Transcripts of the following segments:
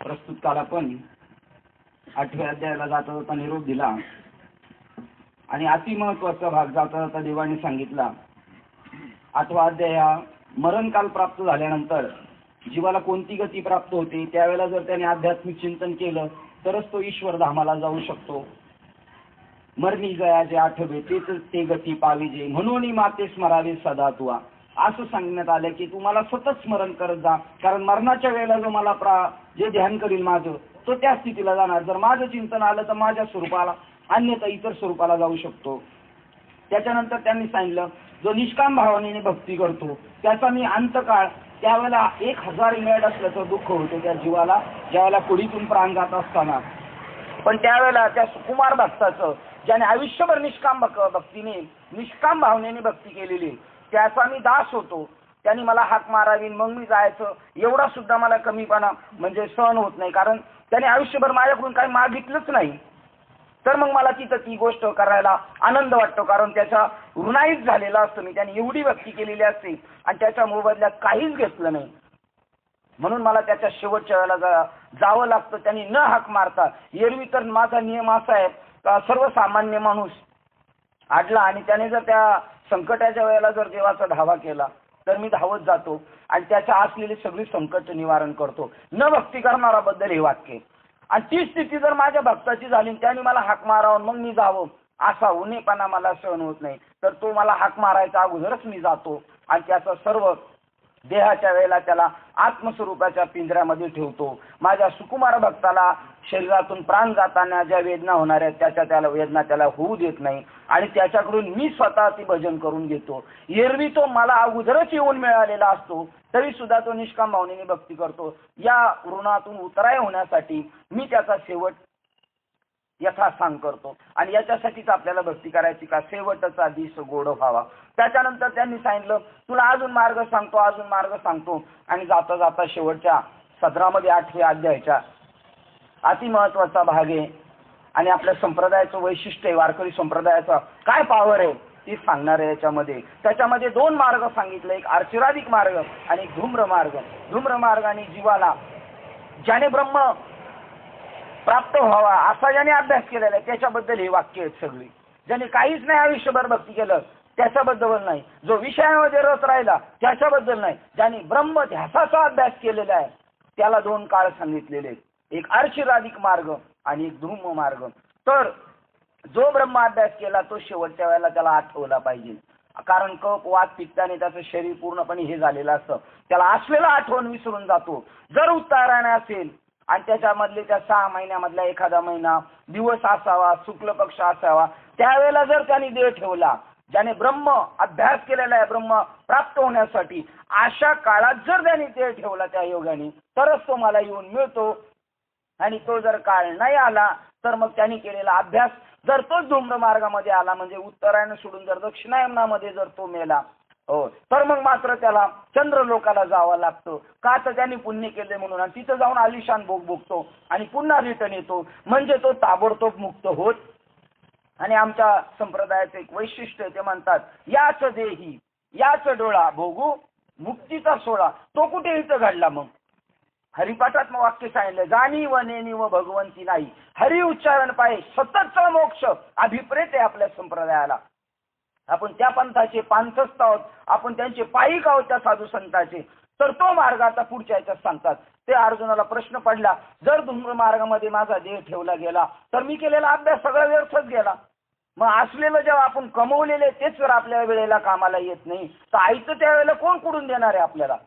प्रस्तुत काल आपण 8व्या अध्यायाला जाता जाता निरोप दिला आणि अति महत्वाचा भाग जाता जाता देवाने सांगितला. 8वा अध्याय हा मरणकाल प्राप्त झाल्यानंतर जीवाला कोणती गती प्राप्त होते, त्यावेळेला जर त्याने आध्यात्मिक चिंतन केलं तरच तो ईश्वर धामाला जाऊ शकतो. मरणी जयाचे आठवे तेच ते गती पाविजे, म्हणून माते स्मरावे सदा तुआ. असं सांगण्यात आलं की तुम्हाला सतत स्मरण करत जा, कारण मरणाच्या वेळेला जो मला जे ध्यान करील माझं तो त्या स्थितीला जाणार. जर माझं चिंतन आलं तर माझ्या स्वरूपाला अन्यथा इतर स्वरूपाला जाऊ शकतो. त्याच्यानंतर त्यांनी सांगितलं जो निष्काम भावनेने भक्ती करतो त्याचा मी अंतकाळ त्यावेळेला 1000 मिनिट असल्याचं दुःख होतं त्या जीवाला, ज्यावेळेला पुढीतून प्राण जात असताना. पण त्यावेळेला त्या सुकुमार भक्ताचं ज्याने आयुष्यभर भक्तीने निष्काम भावनेने भक्ती केलेली त्याचा मी दास होतो. त्यांनी मला हाक मारावी मग मी जायचं एवढा सुद्धा मला कमीपणा म्हणजे सहन होत नाही, कारण त्याने आयुष्यभर माझ्याकडून काही मागितलंच नाही. तर मग मला तिथं ती गोष्ट करायला आनंद वाटतो, कारण त्याचा ऋणाईत झालेला असतो. मी त्याने एवढी भक्ती केलेली असते आणि त्याच्या मोबदल्यात काहीच घेतलं नाही, म्हणून मला त्याच्या शेवटच्या वेळेला जावं लागतं. त्यांनी न हाक मारता. एरवी तर माझा नियम असा आहे सर्वसामान्य माणूस आडला आणि त्याने जर त्या संकटाच्या वेळेला जर देवाचा धावा केला तर मी धावत जातो आणि त्याच्या असलेली सगळी संकट निवारण करतो. न भक्ती करणाराबद्दल हे वाक्य. आणि ती स्थिती जर माझ्या भक्ताची झाली त्याने मला हाक मारावं मग मी जावं असा उन्हेपणा मला सहन होत नाही. तर तो मला हाक मारायचा अगोदरच मी जातो आणि त्याचा सर्व देहाच्या वेळेला त्याला आत्मस्वरूपाच्या पिंजऱ्यामध्ये ठेवतो. माझ्या सुकुमार भक्ताला शरीरातून प्राण जाताना ज्या वेदना होणार आहेत त्याला वेदना त्याला होऊ देत नाही आणि त्याच्याकडून मी स्वतः ती भजन करून घेतो. एरवी तो मला अगोदरच येऊन मिळालेला असतो तरी सुद्धा तो निष्काम भावनेने भक्ती करतो. या ऋणातून उतराय होण्यासाठी मी त्याचा शेवट यथासांग करतो आणि याच्यासाठीच आपल्याला भक्ती करायची का शेवटचा दिस गोड व्हावा. त्याच्यानंतर त्यांनी सांगितलं तुला अजून मार्ग सांगतो आणि जाता जाता शेवटच्या सदरामध्ये 8व्या अध्यायाच्या अति महत्वाचा भाग आहे आणि आपल्या संप्रदायाचं वैशिष्ट्य आहे. वारकरी संप्रदायाचा काय पावर आहे ती सांगणार आहे याच्यामध्ये. त्याच्यामध्ये 2 मार्ग सांगितले, एक अर्चिराधिक मार्ग आणि एक धूम्र मार्ग. धूम्र मार्ग आणि जीवाला ज्याने ब्रह्म प्राप्त व्हावा असा ज्याने अभ्यास केलेला आहे त्याच्याबद्दल हे वाक्य आहेत सगळी. ज्याने काहीच नाही आयुष्यभर भक्ती केलं त्याच्याबद्दल नाही, जो विषयामध्ये रस राहिला त्याच्याबद्दल नाही, ज्याने ब्रह्म ध्यासाचा अभ्यास केलेला आहे त्याला 2 काळ सांगितलेले, एक अर्चिराधिक मार्ग आणि एक धूम्र मार्ग. तर जो ब्रह्म अभ्यास केला तो शेवटच्या वेळेला त्याला आठवला पाहिजे, कारण कप वात पित्ताने त्याचं शरीर पूर्णपणे हे झालेलं असतं, त्याला असलेला आठवण विसरून जातो. जर उत्तरायण असेल आणि त्याच्यामधले त्या 6 महिन्यामधला एखादा महिना दिवस असावा, शुक्ल पक्ष असावा, त्यावेळेला जर त्यांनी देह ठेवला ज्याने ब्रह्म अभ्यास केलेला आहे ब्रह्म प्राप्त होण्यासाठी, अशा काळात जर त्यांनी देह ठेवला त्या योगाने तरच तो मला येऊन मिळतो. आणि तो जर काळ नाही आला तर मग त्यांनी केलेला अभ्यास जर तो धूम्र मार्गामध्ये आला म्हणजे उत्तरायण सोडून जर दक्षिणायनामध्ये जर तो मेला हो तर मग मात्र त्याला चंद्रलोकाला जावं लागतं. का तर त्यांनी पुण्य केले म्हणून, आणि तिथं जाऊन आलिशान भोग भोगतो आणि पुन्हा रिटर्न येतो, म्हणजे तो ताबडतोब मुक्त होत. आणि आमच्या संप्रदायाचं एक वैशिष्ट्य ते म्हणतात याच देही याच डोळा भोगू मुक्तीचा सोळा. तो कुठे इथं घडला मग हरिपाठात मग वाक्य सांगितलं जाणी व नेणी व भगवंती नाही, हरि उच्चारण पाय सततचा मोक्ष अभिप्रेत आहे आपल्या संप्रदायाला. आपण त्या पंथाचे पांथस्थ आहोत, आपण त्यांचे पायिक आहोत त्या साधू संतांचे. तर तो मार्ग आता पुढच्या याच्यात सांगतात. ते अर्जुनाला प्रश्न पडला जर धूम्र मार्गामध्ये माझा देह ठेवला गेला तर मी केलेला अभ्यास सगळा व्यर्थच गेला. मग असलेलं जेव्हा आपण कमवलेले तेच जर आपल्या वेळेला कामाला येत नाही तर आईचं त्यावेळेला कोण कुडून देणार आहे आपल्याला.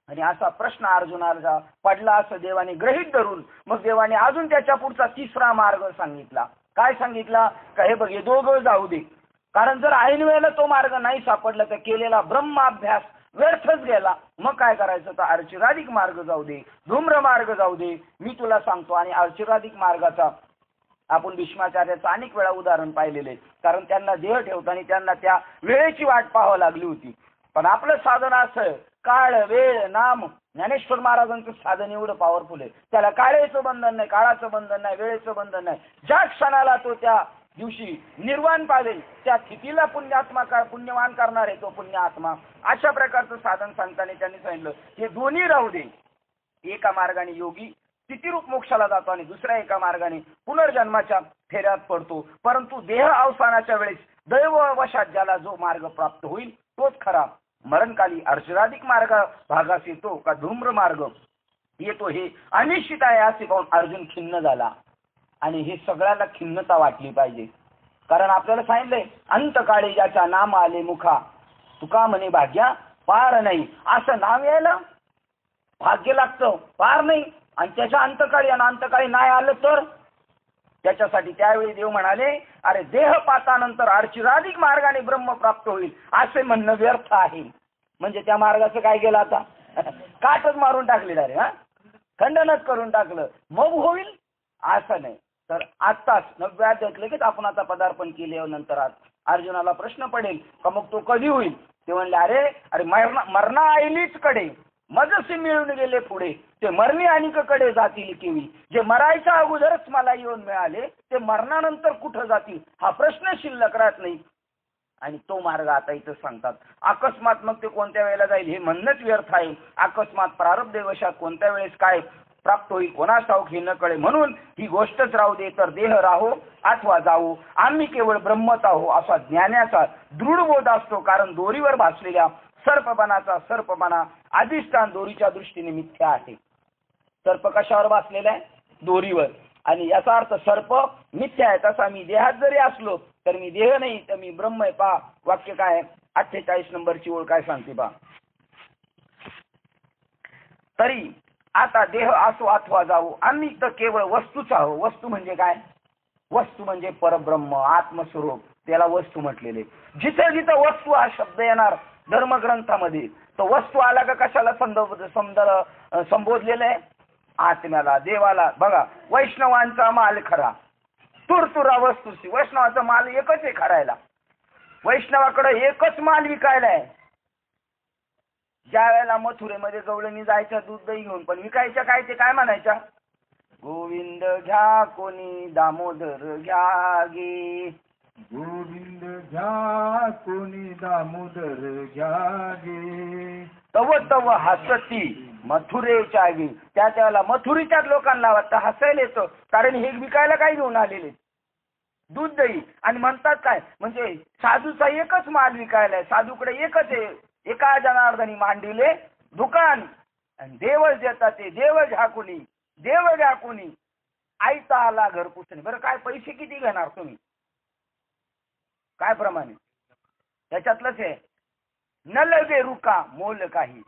आणि असा प्रश्न अर्जुनाला पडला असं देवाने गृहीत धरून मग देवाने अजून त्याच्या पुढचा 3रा मार्ग सांगितला. काय सांगितला का हे बघ हे दोघं जाऊ दे, कारण जर ऐन वेळेला तो मार्ग नाही सापडला तर केलेला ब्रह्माभ्यास व्यर्थच गेला. मग काय करायचं तर अर्चिराधिक मार्ग जाऊ दे, धूम्र मार्ग जाऊ दे, मी तुला सांगतो. आणि अर्चिराधिक मार्गाचा आपण भीष्माचार्याचं अनेक वेळा उदाहरण पाहिलेले, कारण त्यांना देह ठेवताना त्यांना त्या वेळेची वाट पाहावी लागली होती. पण आपलं साधन असं काळ वेळ नाम, ज्ञानेश्वर महाराजांचं साधन एवढं पॉवरफुल आहे, त्याला काळेचं बंधन नाही, काळाचं बंधन नाही, वेळेचं बंधन नाही. ज्या क्षणाला तो त्या दिवशी निर्वाण पावेल त्या स्थितीला पुण्यवान करणार आहे तो पुण्य आत्मा. अशा प्रकारचं साधन सांगताना त्यांनी सांगितलं हे दोन्ही राहू दे. एका मार्गाने योगी स्थितीरूप मोक्षाला जातो आणि दुसऱ्या एका मार्गाने पुनर्जन्माच्या फेऱ्यात पडतो. परंतु देह अवसानाच्या वेळेस दैववशात ज्याला जो मार्ग प्राप्त होईल तोच खरा मरणकाली अर्चनाधिक मार्ग भागास येतो का धूम्र मार्ग येतो हे अनिश्चित आहे असे पाहून अर्जुन खिन्न झाला. आणि हे सगळ्याला खिन्नता वाटली पाहिजे. कारण आपल्याला सांगितलंय अंतकाळी ज्याच्या नाम आले मुखा तुका म्हणे भाग्या पार नाही. असं नाव यायला भाग्य लागतं, पार नाही. आणि त्याच्या अंतकाळी नाही आलं तर त्याच्यासाठी त्यावेळी देव म्हणाले अरे देह पातानंतर अर्चिराधिक मार्गाने ब्रह्म प्राप्त होईल असे म्हणणं व्यर्थ आहे. म्हणजे त्या मार्गाचं काय केलं आता काटच मारून टाकलेला रे, खंडनच करून टाकलं. मग होईल असं नाही. तर आत्ताच 9व्या अध्यायात लगेच आपण आता पदार्पण केल्यानंतर अर्जुनाला प्रश्न पडेल का मग तो कधी होईल. ते म्हणले अरे मरणा आईलीच कडे मजसी मिळून गेले पुढे ते मरणी आणिकडे जातील केवी. जे मरायच्या अगोदरच मला येऊन मिळाले ते मरणानंतर कुठं जातील हा प्रश्न शिल्लक राहत नाही. आणि तो मार्ग आता इथं सांगतात. अकस्मात मग ते कोणत्या वेळेला जाईल हे म्हणणंच व्यर्थ आहे. अकस्मात प्रारब्धवशात कोणत्या वेळेस काय प्राप्त होईल कोणास ठाऊक हे न कळे. म्हणून ही गोष्टच राहू दे तर देह राहो अथवा जावो आम्ही केवळ ब्रह्मच आहो असा ज्ञानाचा दृढ बोध असतो. कारण दोरीवर भासलेल्या सर्पपणाचा सर्पपणा अधिष्ठान दोरीच्या दृष्टीने मिथ्या आहे. सर्प कशावर भासलेला आहे दोरीवर. आणि याचा अर्थ सर्प मिथ्या आहे. तसा मी देहात जरी असलो तर मी देह नाही तर मी ब्रह्म आहे. पहा वाक्य काय 48 नंबरची ओळ काय सांगते पहा. तरी आता देह असो अथवा जावो आम्ही तर केवळ वस्तूच आहो. वस्तू म्हणजे काय. वस्तू म्हणजे परब्रह्म आत्मस्वरूप त्याला वस्तू म्हटलेले. जिथे जिथे वस्तू हा शब्द येणार धर्मग्रंथामध्ये तो वस्तू आला का कशाला संबोधलेलं आहे आत्म्याला देवाला. बघा वैष्णवांचा माल खरा तुरतुरा वस्तूची. वैष्णवाचा माल एकच आहे खरायला. वैष्णवाकडे एकच माल विकायला आहे. ज्या वेळेला मथुरेमध्ये गवळणी जायचं दूध दही घेऊन पण विकायच्या काय ते काय म्हणायच्या गोविंद घ्या कोणी दामोदर घ्या गे गोविंद घ्या कोणी दामोदर घ्या गे. तव तव हसती मथुरेच्या गे. त्या त्याला मथुरीच्याच लोकांना वाटतं हसायला येतं. कारण हे विकायला काय घेऊन आलेले दूध दही. आणि म्हणतात काय म्हणजे साधूचा एकच माल विकायला आहे. साधूकडे एकच आहे. एका जनार्दनी मांडिले दुकान आणि देवच देतात ते देव घ्या कोणी देव घ्या कोणी आईचा आला घर पुसणे. बरं काय पैसे किती घेणार तुम्ही काय प्रमाणे त्याच्यातलंच आहे. न लगे रुका मोल काही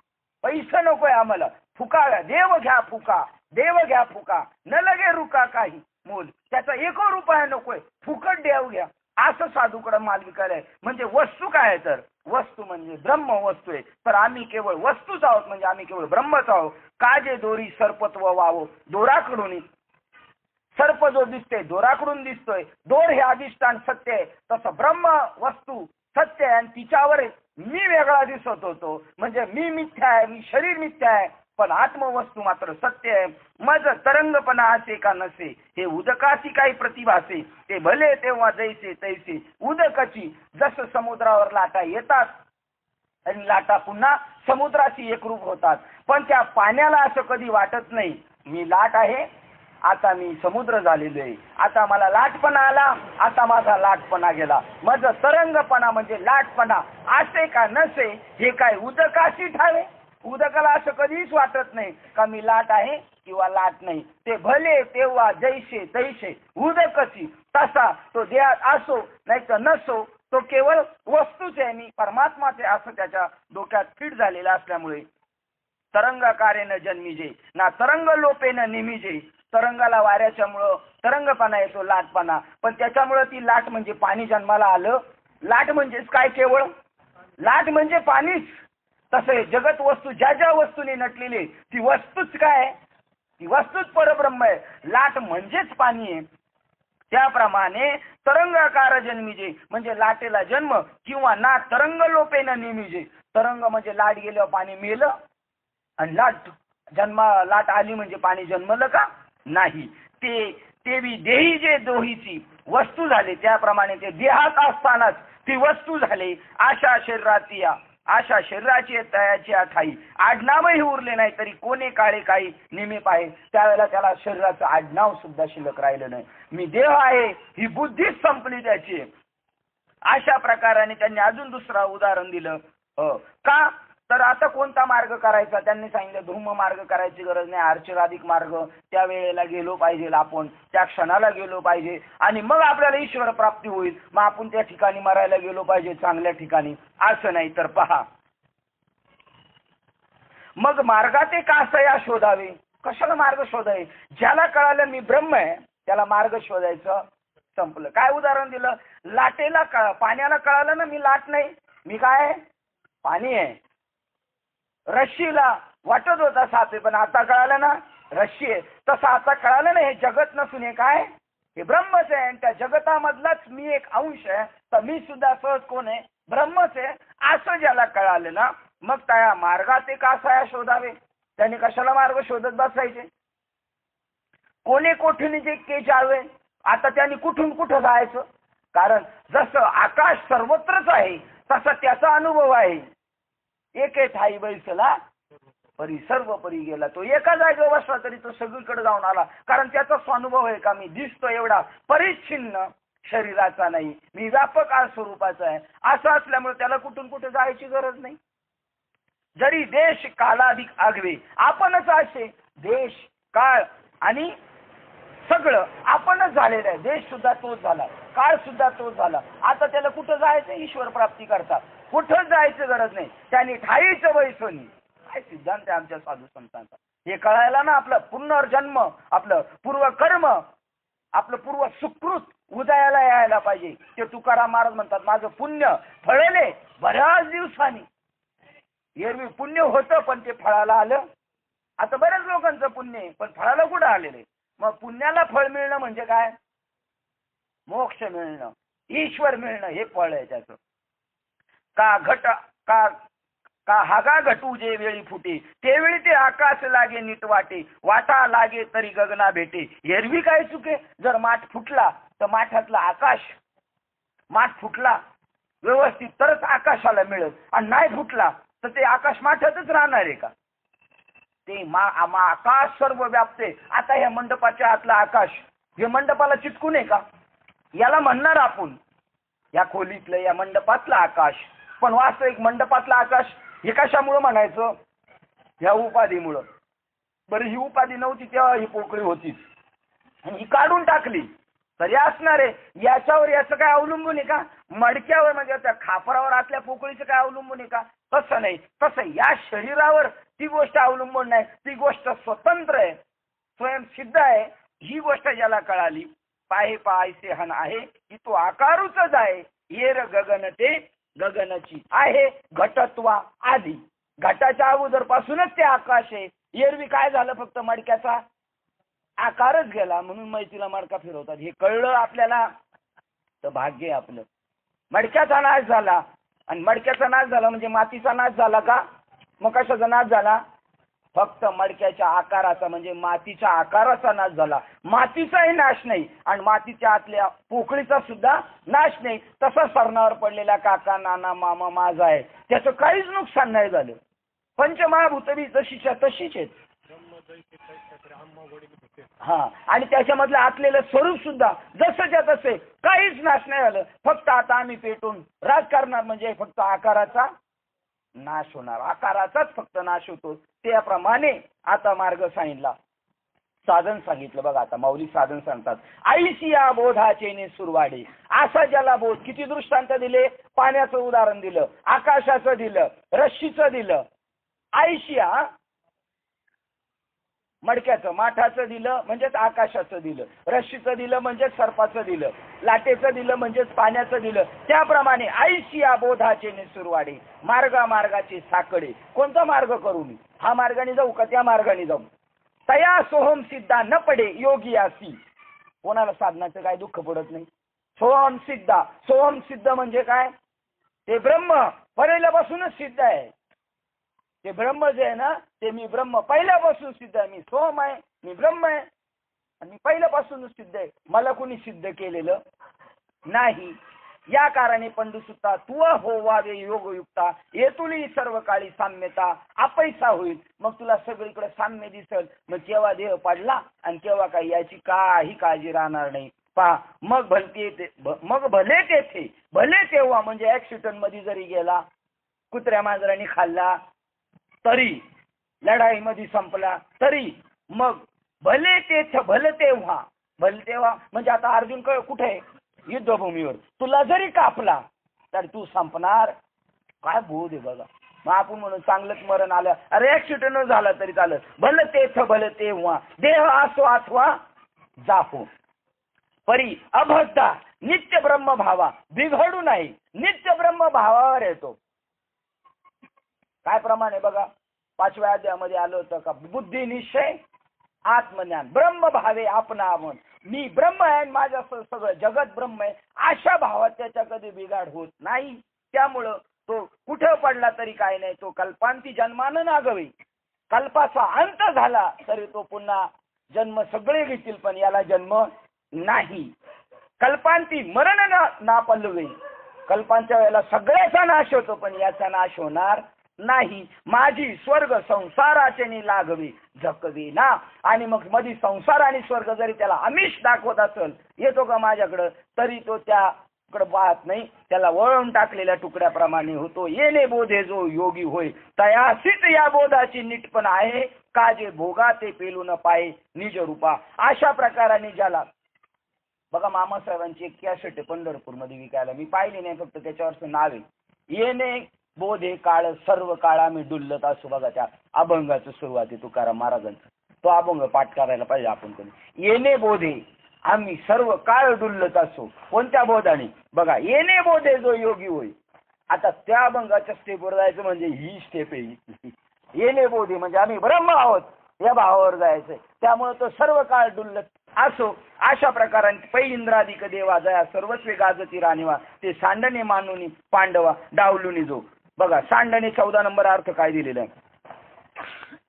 पैसे नकोय आम्हाला फुका देव घ्या फुका देव घ्या फुका न लगे रुका काही मोल. त्याचा 1 रुपया नकोय फुकट देव घ्या असं साधूकडे माल विकायला आहे. म्हणजे वस्तू काय आहे तर वस्तू म्हणजे ब्रह्म वस्तू आहे. तर आम्ही केवळ वस्तूच आहोत म्हणजे आम्ही केवळ ब्रह्मच आहोत. काजे दोरी सर्पत्व वावो दोराकडून सर्प जो दिसतोय दोराकडून दिसतोय. दोर हे अधिष्ठान सत्य आहे तसं ब्रह्म वस्तू सत्य आहे. आणि तिच्यावर मी वेगळा दिसत होतो म्हणजे मी मिथ्या आहे मी शरीर मिथ्या आहे पण आत्मवस्तू मात्र सत्य आहे. मज तरंगपणा असे का नसे हे उदकाची काही प्रतिभासे ते भले तेव्हा जैसे तैसे उदकाची जसं समुद्रावर लाटा येतात आणि लाटा पुन्हा समुद्राची एकरूप होतात. पण त्या पाण्याला असं कधी वाटत नाही मी लाट आहे आता मी समुद्र झालेलो आहे. आता मला लाटपणा आला आता माझा लाटपणा गेला. माझं तरंगपणा म्हणजे लाटपणा असे का नसे हे काय उदकाशी ठावे. उदकाला असं कधीच वाटत नाही का मी लाट आहे किंवा लाट नाही. ते भले तेव्हा जैसे तैसे उदकची तसा तो देहात असो नाही तर नसो तो केवळ वस्तूच आहे मी परमात्माचे असं त्याच्या डोक्यात फिट झालेलं असल्यामुळे तरंगाकारेनं जन्मीजे ना तरंग लोपेनं निमिजे. तरंगाला वाऱ्याच्यामुळं तरंगपणा येतो लाटपणा पण त्याच्यामुळं ती लाट म्हणजे पाणी जन्माला आलं. लाट म्हणजेच काय केवळ लाट म्हणजे पाणीच. तसे जगत वस्तू ज्या ज्या वस्तूने नटलेली ती वस्तूच काय ती वस्तूच परब्रह्म आहे. लाट म्हणजेच पाणी आहे. त्याप्रमाणे तरंगाकार जन्मीजे म्हणजे लाटेला जन्म किंवा ना तरंग लोपेनं निमिजे. तरंग म्हणजे लाट गेल्यावर पाणी मेलं आणि लाट आली म्हणजे पाणी जन्मलं का नाही. तेवी देही जे दोहीची वस्तू झाले त्याप्रमाणे ते देहात असतानाच ती वस्तू झाली. आशा शरीराची अशा शरीराची तयाची ठाई आडनावही उरले नाही तरी कोणे काळे काही नेमे पाहे. त्यावेळेला त्याला शरीराचं आडनाव सुद्धा शिल्लक राहिलं नाही. मी देह आहे ही बुद्धीच संपली त्याची. अशा प्रकाराने त्यांनी अजून दुसरा उदाहरण दिलं. का तर आता कोणता मार्ग करायचा त्यांनी सांगितलं. धूम मार्ग करायची गरज नाही, अर्चराधिक मार्ग त्या वेळेला गेलो पाहिजे, आपण त्या क्षणाला गेलो पाहिजे आणि मग आपल्याला ईश्वर प्राप्ती होईल. मग आपण त्या ठिकाणी मरायला गेलो पाहिजे चांगल्या ठिकाणी, असं नाही. तर पहा मग मार्गाते कासया शोधावे. कशाला मार्ग शोधावे? ज्याला कळालं मी ब्रह्म आहे त्याला मार्ग शोधायचं संपलं. काय उदाहरण दिलं? लाटेला पाण्याला कळालं ना मी लाट नाही, मी काय पाणी आहे. रश्शीला वाटत होता साप आहे पण आता कळालं ना रश्शी आहे. तसं आता कळालं ना हे जगत नसून हे काय, हे ब्रह्मच आहे. आणि त्या जगतामधलाच मी एक अंश आहे. तर मी सुद्धा सहज कोण आहे? ब्रह्मच आहे. असं ज्याला कळालं ना मग त्या मार्गाचे कासाया शोधावे. त्याने कशाला मार्ग शोधत बसायचे? कोणे कोठून जे के जावे. आता त्यांनी कुठून कुठं जायचं? कारण जसं आकाश सर्वत्रच आहे तसा त्याचा अनुभव आहे. एक ठाई बैसला परी सर्व परी गेला. तो एका जागेवर बसला तरी तो सगळीकडे जाऊन आला. कारण त्याचा स्वानुभव आहे का मी दिसतो एवढा परिच्छिन्न शरीराचा नाही, मी व्यापक स्वरूपाचा आहे. असं असल्यामुळे त्याला कुठून कुठे जायची गरज नाही. जरी देश कालाधिक आगवे आपणच असे देश काळ आणि सगळं आपणच झालेलं आहे. देश सुद्धा तोच झाला, काळ सुद्धा तोच झाला. आता त्याला कुठं जायचं? ईश्वर प्राप्ती करतात. कुठं जायचं गरज नाही. त्यांनी ठाईचं वैसोनी काय सिद्धांत आहे आमच्या साधू संतांचा. हे कळायला ना आपलं पुनर्जन्म, आपलं पूर्व कर्म, आपलं पूर्व सुकृत उदयाला यायला पाहिजे. ते तुकाराम महाराज म्हणतात माझं पुण्य फळले बऱ्याच दिवसांनी. एरवी पुण्य होतं पण ते फळाला आलं. आता बऱ्याच लोकांचं पुण्य आहे पण फळाला कुठं आलेलं आहे? मग पुण्याला फळ मिळणं म्हणजे काय? मोक्ष मिळणं, ईश्वर मिळणं हे फळ आहे त्याचं. का घट का हागा घटू जे वेळी फुटे त्यावेळी ते आकाश लागे नीट वाटे वाटा लागे तरी गगना भेटे. एरवी काय चुके? जर माठ फुटला तर माठातला आकाश, माठ फुटला व्यवस्थित तरच आकाशाला मिळेल आणि नाही फुटला तर ते आकाश माठातच राहणार आहे का? ते आकाश सर्व व्यापते. आता या मंडपाच्या आतला आकाश हे मंडपाला चिटकून आहे का? याला म्हणणार आपण या खोलीतलं या मंडपातलं आकाश. पण वास्तविक मंडपातलं आकाश हे कशामुळं म्हणायचं? ह्या उपाधीमुळं. बरं ही उपाधी नव्हती तेव्हा ही पोकळी होतीच आणि ही काढून टाकली तरी असणार आहे. याच्यावर याचं काय अवलंबून आहे का? मडक्यावर म्हणजे त्या खापरावर असल्या पोकळीचं काय अवलंबून आहे का? तसं नाही. तसं या शरीरावर ती गोष्ट अवलंबून नाही. ती गोष्ट स्वतंत्र आहे, स्वयंसिद्ध आहे. ही गोष्ट ज्याला कळाली पाहे पायसे हन आहे की तो आकारूचच आहे. येर गगन ते गगनाची आहे घटत्वा आधी. घटाच्या अगोदर पासूनच ते आकाश आहे. एरवी काय झालं? फक्त मडक्याचा आकारच गेला म्हणून मैतीला मडका फिरवतात. हे कळलं आपल्याला तर भाग्य आहे आपलं. मडक्याचा नाश झाला आणि मडक्याचा नाश झाला म्हणजे मातीचा नाश झाला का? मग कशाचा नाश झाला? फक्त मडक्याच्या आकाराचा म्हणजे मातीच्या आकाराचा नाश झाला. मातीचाही नाश नाही आणि मातीच्या आतल्या पोकळीचा सुद्धा नाश नाही. तसा सरणावर पडलेला काका नाना मामा माझा आहे त्याचं काहीच नुकसान नाही झालं. पंचमहाभूतही जशीच्या तशीच आहेत. हा आणि त्याच्यामधलं आतलेलं स्वरूप सुद्धा जसंच्या तसे काहीच नाश नाही झालं. फक्त आता आम्ही पेटून राज करणार म्हणजे फक्त आकाराचा नाश होणार. आकाराचाच फक्त नाश होतो. त्याप्रमाणे आता मार्ग सांगितला, साधन सांगितलं. बघा आता माऊली साधन सांगतात. आईसिया बोधाचे सुरवाडे. असा ज्याला बोध. किती दृष्टांत दिले? पाण्याचं उदाहरण दिलं, आकाशाचं दिलं, रश्शीचं दिलं. आईसिया मडक्याचं माठाचं दिलं म्हणजेच आकाशाचं दिलं, रश्शीचं दिलं म्हणजेच सर्पाचं दिलं, लाटेचं दिलं म्हणजेच पाण्याचं दिलं. त्याप्रमाणे आईसिया बोधाचे सुरवाडे. मार्गाचे साकडे. कोणता मार्ग करू मी? हा मार्गाने जाऊ का त्या मार्गाने जाऊ? तया सोहम सिद्धा न पडे योगी असी. कोणाला साधनाचं काय दुःख पडत नाही? सोहम सिद्धा. सोहम सिद्ध म्हणजे काय? ते ब्रह्म पहिल्यापासूनच सिद्ध आहे. ते ब्रह्म जे आहे ना ते मी ब्रह्म पहिल्यापासून सिद्ध आहे. मी सोहम आहे, मी ब्रह्म आहे आणि मी पहिल्यापासूनच सिद्ध आहे. मला कोणी सिद्ध केलेलं नाही. या कारणे पंडुसुता तू होवावे योगयुक्ता येतुली सर्व काळी साम्यता अपैसा होईल. मग तुला सगळीकडे साम्य दिसल. मग केव्हा देह पडला आणि केव्हा काही याची काही काळजी राहणार नाही. पहा मग मग भले तेथे भले तेव्हा म्हणजे ऍक्सिडेंट मध्ये जरी गेला, कुत्र्या मांजरांनी खाल्ला तरी, लढाईमध्ये संपला तरी, मग भले तेथे भले तेव्हा म्हणजे आता अर्जुन कुठे आहे? युद्धभूमीवर. तुला जरी कापला तर तू संपणार. काय बोध आहे बघा. मग आपण म्हणून चांगलंच मरण आलं, अरे ऍक्सिडेंट झाला तरी चालत. भले तेथे भले तेव्हा देह असो अथवा जापो परी अभद्दा नित्य ब्रह्म भावा बिघडू नाही. नित्य ब्रह्म भावावर येतो. काय प्रमाणे बघा 5व्या अध्यायामध्ये आलं होतं का? बुद्धी निश्चय आत्मज्ञान ब्रह्म भावे आपणावन. मी ब्रह्म आहे, माझ्या सगळं जगत ब्रह्म आहे, अशा भावात त्याच्या कधी बिघाड होत नाही. त्यामुळं तो कुठं पडला तरी काय नाही, तो कल्पांती जन्मानं नागवी. कल्पाचा अंत झाला तरी तो पुन्हा जन्म सगळे घेतील, पण याला जन्म नाही. कल्पांती मरण ना पल्लवे. कल्पांच्या वेळेला सगळ्याचा नाश होतो, पण याचा नाश होणार नाही. माझी स्वर्ग संसाराचे लागवी झकवी ना. आणि मग मधी संसार आणि स्वर्ग जरी त्याला आमिष दाखवत असेल, येतो का माझ्याकडं, तरी तो त्याकडे पाहत नाही. त्याला वळून टाकलेल्या तुकड्याप्रमाणे होतो. येणे बोधे जो योगी होय तयासीच या बोधाची नीटपण आहे. काजे भोगा ते पेलू न पाये निज रूपा. अशा प्रकाराने ज्याला बघा मामासाहेबांची एक कॅसेट पंढरपूर मध्ये विकायला मी पाहिली नाही, फक्त त्याच्यावरचं नाव आहे येणे बोधे काळ सर्व काळ आम्ही डुल्लत असो. बघा त्या अभंगाचं सुरुवात आहे तुकाराम महाराजांचं. तो अभंग पाठ करायला पाहिजे आपण कधी. येणे बोधे आम्ही सर्व काळ डुल्लत असो. कोणत्या बोधाने? बघा येणे बोधे जो योगी होय. आता त्या अभंगाच्या स्टेपवर जायचं म्हणजे ही स्टेप आहे. येणे बोधे म्हणजे आम्ही ब्रह्म आहोत या भावावर जायचंय. त्यामुळे तो सर्व काळ डुल्लत असो. अशा प्रकाराने पै इंद्रादिक देवा जया सर्वस्वी गाजती राणीवा. ते सांडणे मानुनी पांडवा डावलुनी जो. बघा सांडणे 14 नंबर अर्थ काय दिलेला आहे?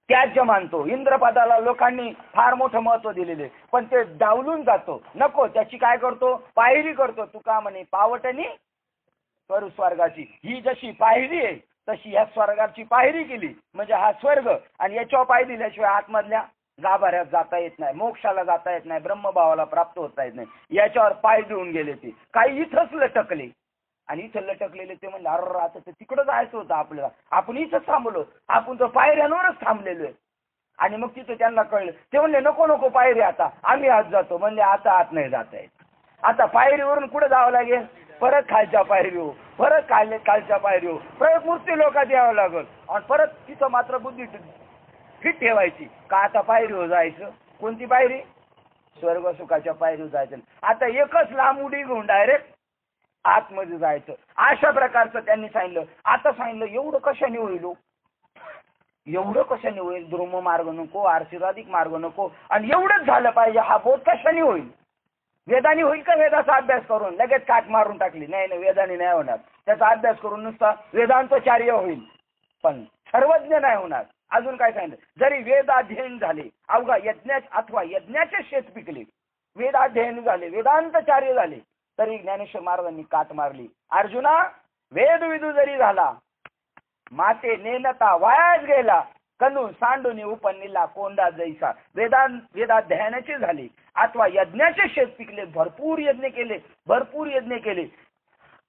त्याज्य मानतो. इंद्रपदाला लोकांनी फार मोठं महत्व दिलेले, पण ते डावलून जातो. नको त्याची काय करतो? पायरी करतो. तुका म्हणे पावटणी करू स्वर्गाची. ही जशी पायरी आहे तशी ह्या स्वर्गाची पायरी केली म्हणजे हा स्वर्ग, आणि याच्यावर पाय दिल्याशिवाय आतमधल्या गाभाऱ्यात जाता येत नाही, मोक्षाला जाता येत नाही, ब्रह्मभावाला प्राप्त होता येत नाही. याच्यावर पाय देऊन गेले ते. काही इथंच लटकले, आणि इथं लटकलेले ते म्हणले अरे आता ते तिकडं जायचं होतं आपल्याला, आपण इथंच थांबलो, आपण तर पायऱ्यांवरच थांबलेलो आहे. आणि मग तिथं त्यांना कळलं. ते म्हणले नको नको पायरी, आता आम्ही आत जातो. म्हणले आता आत नाही जाता येत. आता पायरीवरून कुठं जावं लागेल? परत खालच्या पायरीवर, परत खालच्या पायरीवर, परत मूर्ती लोकात यावं लागल, आणि परत तिथं मात्र बुद्धी फिट ठेवायची का आता पायरीवर जायचं. कोणती पायरी? स्वर्ग सुखाच्या पायरीवर जायचं. आता एकच लांब उडी घेऊन डायरेक्ट आतमध्ये जायचं. अशा प्रकारचं त्यांनी सांगितलं. आता सांगितलं एवढं कशाने होईल? एवढं कशाने होईल? ध्रुम मार्ग नको, आशीर्वादिक मार्ग नको, आणि एवढंच झालं पाहिजे. हा बोध कशाने होईल? वेदानी होईल का? वेदाचा अभ्यास करून लगेच काट मारून टाकली? नाही नाही, वेदानी नाही होणार. त्याचा अभ्यास करून नुसता वेदांतचार्य होईल, पण सर्वज्ञ नाही होणार. अजून काय सांगितलं? जरी वेदाध्ययन झाले, अवघा अथवा यज्ञाचे शेत पिकले, वेदाध्ययन झाले, वेदांतचार्य झाले, तरी ज्ञानेश्वर महाराजांनी काट मारली. अर्जुना वेद विदू जरी झाला, माते नेनता वायाच गेला, कनू सांडूनी उपनिला कोंडा जैसा. वेदाध्ययनाचे झाले अथवा यज्ञाचे शेत पिकले, भरपूर यज्ञ केले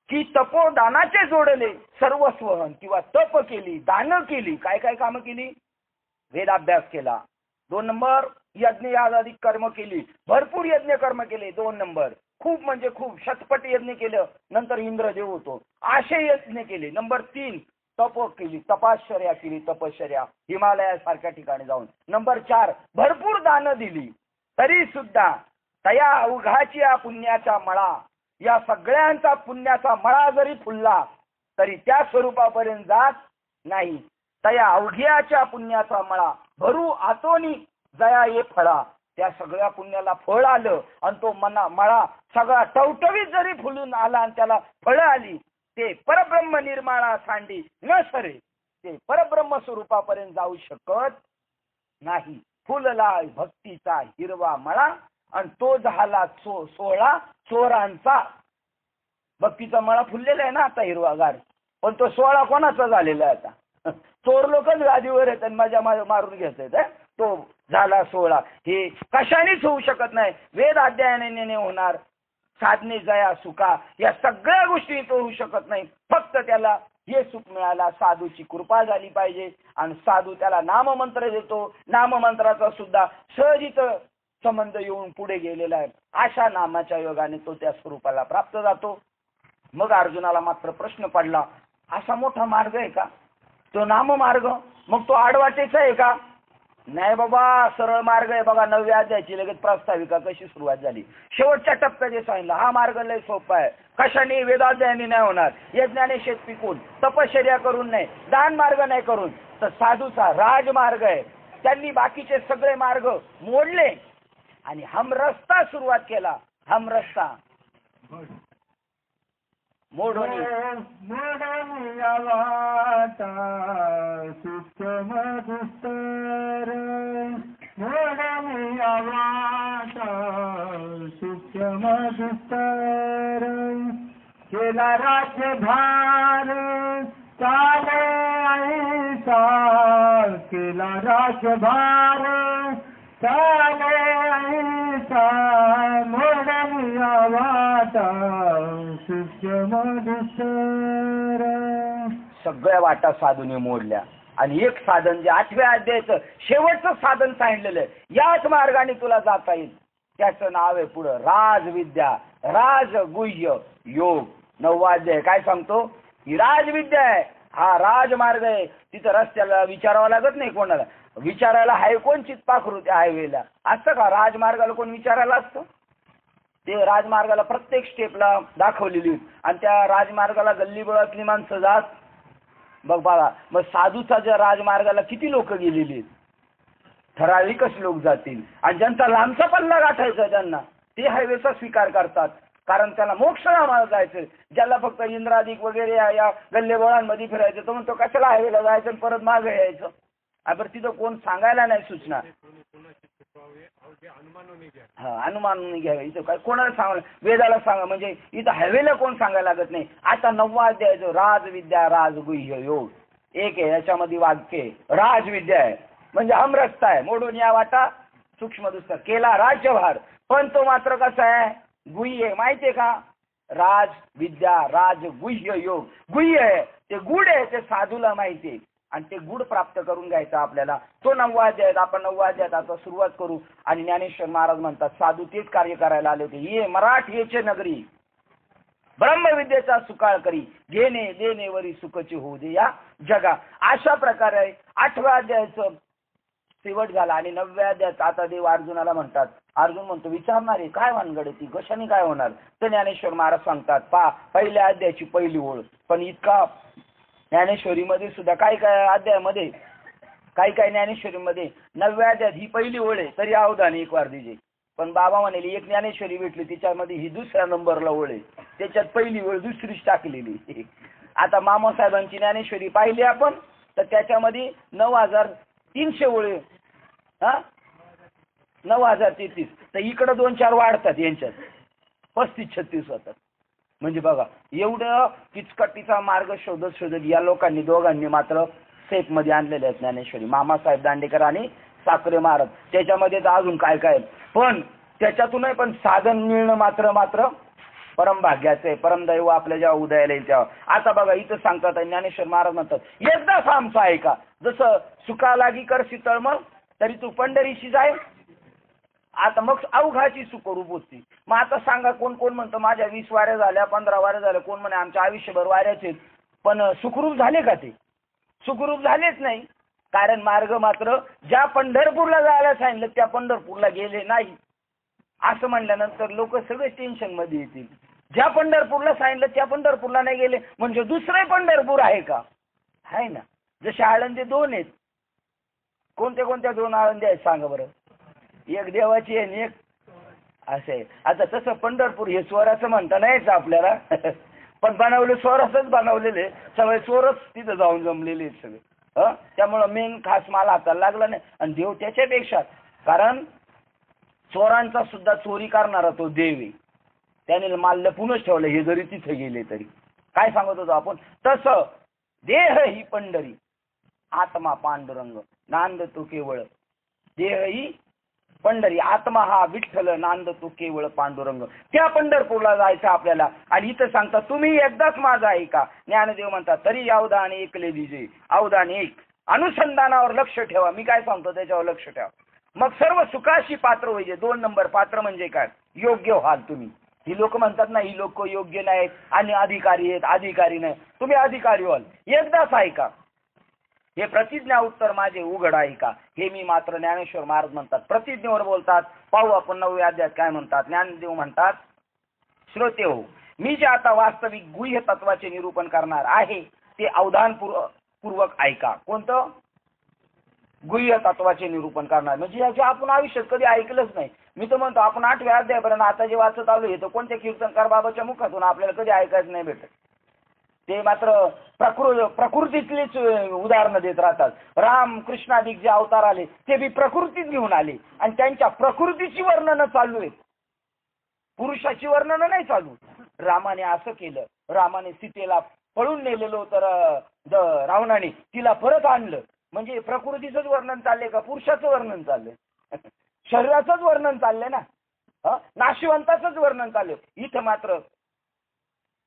की तपोदानाचे जोडले, सर्वस्वहन किंवा तप केली, दान केली, काय काय कामं केली? वेदाभ्यास केला. 2 नंबर यज्ञ यागादिक कर्म केली, भरपूर यज्ञ कर्म केले. 2 नंबर खूप म्हणजे खूप शतपट यज्ञ केलं, नंतर इंद्रदेव होतो, असे यज्ञ केले. नंबर 3 तप केली, तपश्चर्या हिमालयासारख्या ठिकाणी जाऊन. नंबर 4 भरपूर दान दिली, तरी सुद्धा तया अवघाची या पुण्याचा मळा, या सगळ्यांचा पुण्याचा मळा जरी फुलला तरी त्या स्वरूपापर्यंत जात नाही. तया अवघ्याच्या पुण्याचा मळा भरू आतोनी जया ये फळा. त्या सगळ्या पुण्याला फळ आलं, आणि तो मळा सगळा टवटवीत जरी फुलून आला आणि त्याला फळं आली, ते परब्रह्म निर्माणा सांडी न सरे, ते परब्रह्म स्वरूपापर्यंत जाऊ शकत नाही. फुलला भक्तीचा हिरवा मळा, आणि तो झाला 16 चोरांचा. भक्तीचा मळा फुललेला आहे ना आता हिरवागार, पण तो सोहळा कोणाचा झालेला आहे आता? चोर लोकच गादीवर आहेत आणि माझ्या मारून घेत आहेत. तो झाला सोहळा. हे कशानेच होऊ शकत नाही. वेद अध्ययनाने होणार, साधने जया सुखा या सगळ्या गोष्टी तो होऊ शकत नाही. फक्त त्याला हे सुख मिळाला, साधूची कृपा झाली पाहिजे. आणि साधू त्याला नाममंत्र देतो. नाममंत्राचा सुद्धा सहजित संबंध येऊन पुढे गेलेला आहे. अशा नामाच्या योगाने तो त्या स्वरूपाला प्राप्त जातो. मग अर्जुनाला मात्र प्रश्न पडला, असा मोठा मार्ग आहे का तो नाममार्ग? मग तो आडवाटेचा आहे का? नाही बाबा, सरळ मार्ग आहे. बघा 9व्या अध्यायाची लगेच प्रास्ताविका कशी सुरुवात झाली. शेवटच्या टप्प्यात जे सांगितलं, हा मार्ग लय सोपा आहे. कशाने? वेदाध्यायाने नाही होणार, यज्ञाने शेत पिकून, तपश्चर्या करून नाही, दान मार्ग नाही करून, तर साधूचा राजमार्ग आहे. त्यांनी बाकीचे सगळे मार्ग मोडले आणि हमरस्ता सुरुवात केला. हमरस्ता मोडोनी वाटा सूक्ष्म दुस्तर, मोडणी वाटा सूक्ष्म दुस्तर, केला राज्यभार चाले ऐसा, केला राज्यभार चाले ऐसा, मोडणी वाटा सूक्ष्म दुस्तर. सगळ्या वाटा साधूने मोडल्या आणि एक साधन, जे 8व्या अध्यायाचं शेवटचं साधन सांगितलेलं आहे, याच मार्गाने तुला जाता येईल, त्याचं नाव आहे पुढं राजविद्या, राजगुह्य योग. 9वा अध्याय काय सांगतो? ही राजविद्या आहे, हा राजमार्ग आहे. तिथं रस्त्याला विचारावं लागत नाही कोणाला. विचारायला हाय कोण चितपाखरू त्या हायवेला असतं का? राजमार्गाला कोण विचारायला असतं? ते राजमार्गाला प्रत्येक स्टेपला दाखवलेली आणि त्या राजमार्गाला गल्लीबोळातली माणसं जात. बघ बाळा, मग साधूचा ज्या राजमार्गाला किती लोक गेलेली, ठराविकच लोक जातील. आणि ज्यांचा लांबचा पल्ला गाठायचा त्यांना ते हायवेचा स्वीकार करतात, कारण त्याला मोक्षधामाला जायचं. ज्याला फक्त इंद्रादिक वगैरे या गल्लेबोळांमध्ये फिरायचं, तो म्हणतो कशाला हायवेला जायचं आणि परत मागे यायचं. आपण तिथं कोण सांगायला नाही सूचना. हा, अनुमानून घ्यावे. इथं काय कोणाला सांगा, वेदाला सांगा, म्हणजे इथं हायवेला कोण सांगायला लागत नाही. आता 9वा अध्याय जो राजविद्या राजगुह्य योग एक आहे, याच्यामध्ये वाक्य राजविद्या आहे म्हणजे हमरस्ता आहे, मोडून या वाटा सूक्ष्म दुस्तर, केला राज्यभार. पण तो मात्र कसा आहे? गुह्य आहे. माहितीये का? राजविद्या राजगुह्य योग. गुह्य आहे ते गुढ आहे, ते साधूला माहिती आहे आणि ते गुढ प्राप्त करून घ्यायचा आपल्याला. तो 9वा अध्याय. आपण 9वा अध्यायात आता सुरुवात करू. आणि ज्ञानेश्वर महाराज म्हणतात, साधू तेच कार्य करायला आले होते. ये मराठीचे नगरी ब्रह्मविद्येचा सुकाळ करी, घेणे देणे वरी सुखची होऊ दे या जगा. अशा प्रकारे 8व्या अध्यायाचं शेवट झाला. आणि 9व्या अध्यायात आता देव अर्जुनाला म्हणतात. अर्जुन म्हणतो, विचारणारे काय भानगड ती, कशाने काय होणार? तर ज्ञानेश्वर महाराज सांगतात, पहिल्या अध्यायाची पहिली ओळ. पण इतका ज्ञानेश्वरीमध्ये सुद्धा काही काय अध्यायामध्ये, काही ज्ञानेश्वरीमध्ये 9व्या अध्यायात ही पहिली ओळ आहे, तरी अवधान एक वार दिजे. पण बाबा म्हणाले, एक ज्ञानेश्वरी भेटली त्याच्यामध्ये ही दुसऱ्या नंबरला ओळ आहे, त्याच्यात पहिली ओळ दुसरीच टाकलेली. आता मामासाहेबांची ज्ञानेश्वरी पाहिली आपण, तर त्याच्यामध्ये 9300 ओळ, हा 9033. तर इकडं 2-4 वाढतात, यांच्यात 35-36 होतात. म्हणजे बघा, एवढं किचकटीचा मार्ग शोधत शोधत या लोकांनी दोघांनी मात्र सेफ मध्ये आणलेले आहेत ज्ञानेश्वरी, मामासाहेब दांडेकर आणि साखरे महाराज. त्याच्यामध्ये तर अजून काय काय, पण त्याच्यातूनही पण साधन मिळणं मात्र परमभाग्याचं आहे. परमदैव आपल्या जेव्हा उदयाला येईल तेव्हा. आता बघा इथं सांगतात, ज्ञानेश्वर महाराज म्हणतात, एकदाच आमचं आहे का? जसं सुका लागी करशी तळमळ, तरी तू पंढरीशी जाय. आता मग अवघाची सुखरूप होती. मग आता सांगा, कोण कोण म्हणतं माझ्या 20 वाऱ्या झाल्या, 15 वाऱ्या झाल्या, कोण म्हणे आमच्या आयुष्यभर वाऱ्याचे, पण सुखरूप झाले का? ते सुखरूप झालेच नाही. कारण मार्ग मात्र ज्या पंढरपूरला जायला सांगितलं त्या पंढरपूरला गेले नाही. असं म्हणल्यानंतर लोक सगळे टेन्शन मध्ये येतील. ज्या पंढरपूरला सांगितलं त्या पंढरपूरला नाही गेले म्हणजे दुसरे पंढरपूर आहे का? आहे ना. जसे आळंदी 2 आहेत. कोणत्या कोणत्या 2 आळंदी आहेत सांगा बरं? एक देवाची आहे आणि एक असे. आता तसं पंढरपूर हे स्वराचं म्हणता नाहीच आपल्याला, पण बनवले स्वरासच बनवलेले, सगळे स्वरच तिथं जाऊन जमलेले आहेत सगळे. त्यामुळं मेन खास मला हाताला लागला नाही. आणि देव त्याच्यापेक्षा, कारण चोरांचा सुद्धा चोरी करणारा तो देव आहे. त्याने माल लपूनच ठेवलं, हे जरी तिथे गेले तरी. काय सांगत होतो आपण? तसं देह ही पंढरी, आत्मा पांडुरंग, नांद तो केवळ. देह ही पंढरी, आत्मा हा विठ्ठल, नांद तो केवळ पांडुरंग. त्या पंढरपूरला जायचं आपल्याला. आणि इथं सांगतात तुम्ही एकदाच माझा ऐका. ज्ञानदेव म्हणतात तरी अवधान ऐकले दिजे, अवधान एक. अनुसंधानावर लक्ष ठेवा. मी काय सांगतो त्याच्यावर लक्ष ठेवा. मग सर्व सुखाशी पात्र व्हायचे. 2 नंबर पात्र म्हणजे काय? योग्य व्हाल तुम्ही. ही लोक म्हणतात ना, ही लोक योग्य नाहीत आणि अधिकारी आहेत, अधिकारी नाही. तुम्ही अधिकारी व्हाल. एकदाच ऐका. हे प्रतिज्ञा उत्तर माझे उघड ऐका. हे मी मात्र ज्ञानेश्वर महाराज म्हणतात. प्रतिज्ञेवर बोलतात. पाहू आपण 9व्या अध्यायात काय म्हणतात. ज्ञानदेव म्हणतात, श्रोते हो, मी जे आता वास्तविक गुह्य तत्वाचे निरूपण करणार आहे ते अवधानपूर्वक ऐका. कोणतं? गुह्य तत्वाचे निरूपण करणार. म्हणजे याचे आपण आयुष्यात कधी ऐकलंच नाही. मी तर म्हणतो आपण 8व्या अध्यायापर्यंत आता जे वाचत आलो हे तर कोणत्या कीर्तनकार बाबाच्या मुखातून आपल्याला कधी ऐकायचं नाही भेटत. ते मात्र प्रकृतीतलीच उदाहरणं देत राहतात. राम कृष्णाधिक जे अवतार आले ते बी प्रकृतीच घेऊन आले आणि त्यांच्या प्रकृतीची वर्णनं चालू आहेत, पुरुषाची वर्णनं नाही चालू. रामाने असं केलं, रामाने सीतेला पळून नेलेलो तर रावणाने तिला परत आणलं. म्हणजे प्रकृतीचंच वर्णन चाललंय का पुरुषाचं वर्णन चाललंय? शरीराचंच वर्णन चाललंय ना. नाशिवंताचंच वर्णन चाललंय. इथं मात्र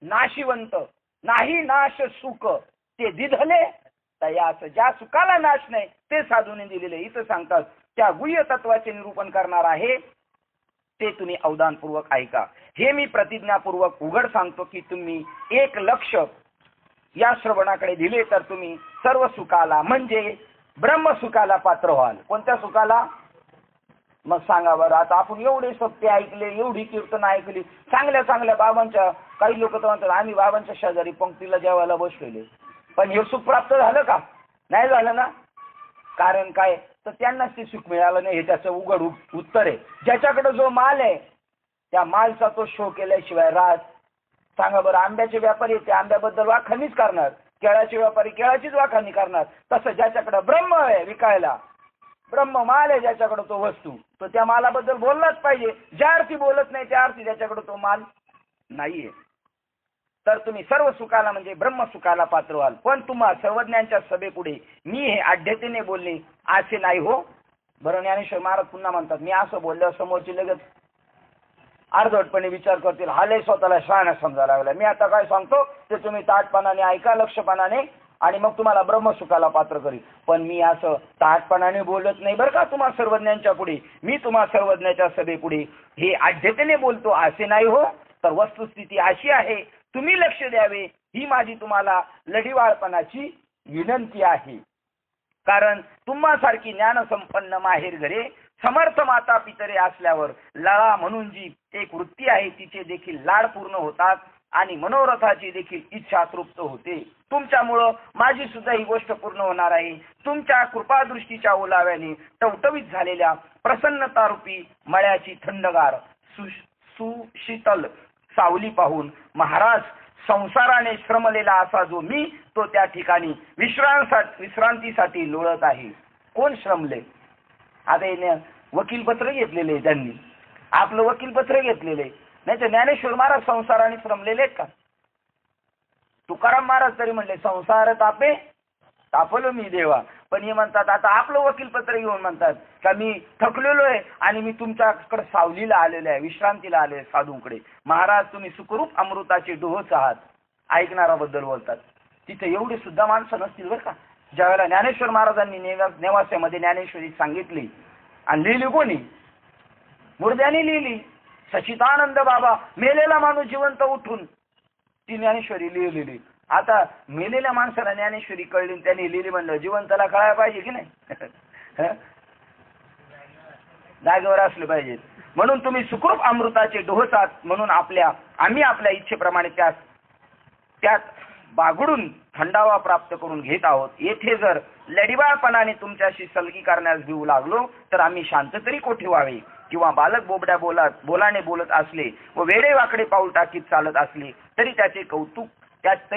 नाशिवंत नाही नाश सुख ते दिधले तयास, ज्या सुखाला नाश नाही ते साधूने दिलेले. इथं सांगतात त्या गुह्य तत्वाचे निरूपण करणार आहे ते तुम्ही अवधानपूर्वक ऐका. हे मी प्रतिज्ञापूर्वक उघड सांगतो की तुम्ही 1 लक्ष या श्रवणाकडे दिले तर तुम्ही सर्व सुखाला म्हणजे ब्रह्मसुखाला पात्र व्हाल. कोणत्या सुखाला? मग सांगा बरं. आता आपण एवढे सत्य ऐकले, एवढी कीर्तन ऐकली, चांगल्या चांगल्या बाबांच्या, काही लोक तर म्हणतात आम्ही बाबांच्या शेजारी पंक्तीला जेवायला बसलेले, पण हे सुख प्राप्त झालं का? नाही झालं ना. कारण काय? तर त्यांनाच ते सुख मिळालं नाही. हे त्याचं उघड उत्तर आहे. ज्याच्याकडे जो माल आहे त्या मालचा तो शो केल्याशिवाय राहत. सांगा बरं. आंब्याचे व्यापारी ते आंब्याबद्दल वाखाणीच करणार, केळाचे व्यापारी केळाचीच वाखाणी करणार. तसं ज्याच्याकडे ब्रह्म आहे विकायला, ब्रह्म माल आहे ज्याच्याकडे तो वस्तू, तो त्या मालाबद्दल बोललाच पाहिजे. ज्या अर्थी बोलत नाही त्या अर्थी त्याच्याकडे तो माल नाहीये. तर तुम्ही सर्व सुखाला म्हणजे ब्रह्मसुखाला पात्र व्हाल. पण तुम्हा सर्वज्ञांच्या सभेपुढे मी हे आढ्यतेने बोलणे असे नाही हो. बरं. ज्ञानेश्वर महाराज पुन्हा म्हणतात मी असं बोलल्यावर समोरची लगेच अर्धवटपणे विचार करतील, हा लय स्वतःला शहाणा समजायला लागला. मी आता काय सांगतो ते तुम्ही ताटपणाने ऐका, लक्षपणाने, आणि मग तुम्हाला ब्रह्मसुखाला पात्र करील. पण मी असं ताटपणाने बोलत नाही बरं का तुम्हा सर्वज्ञांच्या पुढे. मी तुम्हा सर्वज्ञाच्या सभेपुढे हे आढ्यतेने बोलतो असे नाही हो. तर वस्तुस्थिती अशी आहे, तुम्ही लक्ष द्यावे ही माझी तुम्हाला लढीवाळपणाची विनंती आहे. कारण तुम्हासारखी ज्ञानसंपन्न माहेर घरे समर्थ माता पितरे असल्यावर लळा म्हणून जी एक वृत्ती आहे तिचे देखील लाड पूर्ण होतात आणि मनोरथाची देखील इच्छा तृप्त होते. तुमच्यामुळं माझी सुद्धा ही गोष्ट पूर्ण होणार आहे. तुमच्या कृपादृष्टीच्या ओलाव्याने टवटवीत झालेल्या प्रसन्नतारूपी मळ्याची थंडगार सुशीतल सावली पाहून महाराज संसाराने श्रमलेला असा जो मी तो त्या ठिकाणी विश्रांतीसाठी लोळत आहे. कोण श्रमले? आता वकीलपत्र घेतलेले त्यांनी, आपलं वकीलपत्र घेतलेले नाही तर ज्ञानेश्वर महाराज संसाराने श्रमलेले आहेत का? तुकाराम महाराज तरी म्हणले संसार तापे तापलो मी देवा. पण हे म्हणतात आता आपलं वकीलपत्र घेऊन म्हणतात का मी थकलेलो आहे आणि मी तुमच्याकडे सावलीला आलेलो आहे, विश्रांतीला आले साधूंकडे. महाराज तुम्ही सुखरूप अमृताचे डोहच आहात. ऐकणाराबद्दल बोलतात. तिथे एवढे सुद्धा माणसं नसतील बरं का. ज्यावेळेला ज्ञानेश्वर महाराजांनी नेवास्यामध्ये ज्ञानेश्वरी सांगितली आणि लिहिली कोणी? मुर्द्यानी लिहिली. सचिदानंद बाबा मेलेला माणूस जिवंत उठून ती ज्ञानेश्वरी लिहिलेली. आता मेलेल्या माणसाला ज्ञानेश्वरी कळली त्यांनी लिहिली म्हणलं जिवंताला कळायला पाहिजे की नाही? जागेवर असले पाहिजे. म्हणून तुम्ही सुखरूप अमृताचे डोहसात म्हणून आम्ही आपल्या इच्छेप्रमाणे त्यात बागडून थंडावा प्राप्त करून घेत आहोत. येथे जर लढीवाळपणाने तुमच्याशी सलगी करण्यास भिवू लागलो तर आम्ही शांत तरी कोठे व्हावे? किंवा बालक बोबड्या बोलाने बोलत असले व वेडे वाकडे पाऊल टाकीत चालत असले तरी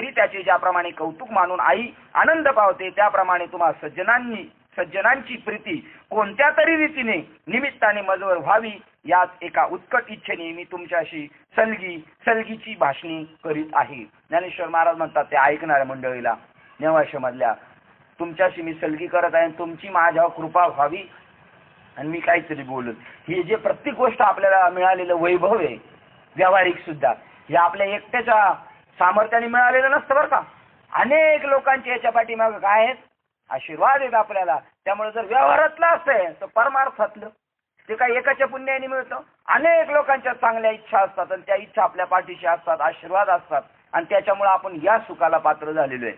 त्याचे ज्याप्रमाणे कौतुक मानून आई आनंद पावते त्याप्रमाणे तुम्हा सज्जनांनी सज्जनांची प्रीती कोणत्या तरी रीतीने निमित्ताने मजवर व्हावी याच एका उत्कट इच्छेने मी तुमच्याशी सलगीची भाषणी करीत आहे. ज्ञानेश्वर महाराज म्हणतात ते ऐकणाऱ्या मंडळीला, नेवाशामधल्या, तुमच्याशी मी सलगी करत आहे, तुमची माझ्यावर कृपा व्हावी आणि मी काहीतरी बोलत. हे जे प्रत्येक गोष्ट आपल्याला मिळालेलं वैभव आहे व्यावहारिक सुद्धा, हे आपल्या एकट्याच्या सामर्थ्याने मिळालेलं नसतं बरं का. अनेक लोकांचे याच्या पाठीमागे काय आहेत, आशीर्वाद आहेत आपल्याला. त्यामुळे जर व्यवहारातलं असेल तर परमार्थातलं ते काही एकाच्या पुण्याने मिळतं. अनेक लोकांच्या चांगल्या इच्छा असतात आणि त्या इच्छा आपल्या पाठीशी असतात, आशीर्वाद असतात आणि त्याच्यामुळे आपण या सुखाला पात्र झालेलो आहे.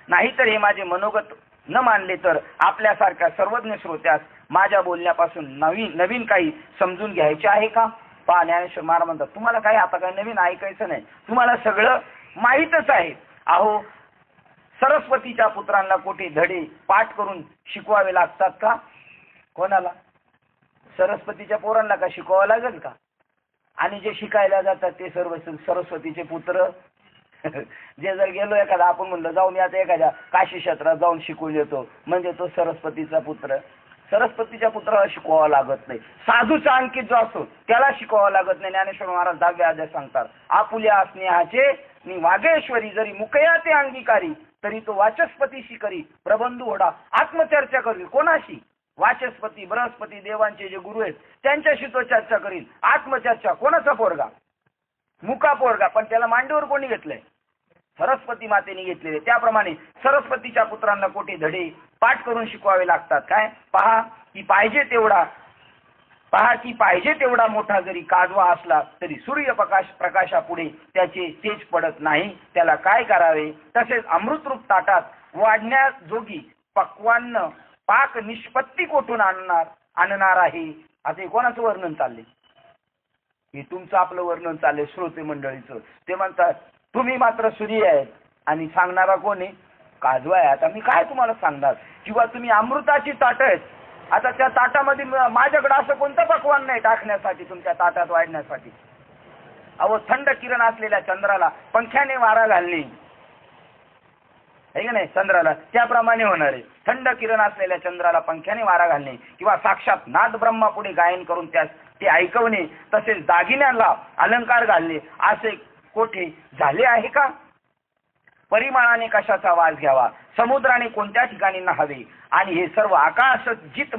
नाहीतर हे माझे मनोगत न मानले तर आपल्यासारख्या सर्वज्ञ श्रोत्यास माझ्या बोलण्यापासून नवीन काही समजून घ्यायचे आहे का? पहा, ज्ञानेश्वर महाराज म्हणतात तुम्हाला काही आता काही नवीन ऐकायचं नाही, तुम्हाला सगळं माहीतच आहे. अहो, सरस्वतीच्या पुत्रांना कोठे धडे पाठ करून शिकवावे लागतात का? कोणाला? सरस्वतीच्या पोरांना का शिकवावं लागेल का? आणि जे शिकायला जातात ते सर्व सरस्वतीचे पुत्र. जे जर गेलो एखादा, आपण म्हणलं जाऊन आता एखाद्या काशी क्षेत्रात जाऊन शिकून येतो, म्हणजे तो सरस्वतीचा पुत्र. सरस्वतीच्या पुत्राला शिकवावं लागत नाही. साधूचा अंकित जो असतो त्याला शिकवावं लागत नाही. ज्ञानेश्वर महाराज 10व्या अध्यायात सांगतात, आपुल्या स्नेहाचे नि वागेश्वरी जरी मुकया ते अंगीकारी तरी तो वाचस्पतीशी करी प्रबंधू होडा आत्मचर्चा करील. कोणाशी? वाचस्पती बृहस्पती देवांचे जे गुरु आहेत त्यांच्याशी तो चर्चा करील. आत्मचर्चा. कोणाचा पोरगा? मुका पोरगा. पण त्याला मांडीवर कोणी घेतलंय? सरस्वती मातेने घेतलेले. त्याप्रमाणे सरस्वतीच्या पुत्रांना कोठे धडे पाठ करून शिकवावे लागतात. काय? पहा की पाहिजे तेवढा मोठा जरी काजवा असला तरी प्रकाशापुढे त्याचे तेज पडत नाही. त्याला काय करावे? तसेच अमृतरूप ताटात वाढण्याजोगी पक्वान्न पाक निष्पत्ती कोठून आणणार आहे. आता हे कोणाचं वर्णन चालले? हे तुमचं आपलं वर्णन चालले श्रोते मंडळीचं. ते म्हणतात तुम्ही मात्र सूर्य आहेत आणि सांगणारा कोण आहे? काजवा आहे. आता मी काय तुम्हाला सांगणार? किंवा तुम्ही अमृताची ताटं आहेत. आता त्या ताटामध्ये माझ्याकडे असं कोणतं पक्वान नाही टाकण्यासाठी, तुमच्या ताटात वाढण्यासाठी. अहो, थंड किरण असलेल्या चंद्राला पंख्याने वारा घालणे आहे का नाही? चंद्राला त्याप्रमाणे होणार आहे. थंड किरण असलेल्या चंद्राला पंख्याने वारा घालणे किंवा साक्षात नाद ब्रह्मापुढे गायन करून त्यास ते ऐकवणे, तसेच दागिन्यांना अलंकार घालणे असे कोठे झाले आहे का? परिमाणाने कशाचा वास घ्यावा, समुद्राने कोणत्या ठिकाणी नहावे आणि हे सर्व आकाशच जित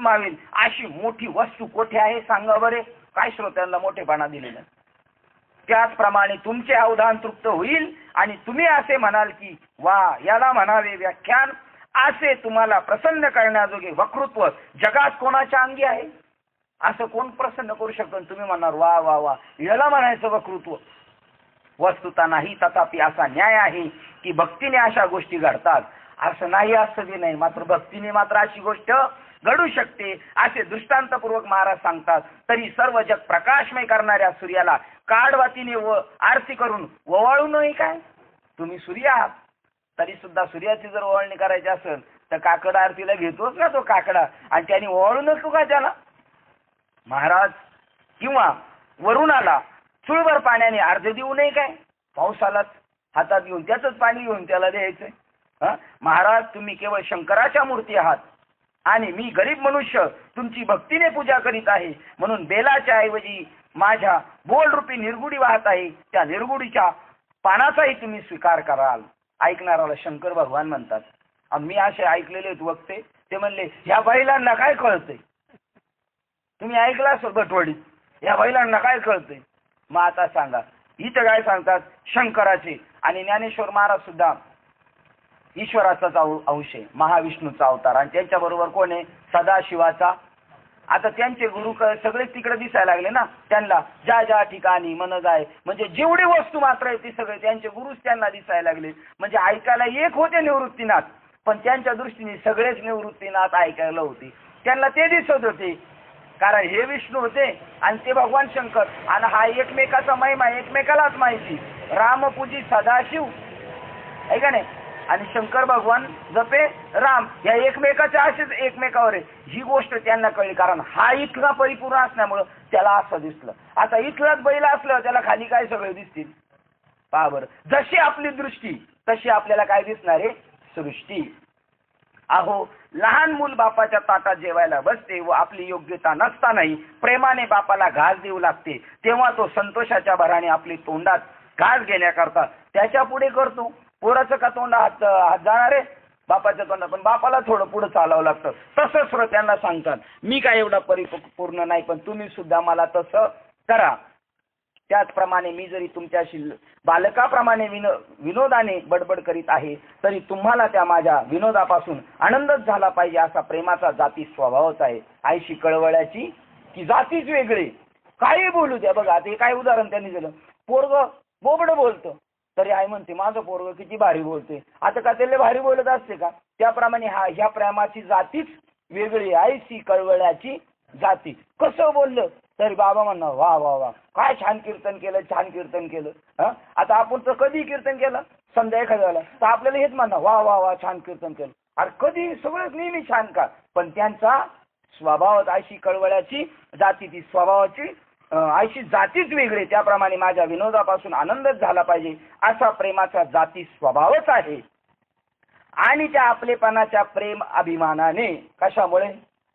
मावेल अशी मोठी वस्तू कोठे आहे सांगा बरे. काय श्रोत्यांना मोठेपणा दिलेला. त्याचप्रमाणे तुमचे अवधान तृप्त होईल आणि तुम्ही असे म्हणाल की वा, याला म्हणावे व्याख्यान. असे तुम्हाला प्रसन्न करण्याजोगे वक्तृत्व जगात कोणाच्या अंगी आहे? असं कोण प्रसन्न करू शकतो? तुम्ही म्हणणार वा वा वा, याला म्हणायचं वक्तृत्व. वस्तुता नाही. तथापि असा न्याय आहे की भक्तीने अशा गोष्टी घडतात. असं नाही असं बी नाही, मात्र भक्तीने मात्र अशी गोष्ट घडू शकते असे दृष्टांतपूर्वक महाराज सांगतात. तरी सर्व जग प्रकाशमय करणाऱ्या सूर्याला काडवातीने व आरती करून ओवाळू नये काय? तुम्ही सूर्य आहात तरी सुद्धा सूर्याची जर ओवाळणी करायची असेल तर काकड आरतीला घेतोच ना तो काकडा, आणि त्याने ओवाळू नको का त्याला? महाराज किंवा वरुणाला चुळभर पाण्याने अर्ध देऊ नये काय? पावसालाच हातात घेऊन त्याचंच पाणी घेऊन त्याला द्यायचंय. महाराज, तुम्ही केवळ शंकराच्या मूर्ती आहात आणि मी गरीब मनुष्य तुमची भक्तीने पूजा करीत आहे, म्हणून बेलाच्या ऐवजी माझ्या बोलरूपी निर्गुडी वाहत आहे. त्या निर्गुडीच्या पानाचाही तुम्ही स्वीकार कराल. ऐकणाराला शंकर भगवान म्हणतात. मी असे ऐकलेले वक्ते, ते म्हणले ह्या बैलांना काय कळतंय? तुम्ही ऐकला असेल गटवडीत, ह्या बैलांना काय कळतंय? मग आता सांगा, इथं काय सांगतात? शंकराचे. आणि ज्ञानेश्वर महाराज सुद्धा ईश्वराचाच अंश आहे, महाविष्णूचा अवतार. आणि त्यांच्याबरोबर कोण आहे? सदाशिवाचा. आता त्यांचे गुरु सगळे तिकडे दिसायला लागले ना त्यांना, ज्या ज्या ठिकाणी मन जाय, म्हणजे जेवढी वस्तू मात्र आहे ती सगळे त्यांचे गुरुच त्यांना दिसायला लागले. म्हणजे ऐकायला एक होते निवृत्तीनाथ, पण त्यांच्या दृष्टीने सगळेच निवृत्तीनाथ ऐकायला होते. त्यांना ते दिसत होते, कारण हे विष्णू होते आणि ते भगवान शंकर, आणि हा एकमेकाचा महिमा एकमेकालाच माहिती. रामपूजी सदाशिव आहे का नाही, आणि शंकर भगवान जपे राम, या एकमेकाच्या असेच एकमेकावर आहे. ही गोष्ट त्यांना कळली, कारण हा इथला परिपूर्ण असल्यामुळं त्याला असं दिसलं. आता इथलाच बैल असलं त्याला खाली काय सगळे दिसतील? पहा बरं, जशी आपली दृष्टी तशी आपल्याला काय दिसणार आहे? सृष्टी. अहो, लहान मूल बापाच्या ताटात जेवायला बसते व आपली योग्यता नसतानाही प्रेमाने बापाला घास देऊ लागते, तेव्हा तो संतोषाच्या भराने आपली तोंडात घास घेण्याकरता त्याच्या पुढे करतो. पोराचं का तोंड हात जाणार आहे बापाच्या तोंडात, पण बापाला थोडं पुढे चालावं लागतं. तसंच श्रोत्यांना सांगतात, मी काय एवढा परिपूर्ण नाही, पण तुम्ही सुद्धा मला तसं करा. त्याचप्रमाणे मी जरी तुमच्याशी बालकाप्रमाणे विनोदाने बडबड करीत आहे, तरी तुम्हाला त्या माझ्या विनोदापासून आनंदच झाला पाहिजे, असा प्रेमाचा जाती स्वभावच आहे. आईशी कळवळ्याची की जातीच वेगळी, काही बोलू द्या. बघा ते काय उदाहरण त्यांनी दिलं, पोरग बोबड बोलतं तरी आई म्हणते माझं पोरग किती भारी बोलते. आता का त्याला भारी बोलत असते का? त्याप्रमाणे ह्या प्रेमाची जातीच वेगळी, आईशी कळवळ्याची जाती. कसं बोललं तरी बाबा म्हणणार वा वा वा, काय छान कीर्तन केलं, छान कीर्तन केलं. आता आपण तर कधी कीर्तन केलं, समजा एखाद्याला तर आपल्याला हेच म्हणणार वा वा वा, छान कीर्तन केलं. अरे कधी सगळं नेहमी छान का? पण त्यांचा स्वभाव आईशी कळवळ्याची जाती, ती स्वभावाची आईशी जातीच वेगळी. त्याप्रमाणे माझ्या विनोदापासून आनंदच झाला पाहिजे, असा प्रेमाचा जाती स्वभावच आहे. आणि त्या आपलेपणाच्या प्रेम अभिमानाने, कशामुळे?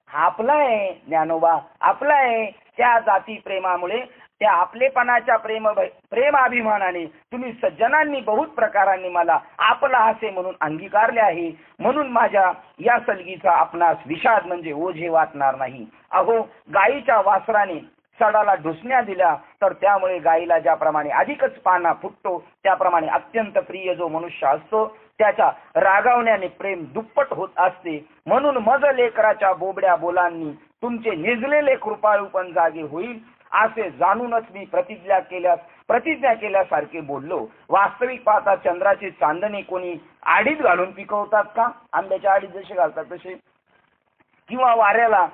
आपला आहे ज्ञानोबा, आपला आहे. त्या जाती प्रेमामुळे, त्या आपलेपणाच्या प्रेम अभिमानाने तुम्ही सज्जनांनी बहुत प्रकारांनी मला आपला असे म्हणून अंगीकारले आहे. म्हणून माझ्या या सलगीचा आपणास विषाद म्हणजे ओझे वाटणार नाही. अहो, गाईच्या वासराने सडाला ढुसण्या दिल्या तर त्यामुळे गाईला ज्याप्रमाणे अधिकच पाना फुटतो, त्याप्रमाणे अत्यंत प्रिय जो मनुष्य असतो त्याच्या रागावण्याने प्रेम दुप्पट होत असते. म्हणून मज लेकराच्या बोबड्या बोलांनी तुमचे निजलेले कृपाळूपण जागे होईल, असे जाणूनच मी प्रतिज्ञा केल्यासारखे बोललो. वास्तविक पाहता चंद्राची चांदणे कोणी आडीत घालून पिकवतात का? आंब्याच्या आडीत जसे घालतात तसे? किंवा वाऱ्याला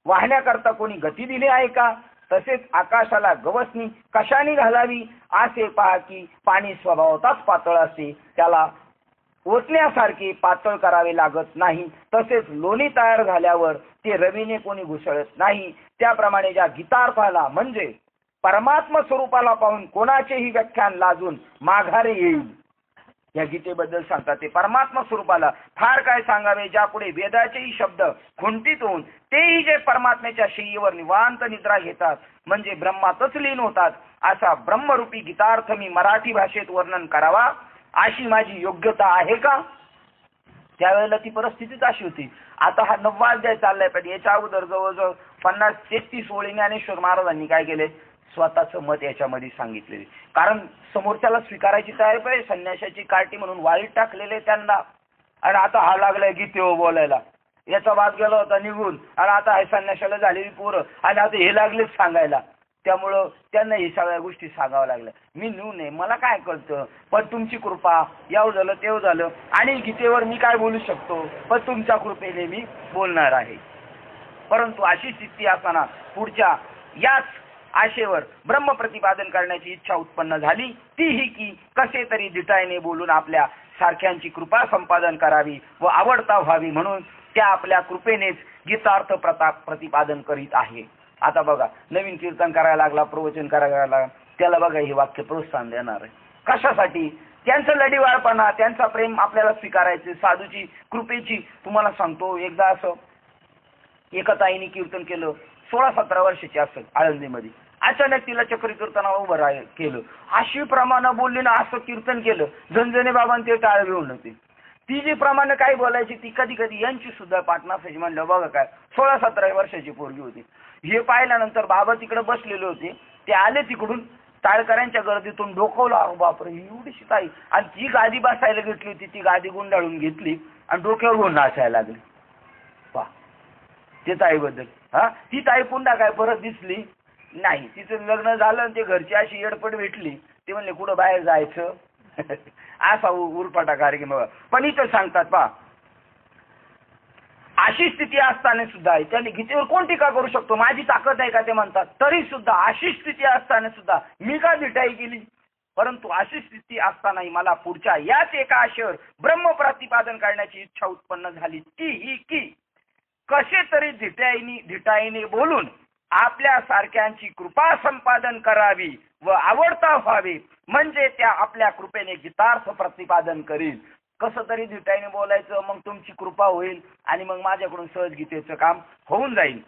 वाहण्याकरता कोणी गती दिली आहे का? तसेच आकाशाला गवसणी कशाने घालावी? असे पहा की पाणी स्वभावतःच पातळ असते, त्याला ओतण्यासारखे पातळ करावे लागत नाही. तसेच लोणी तयार झाल्यावर ते रवीने कोणी घुसळत नाही. त्याप्रमाणे ज्या गीतार्थाला म्हणजे परमात्म स्वरूपाला पाहून कोणाचेही व्याख्यान लाजून माघारे येईल, या गीतेबद्दल सांगतात. ते परमात्मा स्वरूपाला फार काय सांगावे, ज्यापुढे वेदाचेही शब्द खुंटीत होऊन तेही जे परमात्म्याच्या शय्येवर निवांत निद्रा घेतात, म्हणजे ब्रह्मातच लीन होतात, असा ब्रह्मरूपी गीतार्थ मी मराठी भाषेत वर्णन करावा अशी माझी योग्यता आहे का? त्यावेळेला ती परिस्थितीच अशी होती. आता हा 9वा अध्याय चाललाय, पण याच्या अगोदर जवळजवळ 50-33 ओळी ज्ञानेश्वर महाराजांनी काय केले, स्वतःचं मत याच्यामध्ये सांगितलेले. कारण समोरच्याला स्वीकारायची तयारी पाहिजे. संन्याशाची कार्टी म्हणून वाईट टाकलेले त्यांना, आणि आता हा लागलाय गीतेवर बोलायला. याचा वाद गेला होता निघून, आणि आता हे संन्याशाला झालेली पोरं, आणि आता हे लागलेच सांगायला. त्यामुळं त्यांना हे सगळ्या गोष्टी सांगाव्या लागल्या. मी नेऊ नये, मला काय कळतं, पण तुमची कृपा, याव झालं तेव झालं, आणि गीतेवर मी काय बोलू शकतो, पण तुमच्या कृपेने मी बोलणार आहे. परंतु अशी स्थिती असताना पुढच्या याच आशेवर ब्रह्म प्रतिपादन करण्याची इच्छा उत्पन्न झाली, तीही की कसे तरी दिटाईने बोलून आपल्या सारख्यांची कृपा संपादन करावी व आवडता व्हावी, म्हणून त्या आपल्या कृपेनेच गीतार्थ प्रतिपादन करीत आहे. आता बघा, नवीन कीर्तन करायला लागला, प्रवचन करायला लागला, त्याला बघा हे वाक्य प्रोत्साहन देणार आहे. कशासाठी? त्यांचं लढीवाळपणा, त्यांचा प्रेम आपल्याला स्वीकारायचे, साधूची कृपेची. तुम्हाला सांगतो, एकदा असं एका ताईने कीर्तन केलं, 16-17 वर्षाची असेल, आळंदीमध्ये. अचानक तिला चक्री कीर्तनावर उभं केलं, अशी प्रमाणे बोलली ना, असं कीर्तन केलं, झणझणे बाबांनी ते टाळ घेऊन होते. ती जी प्रमाणे काय बोलायची, ती कधी कधी यांची सुद्धा पाठ नसायची. म्हणलं बघा काय, 16-17 वर्षाची पोरगी होती. हे पाहिल्यानंतर बाबा तिकडे बसलेले होते, ते आले तिकडून टाळकऱ्यांच्या गर्दीतून, डोकवलं, अहो बापरे एवढीशी ताई, आणि ती गादी बसायला घेतली होती, ती गादी गुंडाळून घेतली आणि डोक्यावर घेऊन नाचायला लागली. पहा ते ताईबद्दल. ती ताई पुन्हा काय परत दिसली नाही. तिचं लग्न झालं आणि ते घरची अशी येडपड भेटली, ते म्हणले कुठं बाहेर जायचं असा उरफाटा कार्यक्रम. पण इथं सांगतात पहा, अशी स्थिती असताना सुद्धा त्यांनी गीतेवर कोण टीका करू शकतो, माझी ताकद आहे का ते म्हणतात. तरी सुद्धा अशी स्थिती असताना सुद्धा मी का दिटाई केली? परंतु अशी स्थिती असतानाही मला पुढच्या याच एका आशेवर ब्रह्म प्रतिपादन करण्याची इच्छा उत्पन्न झाली, ती ही की कसे तरी धिटाईने बोलून आपल्या सारख्यांची कृपा संपादन करावी व आवडता व्हावी, म्हणजे त्या आपल्या कृपेने गीतार्थ प्रतिपादन करील. कसं तरी धिटाईने बोलायचं, मग तुमची कृपा होईल आणि मग माझ्याकडून सहजगीतेचं काम होऊन जाईल.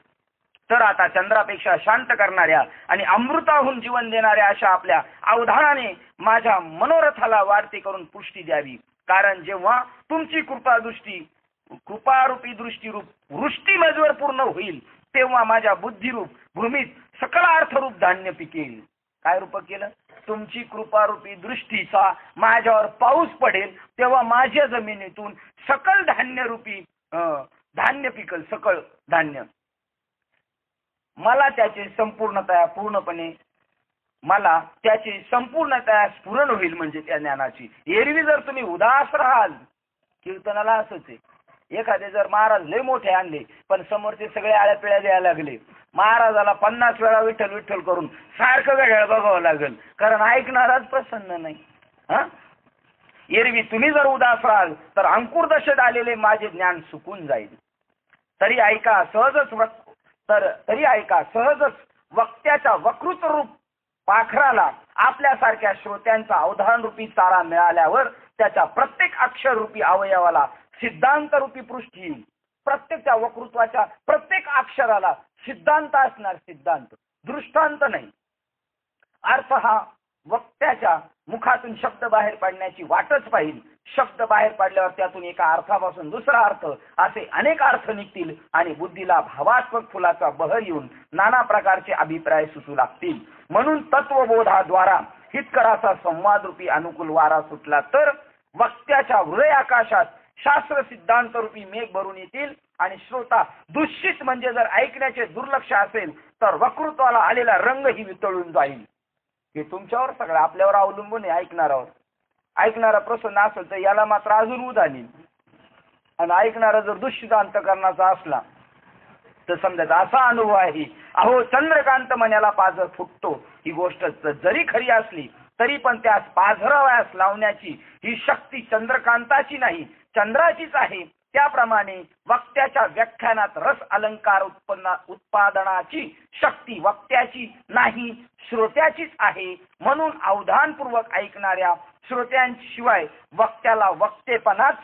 तर आता चंद्रापेक्षा शांत करणाऱ्या आणि अमृताहून जीवन देणाऱ्या अशा आपल्या अवधानाने माझ्या मनोरथाला वाढती करून पुष्टी द्यावी. कारण जेव्हा तुमची कृपारूपी दृष्टीरूप वृष्टीमजवर पूर्ण होईल तेव्हा माझ्या बुद्धिरूप भूमीत सकल अर्थरूप धान्य पिकेल. काय रूप केलं? तुमची कृपारूपी दृष्टीचा माझ्यावर पाऊस पडेल तेव्हा माझ्या जमिनीतून सकल धान्यरूपी धान्य पिकल. सकल धान्य मला त्याचे संपूर्णतया स्फुरण होईल. म्हणजे त्या ज्ञानाची. एरवी जर तुम्ही उदास राहाल, कीर्तनाला असंच आहे, एखादे जर महाराज लय मोठे आणले पण समोरचे सगळे आळ्या पिळ्या द्यायला लागले, महाराजाला 50 वेळा विठ्ठल विठ्ठल करून सारखं वेगळं बघावं लागेल, कारण ऐकणाराच प्रसन्न नाही. एरवी तुम्ही जर उदास राहाल तर अंकुर दशेत आलेले माझे ज्ञान सुकून जाईल. तरी ऐका सहजच वक्त्याच्या वक्तृत्व रूप पाखराला आपल्यासारख्या श्रोत्यांचा अवधान रूपी चारा मिळाल्यावर त्याच्या प्रत्येक अक्षर रूपी अवयवाला सिद्धांत रूपी पृष्ठी येईल. प्रत्येक त्या वक्तृत्वाच्या प्रत्येक अक्षराला सिद्धांत असणार. सिद्धांत, दृष्टांत नाही. अर्थ हा वक्त्याच्या मुखातून शब्द बाहेर पडण्याची वाटच पाहिजे. शब्द बाहेर पडल्यावर त्यातून एका अर्थापासून दुसरा अर्थ असे अनेक अर्थ निघतील आणि बुद्धीला भावात्मक फुलाचा बहर येऊन नाना प्रकारचे अभिप्राय सुचू लागतील. म्हणून तत्वबोधाद्वारा हितकराचा संवाद रूपी अनुकूल वारा सुटला तर वक्त्याच्या हृदय आकाशात शास्त्र सिद्धांत रूपी मेघ भरून येतील आणि श्रोता दुष्यित म्हणजे जर ऐकण्याचे दुर्लक्ष असेल तर वक्तृत्वाला आलेला रंग ही वितळून जाईल. हे तुमच्यावर सगळं आपल्यावर अवलंबून आहे. ऐकणारा प्रसन्न असेल तर याला मात्र अजून उदानी, आणि ऐकणारा जर दुष्यित अंतकरणाचा असला तर समजायचा असा अनुभव आहे. अहो चंद्रकांत मण्याला पाझर फुटतो. ही गोष्ट जरी खरी असली तरी पण त्यास पाझरावयास लावण्याची ही शक्ती चंद्रकांताची नाही, चंद्राचीच आहे. त्याप्रमाणे वक्त्याच्या व्याख्यानात रस अलंकार उत्पादनाची शक्ती वक्त्याची नाही, श्रोत्याचीच आहे. म्हणून अवधानपूर्वक ऐकणाऱ्या श्रोत्यांशिवाय वक्त्याला वक्तेपणाच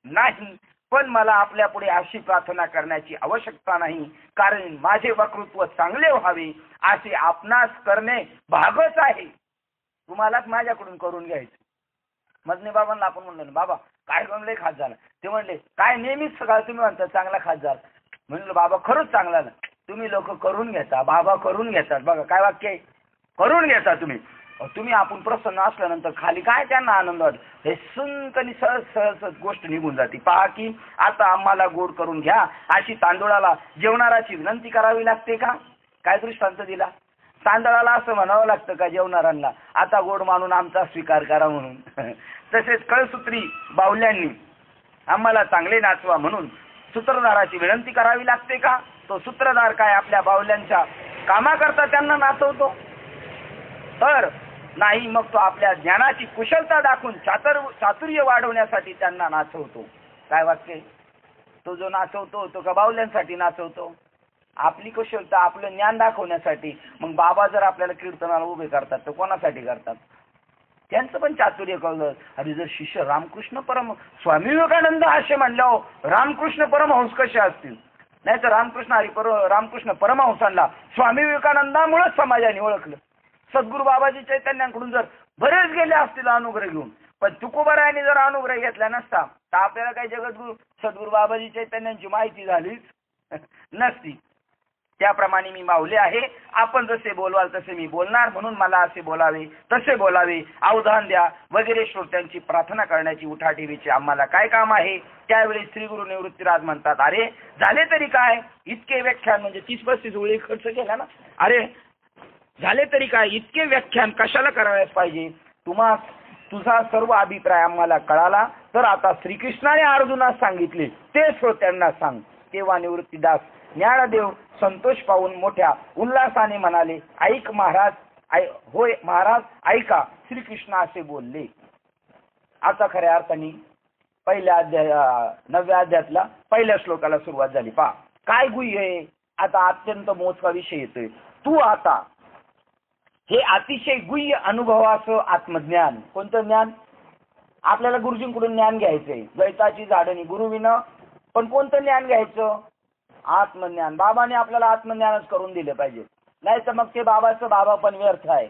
नाही. पण मला आपल्या पुढे अशी प्रार्थना करण्याची आवश्यकता नाही, कारण माझे वक्तृत्व चांगले व्हावे असे आपणास करणे भागच आहे. तुम्हालाच माझ्याकडून करून घ्यायचं. मधने बाबांना आपण म्हणलं, बाबा काय लय खास झाला. ते म्हणले काय नेहमीच सकाळ तुम्ही म्हणता चांगला खास झाला. म्हणलं बाबा खरंच चांगला ना. तुम्ही लोक करून घेता, बाबा करून घेतात. बघा काय वाक्य आहे, करून घेता तुम्ही. आपण प्रसन्न असल्यानंतर खाली काय त्यांना आनंद वाटतो. हे सुंकनी सहज गोष्ट निघून जाते. पहा की आता आम्हाला गोड करून घ्या अशी तांदूळाला जेवणाराची विनंती करावी लागते का? काय दृष्टांत दिला. तांदळाला असं म्हणावं लागतं का जेवणाऱ्यांना, आता गोड मानून आमचा स्वीकार करा म्हणून. तसेच कळसूत्री बाहुल्यांनी आम्हाला चांगले नाचवा म्हणून सूत्रधाराची विनंती करावी लागते का? तो सूत्रधार काय आपल्या बाहुल्यांच्या कामाकरता त्यांना नाचवतो तर नाही, मग तो आपल्या ज्ञानाची कुशलता दाखवून चातुर्य वाढवण्यासाठी त्यांना नाचवतो. काय वाक्य, तो जो नाचवतो तो का बाहुल्यांसाठी नाचवतो? आपली कुशलता, आपलं ज्ञान दाखवण्यासाठी. मग बाबा जर आपल्याला कीर्तनाला उभे करतात तर कोणासाठी करतात? त्यांचं पण चातुर्य कळलं. अरे जर शिष्य रामकृष्ण स्वामी विवेकानंद असे म्हणल्यावर रामकृष्ण परमहंस कसे असतील? नाही तर रामकृष्ण परमहंसांना स्वामी विवेकानंदामुळेच समाजाने ओळखलं. सद्गुरू बाबाजी चैतन्यांकडून जर बरेच गेले असतील अनुग्रह घेऊन, पण तुकोबारायांनी जर अनुग्रह घेतला नसता तर आपल्याला काही जगद्गुरू सद्गुरू बाबाजी चैतन्यांची माहिती झालीच नसती. त्याप्रमाणे मी माऊली आहे. आपण जसे बोलवाल तसे मी बोलणार, म्हणून मला असे बोलावे तसे बोलावे, अवधान द्या वगैरे श्रोत्यांची प्रार्थना करण्याची उठाठेवीची आम्हाला काय काम आहे? त्यावेळी श्री गुरु निवृत्तीराज म्हणतात, अरे झाले तरी काय इतके व्याख्यान, म्हणजे 30-35 ओळी खर्च केला ना. अरे झाले तरी काय इतके व्याख्यान कशाला करायला पाहिजे? तुझा सर्व अभिप्राय आम्हाला कळाला तर आता श्रीकृष्णाने अर्जुनास सांगितले ते श्रोत्यांना सांग. तेव्हा निवृत्तीदास ज्ञानदेव संतोष पाहून मोठ्या उल्हासाने म्हणाले, ऐक महाराज, होय महाराज ऐका, श्रीकृष्ण असे बोलले. आता खऱ्या अर्थाने पहिल्या 9व्या अध्यायातला पहिल्या श्लोकाला सुरुवात झाली. पहा काय गुह्य आहे. आता अत्यंत मोजका विषय येतोय. तू आता हे अतिशय गुह्य अनुभवाचं आत्मज्ञान. कोणतं ज्ञान? आपल्याला गुरुजींकडून ज्ञान घ्यायचंय, गैताची झाडणी गुरुविनं. पण कोणतं ज्ञान घ्यायचं? आत्मज्ञान. बाबाने आपल्याला आत्मज्ञानच करून दिले पाहिजे, नाही तर मग ते बाबाचं बाबा पण व्यर्थ आहे.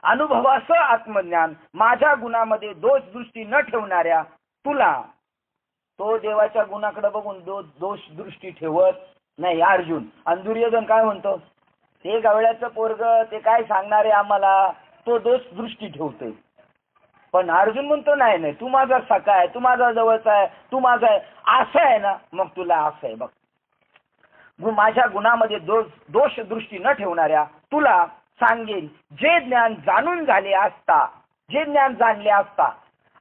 अनुभवाचं आत्मज्ञान, माझ्या गुणामध्ये दोष दृष्टी न ठेवणाऱ्या तुला. तो देवाच्या गुणाकडे बघून दोष दृष्टी ठेवत नाही अर्जुन. आणि दुर्योधन काय म्हणतो? ते गवळ्याचं पोरग, ते काय सांगणारे आम्हाला, तो दोष दृष्टी ठेवतोय. पण अर्जुन म्हणतो नाही नाही, तू माझा सखा आहे, तू माझा जवळचा आहे, तू माझा आहे, असं आहे ना, मग तुला असं आहे बघ. माझ्या गुणामध्ये दोष दृष्टी न ठेवणाऱ्या तुला सांगेन, जे ज्ञान जाणून झाले असता, जे ज्ञान जाणले असता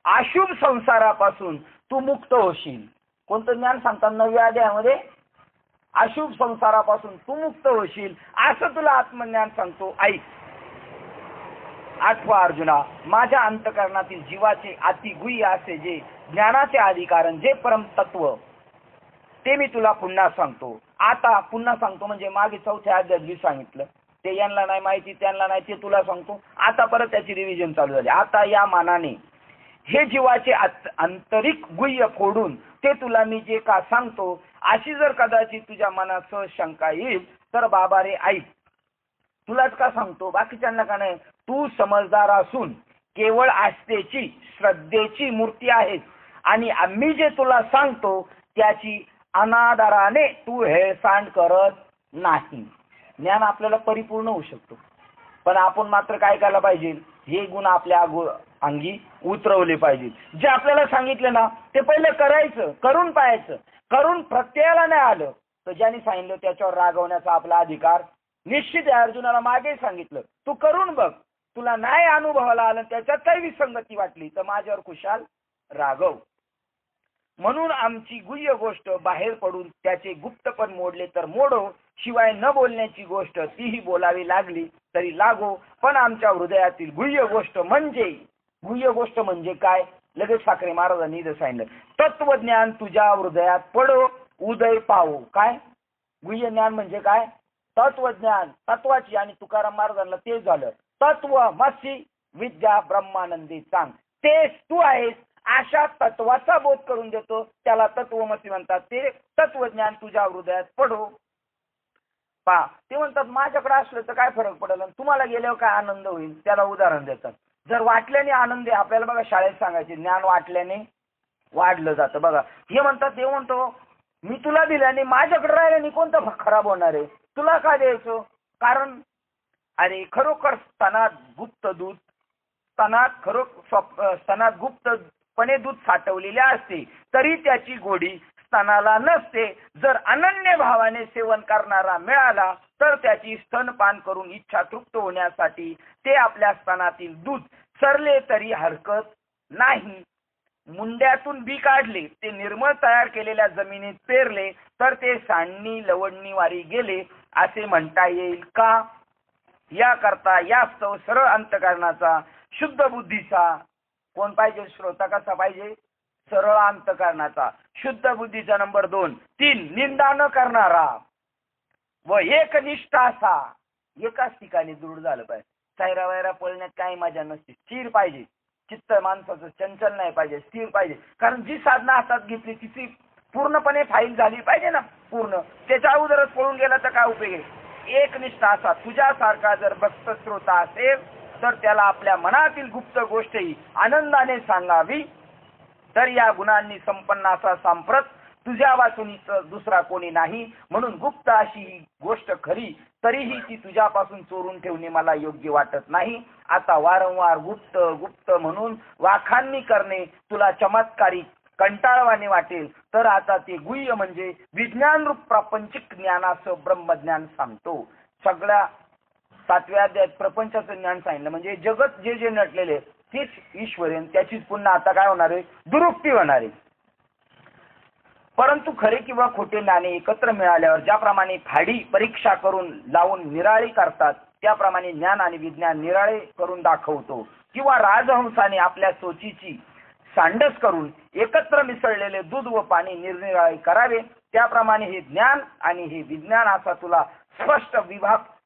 अशुभ संसारापासून तू मुक्त होशील. कोणतं ज्ञान सांगतात 9व्या अध्यायामध्ये? अशुभ संसारापासून तू मुक्त होशील, असं तुला आत्मज्ञान सांगतो. ऐक. 8वा अर्जुना, माझ्या अंतकरणातील जीवाचे अतिगुह्य असे जे ज्ञानाचे अधिकारण, जे परमतत्व, ते मी तुला पुन्हा सांगतो. आता पुन्हा सांगतो म्हणजे मागे 4थ्या अध्यायात सांगितलं, ते यांना नाही माहिती, त्यांना नाही, ते तुला सांगतो. आता परत त्याची रिव्हिजन चालू झाली. आता या मानाने हे जीवाचे आंतरिक गुह्य फोडून ते तुला मी जे का सांगतो, अशी जर कदाचित तुझ्या मनात शंका येईल तर बाबा रे ऐक, तुलाच का सांगतो, बाकीच्यांना का नाही. तू समजदार असून केवळ आस्थेची, श्रद्धेची मूर्ती आहेस आणि आम्ही जे तुला सांगतो त्याची अनादराने तू हेळसांड करत नाही. ज्ञान आपल्याला परिपूर्ण होऊ शकतो, पण आपण मात्र काय करायला पाहिजे? हे गुण आपल्या अंगी उतरवले पाहिजे. जे आपल्याला सांगितलं ना ते पहिले करायचं, करून पाहायचं. करून प्रत्ययाला नाही आलं तर ज्यांनी सांगितलं त्याच्यावर रागवण्याचा आपला अधिकार निश्चित आहे. अर्जुनाला मागे सांगितलं, तू करून बघ, तुला नाही अनुभवाला आलं, त्याच्यात काही विसंगती वाटली तर माझ्यावर खुशाल रागव. म्हणून आमची गुह्य गोष्ट बाहेर पडून त्याचे गुप्तपण मोडले तर मोडो, शिवाय न बोलण्याची गोष्ट तीही बोलावी लागली तरी लागो. पण आमच्या हृदयातील गुह्य गोष्ट म्हणजे काय? लगेच ठाकरे महाराजांनी इथं सांगितलं, तत्वज्ञान तुझ्या हृदयात पडो, उदय पावो. काय गुह्य ज्ञान म्हणजे काय? तत्वज्ञान, तत्वाची. आणि तुकाराम महाराजांना तेच झालं, तत्वमसी विद्या ब्रह्मानंदी सांग, तेच तू आहेस अशा तत्वाचा बोध करून देतो, त्याला तत्वमसी म्हणतात. ते तत्वज्ञान तुझ्या हृदयात पडो. पा ते म्हणतात माझ्याकडे असलं तर काय फरक पडेल, तुम्हाला गेल्यावर काय आनंद होईल, त्याला उदाहरण देतात. जर वाटल्याने आनंद आहे, आपल्याला बघा शाळेत सांगायचे ज्ञान वाटल्याने वाढलं जातं. बघा हे म्हणतात, ते म्हणतो मी तुला दिल्याने माझ्याकडे राहिल्याने कोणतं खराब होणार आहे, तुला काय द्यायचं? कारण अरे खरोखर स्तनात गुप्तपणे दूध साठवलेले असते तरी त्याची गोडी स्तनाला नसते. जर अनन्य भावाने सेवन करणारा मिळाला तर त्याची स्तनपान करून इच्छा तृप्त होण्यासाठी ते आपल्या स्तनातील दूध सरले तरी हरकत नाही. मुंड्यातून बी काढले, ते निर्मळ तयार केलेल्या जमिनीत पेरले तर ते सांडणी लवणणी वारी गेले असे म्हणता येईल का? याकरता यास्तव सरळ अंतकरणाचा, शुद्ध बुद्धीचा, कोण पाहिजे श्रोता कसा पाहिजे? सरळ अंतकरणाचा, शुद्ध बुद्धीचा. नंबर 2, 3 निंदा न करणारा व एकनिष्ठ असा. एकाच ठिकाणी दृढ झालं पाहिजे. सायरा वायरा पळण्यात काही मजा नसते. स्थिर पाहिजे चित्त, माणसाचं चंचल नाही पाहिजे, स्थिर पाहिजे. कारण जी साधना हातात घेतली तिची पूर्णपणे फाईल झाली पाहिजे ना पूर्ण. त्याच्या अगोदरच पळून गेला तर काय उपयोग आहे? एकनिष्ठ असा तुझ्यासारखा जर भक्त श्रोता असेल तर त्याला आपल्या मनातील गुप्त गोष्टही आनंदाने सांगावी. तर या गुणांनी संपन्न असा सांप्रत तुझ्या वाचून दुसरा कोणी नाही. म्हणून गुप्त अशी ही गोष्ट खरी, तरीही ती तुझ्यापासून चोरून ठेवणे मला योग्य वाटत नाही. आता वारंवार गुप्त गुप्त म्हणून वाखाणणी करणे तुला चमत्कारी कंटाळवाणे वाटेल, तर आता ते गुह्य म्हणजे विज्ञान रूप प्रापंचिक ज्ञानाचं ब्रह्मज्ञान सांगतो. सगळ्या 7व्या अध्यायात प्रपंचाचं ज्ञान सांगितलं, म्हणजे जगत जे जे नटलेले तेच ईश्वरेन, त्याचीच पुन्हा आता काय होणार आहे? दुरुक्ती होणार आहे. परंतु खरे किंवा खोटे नाणे एकत्र मिळाल्यावर ज्याप्रमाणे फाडी परीक्षा करून लावून निराळी करतात, त्याप्रमाणे ज्ञान आणि विज्ञान निराळे करून दाखवतो. किंवा राजहंसाने आपल्या सोचीची सांडस करून एकत्र मिसळलेले दूध व पाणी निरनिराळे करावे, त्याप्रमाणे हे ज्ञान आणि हे विज्ञान असा तुला स्पष्ट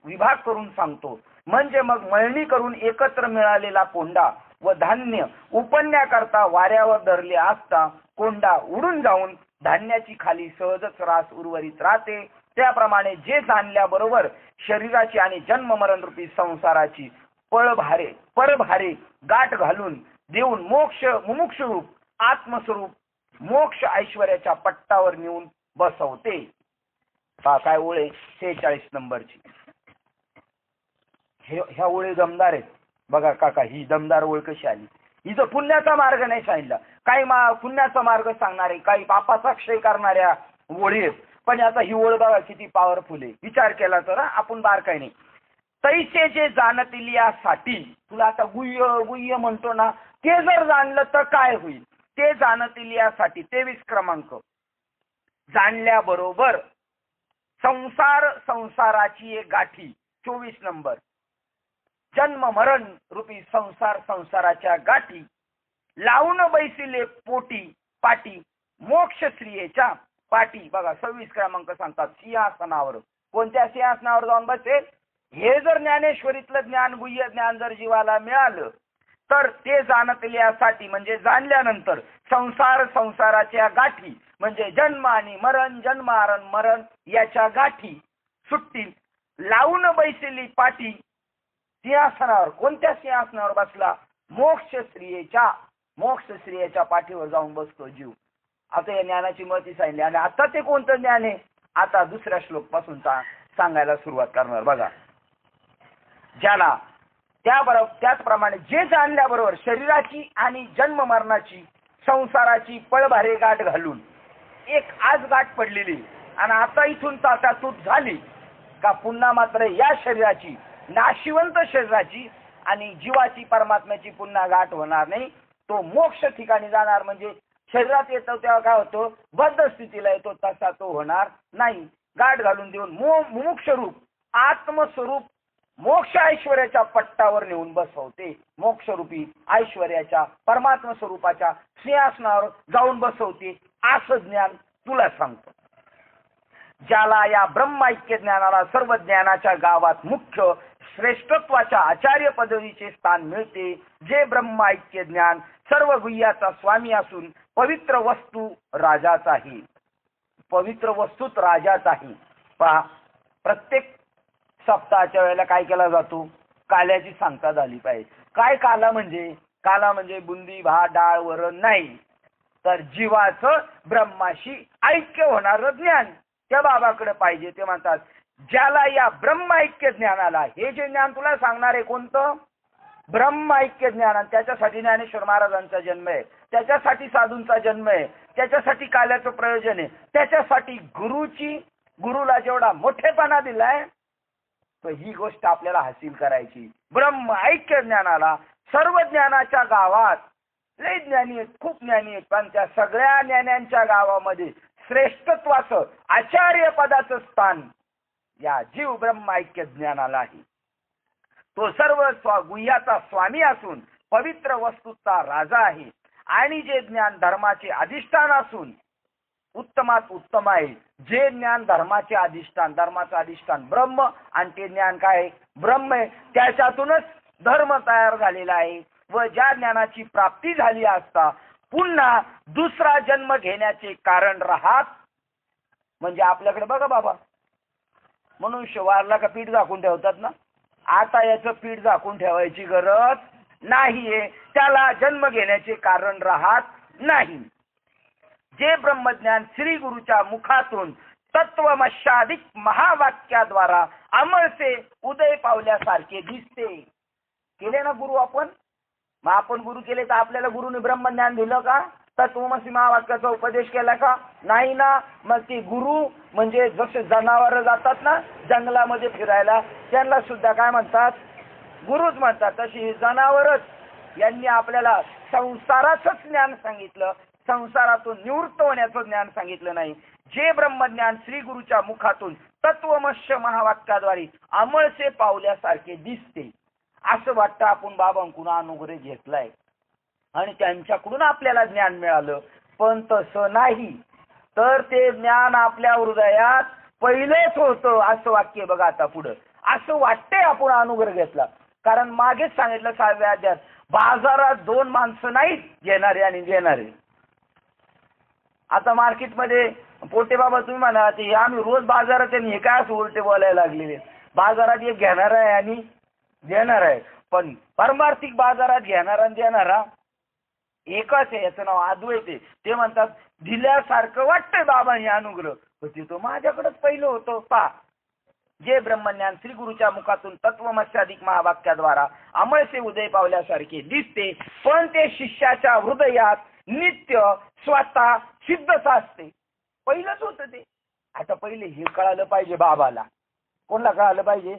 विभाग करून सांगतो. म्हणजे मग मळणी करून एकत्र मिळालेला कोंडा व धान्य उपण्याकरता वाऱ्यावर धरले असता कोंडा उडून जाऊन धान्याची खाली सहजच रास उर्वरित राहते, त्याप्रमाणे जे जाणल्याबरोबर शरीराची आणि जन्म मरण रूपी संसाराची परभारे गाठ घालून देऊन मुमुक्ष रूप आत्मस्वरूप मोक्ष ऐश्वर्याच्या पट्टावर नेऊन बसवते. काय ओळे 46 नंबरची. ह्या ओळी दमदार आहेत बघा काका. ही दमदार ओळ कशी आली. हिचं पुण्याचा मार्ग नाही सांगितला. काही पुण्याचा मार्ग सांगणारे, काही पापाचा क्षय करणाऱ्या ओळी आहेत. पण आता ही ओळ बघा किती पॉवरफुल आहे. विचार केला तर आपण बारकाई नाही. तैसे जे जाणतील यासाठी, तुला आता गुह्य म्हणतो ना, ते जर जाणलं तर काय होईल, ते जाणतील यासाठी 23 क्रमांक. जाणल्याबरोबर संसाराची एक गाठी 24 नंबर. जन्म मरण रूपी संसाराच्या गाठी लावून बैसिले पाटी मोक्ष स्त्रियेच्या पाटी. बघा 26 क्रमांक सांगतात सिंहासनावर. कोणत्या सिंहासनावर जाऊन बसेल? हे जर ज्ञानेश्वरीतलं ज्ञान, गुह्य ज्ञान जर जीवाला मिळालं तर ते जाणतील यासाठी, म्हणजे जाणल्यानंतर संसाराच्या गाठी म्हणजे जन्म आणि मरण, जन्म मरण याच्या गाठी सुटतील. लावून बैसली पाटी सिंहासनावर. कोणत्या सिंहासनावर बसला? मोक्ष स्त्रियेच्या पाठीवर जाऊन बसतो जीव. आता या ज्ञानाची महती सांगितली. आणि आता ते कोणतं ज्ञान आहे? आता दुसऱ्या श्लोक पासून सांगायला सुरुवात करणार. बघा, ज्याला त्याचप्रमाणे जे जाणल्याबरोबर शरीराची आणि जन्म मरणाची संसाराची पळभारे गाठ घालून एक आज गाठ पडलेली आणि आता इथून ताटातूट झाली का पुन्हा मात्र या शरीराची, नाशिवंत शरीराची आणि जीवाची परमात्म्याची पुन्हा गाठ होणार नाही. तो मोक्ष ठिकाणी जाणार. म्हणजे शरीरात येतो तेव्हा काय होतो? बद्ध स्थितीला येतो, तसा तो होणार नाही. गाठ घालून देऊन मुमुक्ष रूप आत्मस्वरूप मोक्ष ऐश्वर्याच्या पट्टावर नेऊन बसवते. मोक्षरूपी ऐश्वर्याच्या परमात्मा स्वरूपाच्या सिंहासनावर जाऊन बसवते. असं ज्ञान तुला सांगतो. ज्याला या ब्रह्मैक्य ज्ञानाला सर्व ज्ञानाच्या गावात मुख्य श्रेष्ठत्वाच्या आचार्य पदवीचे स्थान मिळते, जे ब्रह्मैक्य ज्ञान सर्व गुह्याचा स्वामी असून पवित्र वस्तू राजाचाही, पवित्र वस्तूत राजाचाही. पहा, प्रत्येक सप्ताहाच्या वेळेला काय केला जातो? काल्याची सांगता झाली पाहिजे. काय काला म्हणजे? काला म्हणजे बुंदी भात डाळ वरण नाही, तर जीवाचं ब्रह्माशी ऐक्य होणारं ज्ञान त्या बाबाकडे पाहिजे. ते म्हणतात ज्याला या ब्रह्मैक्य ज्ञानाला, हे जे ज्ञान तुला सांगणार आहे कोणतं? ब्रह्मैक्य ज्ञान. त्याच्यासाठी ज्ञानेश्वर महाराजांचा जन्म आहे, त्याच्यासाठी साधूंचा जन्म आहे, त्याच्यासाठी काल्याचं प्रयोजन आहे, त्याच्यासाठी गुरुला जेवढा मोठेपणा दिलाय तर ही गोष्ट आपल्याला हासिल करायची. ब्रह्मैक्य ज्ञानाला सर्व ज्ञानाच्या गावात लय ज्ञानी आहेत, खूप ज्ञानी आहेत, पण त्या सगळ्या ज्ञानांच्या गावामध्ये श्रेष्ठत्वाचं आचार्य पदाचं स्थान या जीव ब्रह्मैक्य ज्ञानाला आहे. तो सर्व गुह्याचा स्वामी असून पवित्र वस्तूचा राजा आहे. आणि जे ज्ञान धर्माचे अधिष्ठान असून उत्तमात उत्तम आहे. जे ज्ञान धर्माचे अधिष्ठान ब्रह्म, आणि ते ज्ञान काय? ब्रह्म आहे. त्याच्यातूनच धर्म तयार झालेला आहे. व ज्या ज्ञानाची प्राप्ती झाली असता पुन्हा दुसरा जन्म घेण्याचे कारण राहत. म्हणजे आपल्याकडे बघा बाबा, मनुष्य वारला का पीठ झाकून ठेवतात ना, आता याचं पीठ झाकून ठेवायची गरज नाहीये. त्याला जन्म घेण्याचे कारण राहत नाही. जे ब्रह्मज्ञान श्री गुरुच्या मुखातून तत्वमशाधिक महावाक्याद्वारा अमरचे उदय पावल्यासारखे दिसते. केले ना गुरु आपण? मग आपण गुरु केले तर आपल्याला गुरुने ब्रह्मज्ञान दिलं का? तत्वमसी महावाक्याचा उपदेश केला का? नाही ना. मग ते गुरु म्हणजे जसे जनावर जातात ना जंगलामध्ये फिरायला, त्यांना सुद्धा काय म्हणतात? गुरुच म्हणतात. तशी जनावरच यांनी आपल्याला संसाराचंच ज्ञान सांगितलं, संसारातून निवृत्त होण्याचं ज्ञान सांगितलं नाही. जे ब्रह्मज्ञान श्री गुरुच्या मुखातून तत्वमस्य महावाक्याद्वारे अमळसे पावल्यासारखे दिसते. असं वाटतं आपण बाबांकडून अनुग्रह घेतलाय आणि त्यांच्याकडून आपल्याला ज्ञान मिळालं, पण तसं नाही. तर ते ज्ञान आपल्या हृदयात पहिलेच होतं. असं वाक्य बघा आता पुढं. असं वाटतंय आपण अनुग्रह घेतला, कारण मागेच सांगितलं 6व्या अध्यायात बाजारात दोन माणसं नाहीत, घेणारे आणि देणारे. आता मार्केटमध्ये पोटे बाबा तुम्ही म्हणा ते आम्ही रोज बाजारात हे काय असं उलटे बोलायला लागलेले. बाजारात एक घेणारा आहे आणि देणार आहे, पण पारमार्थिक बाजारात घेणारा आणि देणारा एकच आहे. याचं नाव अद्वैत आहे. ते म्हणतात दिल्यासारखं वाटतंय बाबांनी अनुग्रह, पण ते तो माझ्याकडेच पहिलं होतं. पा जे ब्रह्मज्ञान श्री गुरुच्या मुखातून तत्वमस्याधिक महावाक्याद्वारा अमळसे उदय पावल्यासारखे दिसते, पण ते शिष्याच्या हृदयात नित्य स्वतः सिद्धच असते. पहिलंच होतं ते. आता पहिले हे कळालं पाहिजे बाबाला. कोणाला कळालं पाहिजे?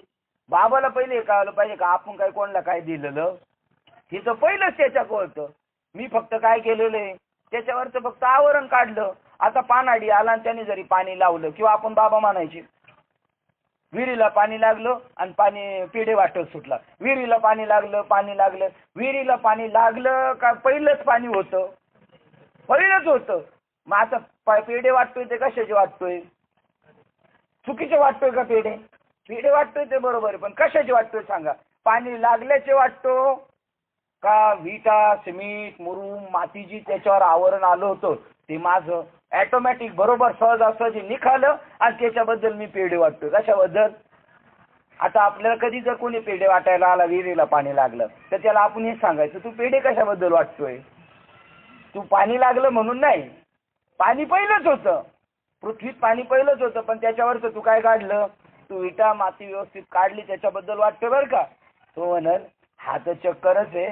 बाबाला पहिले हे कळालं पाहिजे का आपण काय कोणाला काय दिलेलं, हे तर पहिलंच त्याच्या कळतं. मी फक्त काय केलेलं आहे त्याच्यावरचं फक्त आवरण काढलं. आता पानाडी आला आणि त्याने जरी पाणी लावलं किंवा आपण बाबा म्हणायचे, विहिरीला पाणी लागलं आणि पाणी पिढे वाटत सुटला. विहिरीला पाणी लागलं, पाणी लागलं. विहिरीला पाणी लागलं का पहिलंच पाणी होतं? पहिलंच होतं. मग आता पेढे वाटतोय ते कशाचे वाटतोय? चुकीचे वाटतोय का पेढे? पेढे वाटतोय ते बरोबर आहे, पण कशाचे वाटतोय सांगा? पाणी लागल्याचे वाटतो का विटा सिमेंट मुरुम माती जी त्याच्यावर आवरण आलं होतं ते माझं ऑटोमॅटिक बरोबर सहजासहजी निघालं आणि त्याच्याबद्दल मी पेढे वाटतोय? कशाबद्दल? आता आपल्याला कधी जर कोणी पेढे वाटायला आला, विहिरीला पाणी लागलं, तर त्याला आपण हे सांगायचं तू पेढे कशाबद्दल वाटतोय? तू पाणी लागलं म्हणून नाही, पाणी पहिलंच होतं. पृथ्वीत पाणी पहिलंच होतं, पण त्याच्यावरचं तू काय काढलं? तू विटा माती व्यवस्थित काढली त्याच्याबद्दल वाटतं बरं का? तो म्हणाल हा तर चक्करच आहे,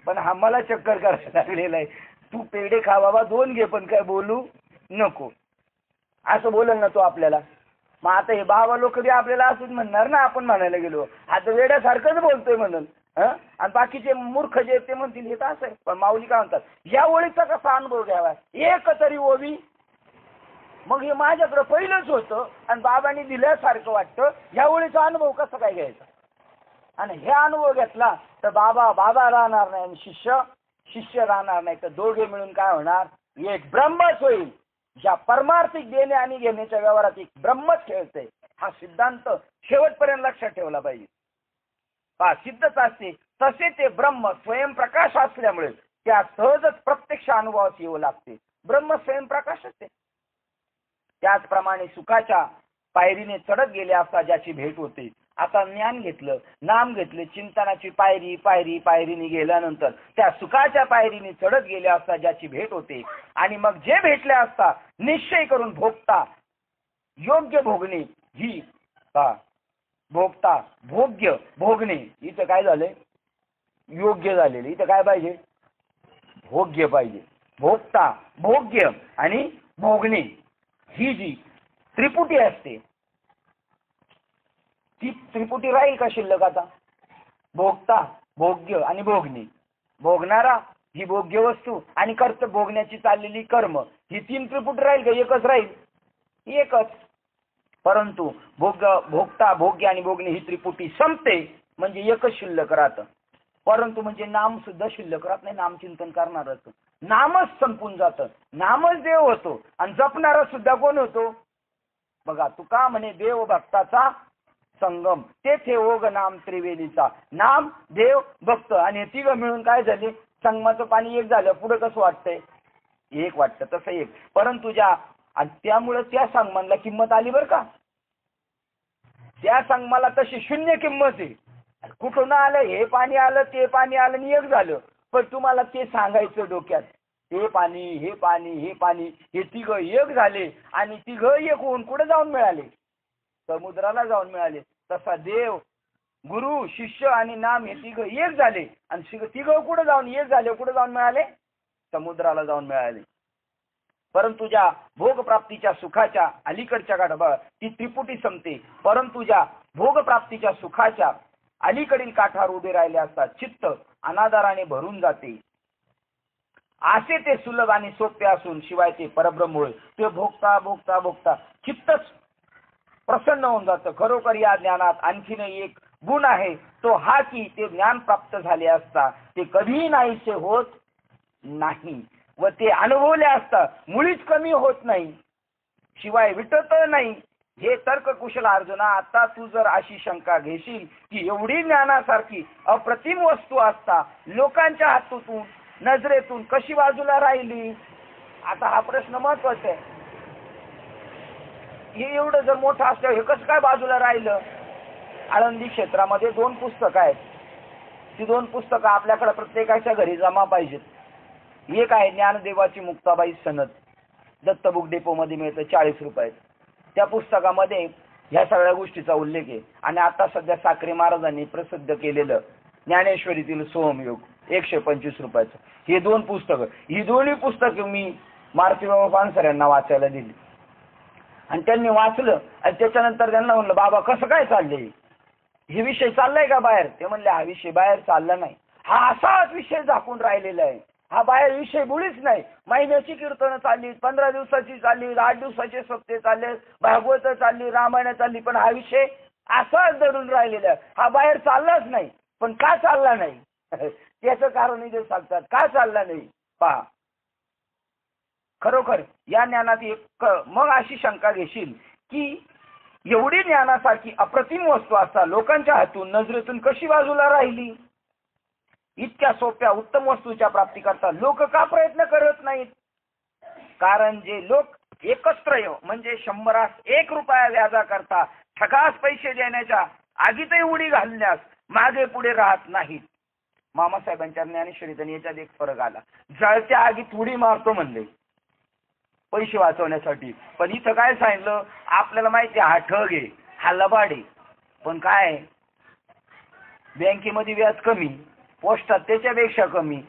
पण आम्हाला चक्कर करायला लागलेला आहे. तू पेढे खा बाबा, 2 घे, पण काय बोलू नको, असं बोलल ना तो आपल्याला. मग आता हे बाबा लोक बी आपल्याला असंच म्हणणार ना. आपण म्हणायला गेलो आता वेड्यासारखंच बोलतोय म्हणून, आणि बाकीचे मूर्ख जे ते म्हणतील हे तर असं आहे. पण माऊली काय म्हणतात, या ओळीचा कसा अनुभव घ्यावा? एक तरी ओवी. मग हे माझ्याकडं पहिलंच होतं आणि बाबांनी दिल्यासारखं वाटतं, ह्या ओळीचा अनुभव कसा काय घ्यायचा? आणि हे अनुभव घेतला तर बाबा बाबा राहणार नाही आणि शिष्य शिष्य राहणार नाही, तर दोघे मिळून काय होणार? एक ब्रह्मच होईल. ज्या परमार्थिक देणे आणि घेण्याच्या व्यवहारात एक ब्रह्मच खेळते. हा सिद्धांत शेवटपर्यंत लक्षात ठेवला पाहिजे. हा सिद्धच असते तसे ते ब्रह्म स्वयंप्रकाश असल्यामुळे त्या सहजच प्रत्यक्ष अनुभवास येऊ लागते. ब्रह्म स्वयंप्रकाशच आहे. त्याचप्रमाणे सुखाच्या पायरीने चढत गेले असता ज्याची भेट होते. आता ज्ञान घेतलं, नाम घेतले, चिंतनाची पायरी पायरी पायरीने गेल्यानंतर त्या सुखाच्या पायरीने चढत गेले असता ज्याची भेट होते, आणि मग जे भेटले असता निश्चय करून भोगता योग्य भोगणे ही भोगता भोग्य भोगणे. इथं काय झालंय? योग्य झालेलं. इथं काय पाहिजे? भोग्य पाहिजे. भोगता भोग्य आणि भोगणे ही जी त्रिपुटी असते ती त्रिपुटी राहील का शिल्लक? आता भोगता भोग्य आणि भोगणे. भोगणारा ही भोग्य वस्तू आणि कर्त भोगण्याची चाललेली कर्म, ही 3 त्रिपुटी राहील का? एकच राहील. एकच. परंतु भोगता भोग्य आणि भोगणे ही त्रिपुटी संपते म्हणजे एकच शिल्लक राहतं. परंतु म्हणजे नाम सुद्धा शिल्लक राहत नाही. नामचिंतन करणारच नामच संपून जातं. नामच देव होतो आणि जपणारा सुद्धा कोण होतो? बघा तुका म्हणे देव भक्ताचा संगम, तेथे ओघ नाम त्रिवेणीचा. नाम देव भक्त आणि तिघं मिळून काय झाले? संगमाचं पाणी एक झालं. पुढे कसं वाटतंय? एक वाटतं. तसं एक. परंतु आणि त्यामुळे त्या संगमाला किंमत आली बरं का. त्या संगमाला तशी 0 किंमत आहे. कुठून आलं? हे पाणी आलं, ते पाणी आलं आणि एक झालं. पण तुम्हाला ते सांगायचं डोक्यात, हे पाणी हे पाणी हे पाणी हे तिघं एक झाले आणि तिघं एक होऊन कुठे जाऊन मिळाले? समुद्राला जाऊन मिळाले. तसा देव गुरु शिष्य आणि नाम हे तिघं एक झाले आणि तिघं कुठे जाऊन एक झाले? कुठे जाऊन मिळाले? समुद्राला जाऊन मिळाले. परंतु ज्या भोगप्राप्तीच्या सुखाच्या अलीकडच्या काठा ती त्रिपुटी संपते. परंतु ज्या भोगप्राप्तीच्या सुखाच्या अलीकडील काठावर उभे राहिले असतात चित्त अनादराने भरून जाते. असे ते सुलभ आणि सोपे असून शिवाय ते परब्रह्म होय. ते भोगता भोगता भोगता चित्तच प्रसन्न होऊन जातं. खरोखर या ज्ञानात आणखीन एक गुण आहे, तो हा की ते ज्ञान प्राप्त झाले असता ते कधीही नाहीसे होत नाही व ते अनुभवले असता मुळीच कमी होत नाही. शिवाय विटत नाही हे तर्ककुशल अर्जुना, आता तू जर अशी शंका घेशील की एवढी ज्ञानासारखी अप्रतिम वस्तू असता लोकांच्या हातून नजरेतून कशी बाजूला राहिली, आता हा प्रश्न महत्वाचा आहे. हे एवढं जर मोठं असलं हे कसं काय बाजूला राहिलं. आळंदी क्षेत्रामध्ये 2 पुस्तकं आहेत. ती 2 पुस्तकं आपल्याकडे प्रत्येकाच्या घरी जमा पाहिजेत. एक आहे ज्ञानदेवाची मुक्ताबाई सनद, दत्त बुक डेपो मध्ये मिळतं, 40 रुपयात. त्या पुस्तकामध्ये ह्या सगळ्या गोष्टीचा उल्लेख आहे. आणि आता सध्या साक्रे महाराजांनी प्रसिद्ध केलेलं ज्ञानेश्वरीतील सोहमयोग 125 रुपयाचं. हे 2 पुस्तकं, ही दोन्ही पुस्तकं मी मारुतीबाबा पानसरे यांना वाचायला दिली. आणि त्यांनी वाचलं आणि त्याच्यानंतर त्यांना म्हणलं, बाबा कसं काय चाललंय, हे विषय चाललाय का बाहेर. ते म्हणले, हा विषय बाहेर चालला नाही, हा असाच विषय झाकून राहिलेला आहे, हा बाहेर विषय बुडीच नाही. महिन्याची कीर्तनं चालली, 15 दिवसाची चालली, 8 दिवसाचे सप्ते चालले, भागवत चालली, रामायण चालली, पण हा विषय असाच दडून राहिलेला आहे, हा बाहेर चाललाच नाही. पण का चालला नाही त्याचं कारण इथे सांगतात. का चालला नाही पहा. खरोखर या ज्ञानात एक मग अशी शंका घेशील की एवढी ज्ञानासारखी अप्रतिम वस्तू असता लोकांच्या हातून नजरेतून कशी बाजूला राहिली. इतक्या सोप्या उत्तम वस्तूच्या प्राप्तीकरता लोक का प्रयत्न करत नाहीत. कारण जे लोक एकत्र म्हणजे 100 1 रुपया व्याजा करता ठकास पैसे देण्याच्या आगीतही उडी घालण्यास मागे पुढे राहत नाहीत. मामासाहेबांच्या ज्ञानेश्वरीत आणि याच्यात एक फरक आला. जळत्या आगीत उडी मारतो म्हणले पैसे वाचवण्यासाठी, पण इथं काय सांगितलं आपल्याला माहिती हा ठग आहे, हा लबाड आहे. पण काय बँकेमध्ये व्याज कमी, पोस्टात त्याच्यापेक्षा कमी,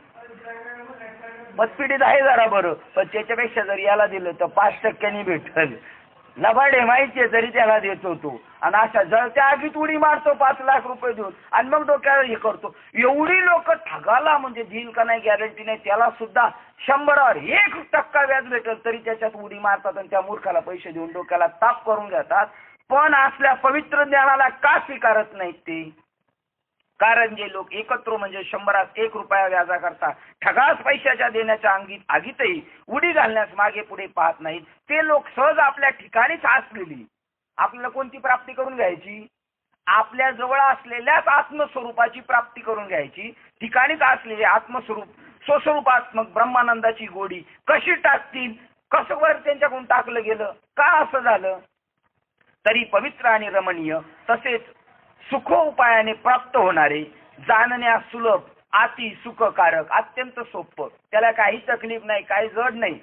मतपिढीत आहे जरा बरं, पण त्याच्यापेक्षा जर याला दिलं तर 5% भेटल. लबाड आहे माहिती आहे तरी त्याला देतो तो. आणि अशा जळत्या आगीत उडी मारतो 5 लाख रुपये देऊन आणि मग डोक्याला हे करतो. एवढी लोक ठगाला म्हणजे देईल का नाही गॅरंटी नाही, त्याला सुद्धा 100वर 1% व्याज भेटल तरी त्याच्यात उडी मारतात आणि त्या मूर्खाला पैसे देऊन डोक्याला ताप करून घेतात. पण असल्या पवित्र ज्ञानाला का स्वीकारत नाहीत ते. कारण जे लोक एकत्र म्हणजे 100 1 रुपया व्याजा करता ठगास पैशाच्या देण्याच्या आगीतही उडी घालण्यास मागे पुढे पाहत नाहीत, ते लोक सहज आपल्या ठिकाणीच असलेली आपल्याला कोणती प्राप्ती करून घ्यायची, आपल्या जवळ असलेल्याच आत्मस्वरूपाची प्राप्ती करून घ्यायची. ठिकाणीच असलेले आत्मस्वरूप स्वस्वरूपात्मक ब्रह्मानंदाची गोडी कशी टाकतील, कसं वर त्यांच्याकडून टाकलं गेलं, का असं झालं. तरी पवित्र आणि रमणीय तसेच सुख उपायाने प्राप्त होणारे, जाणण्यास सुलभ, अति सुखकारक, अत्यंत सोपं, त्याला काही तकलीफ नाही, काही जड नाही,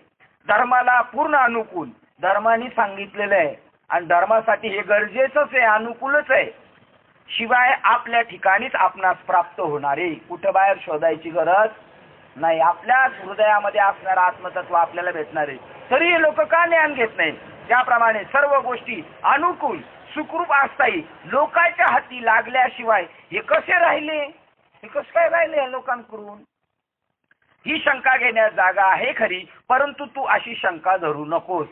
धर्माला पूर्ण अनुकूल धर्माने सांगितलेलं आहे. आणि धर्मासाठी हे गरजेचंच आहे, अनुकूलच आहे. शिवाय आपल्या ठिकाणीच आपणास प्राप्त होणारे, कुठं बाहेर शोधायची गरज नाही, आपल्याच हृदयामध्ये असणारं आत्मतत्व आपल्याला भेटणार आहे. तरी हे लोक का ज्ञान घेत नाही. त्याप्रमाणे सर्व गोष्टी अनुकूल सुखरूप असताही लोकांच्या हाती लागल्याशिवाय हे कसे राहिले, हे कसं काय राहिले या लोकांकडून. ही शंका घेण्यास जागा आहे खरी, परंतु तू अशी शंका धरू नकोस.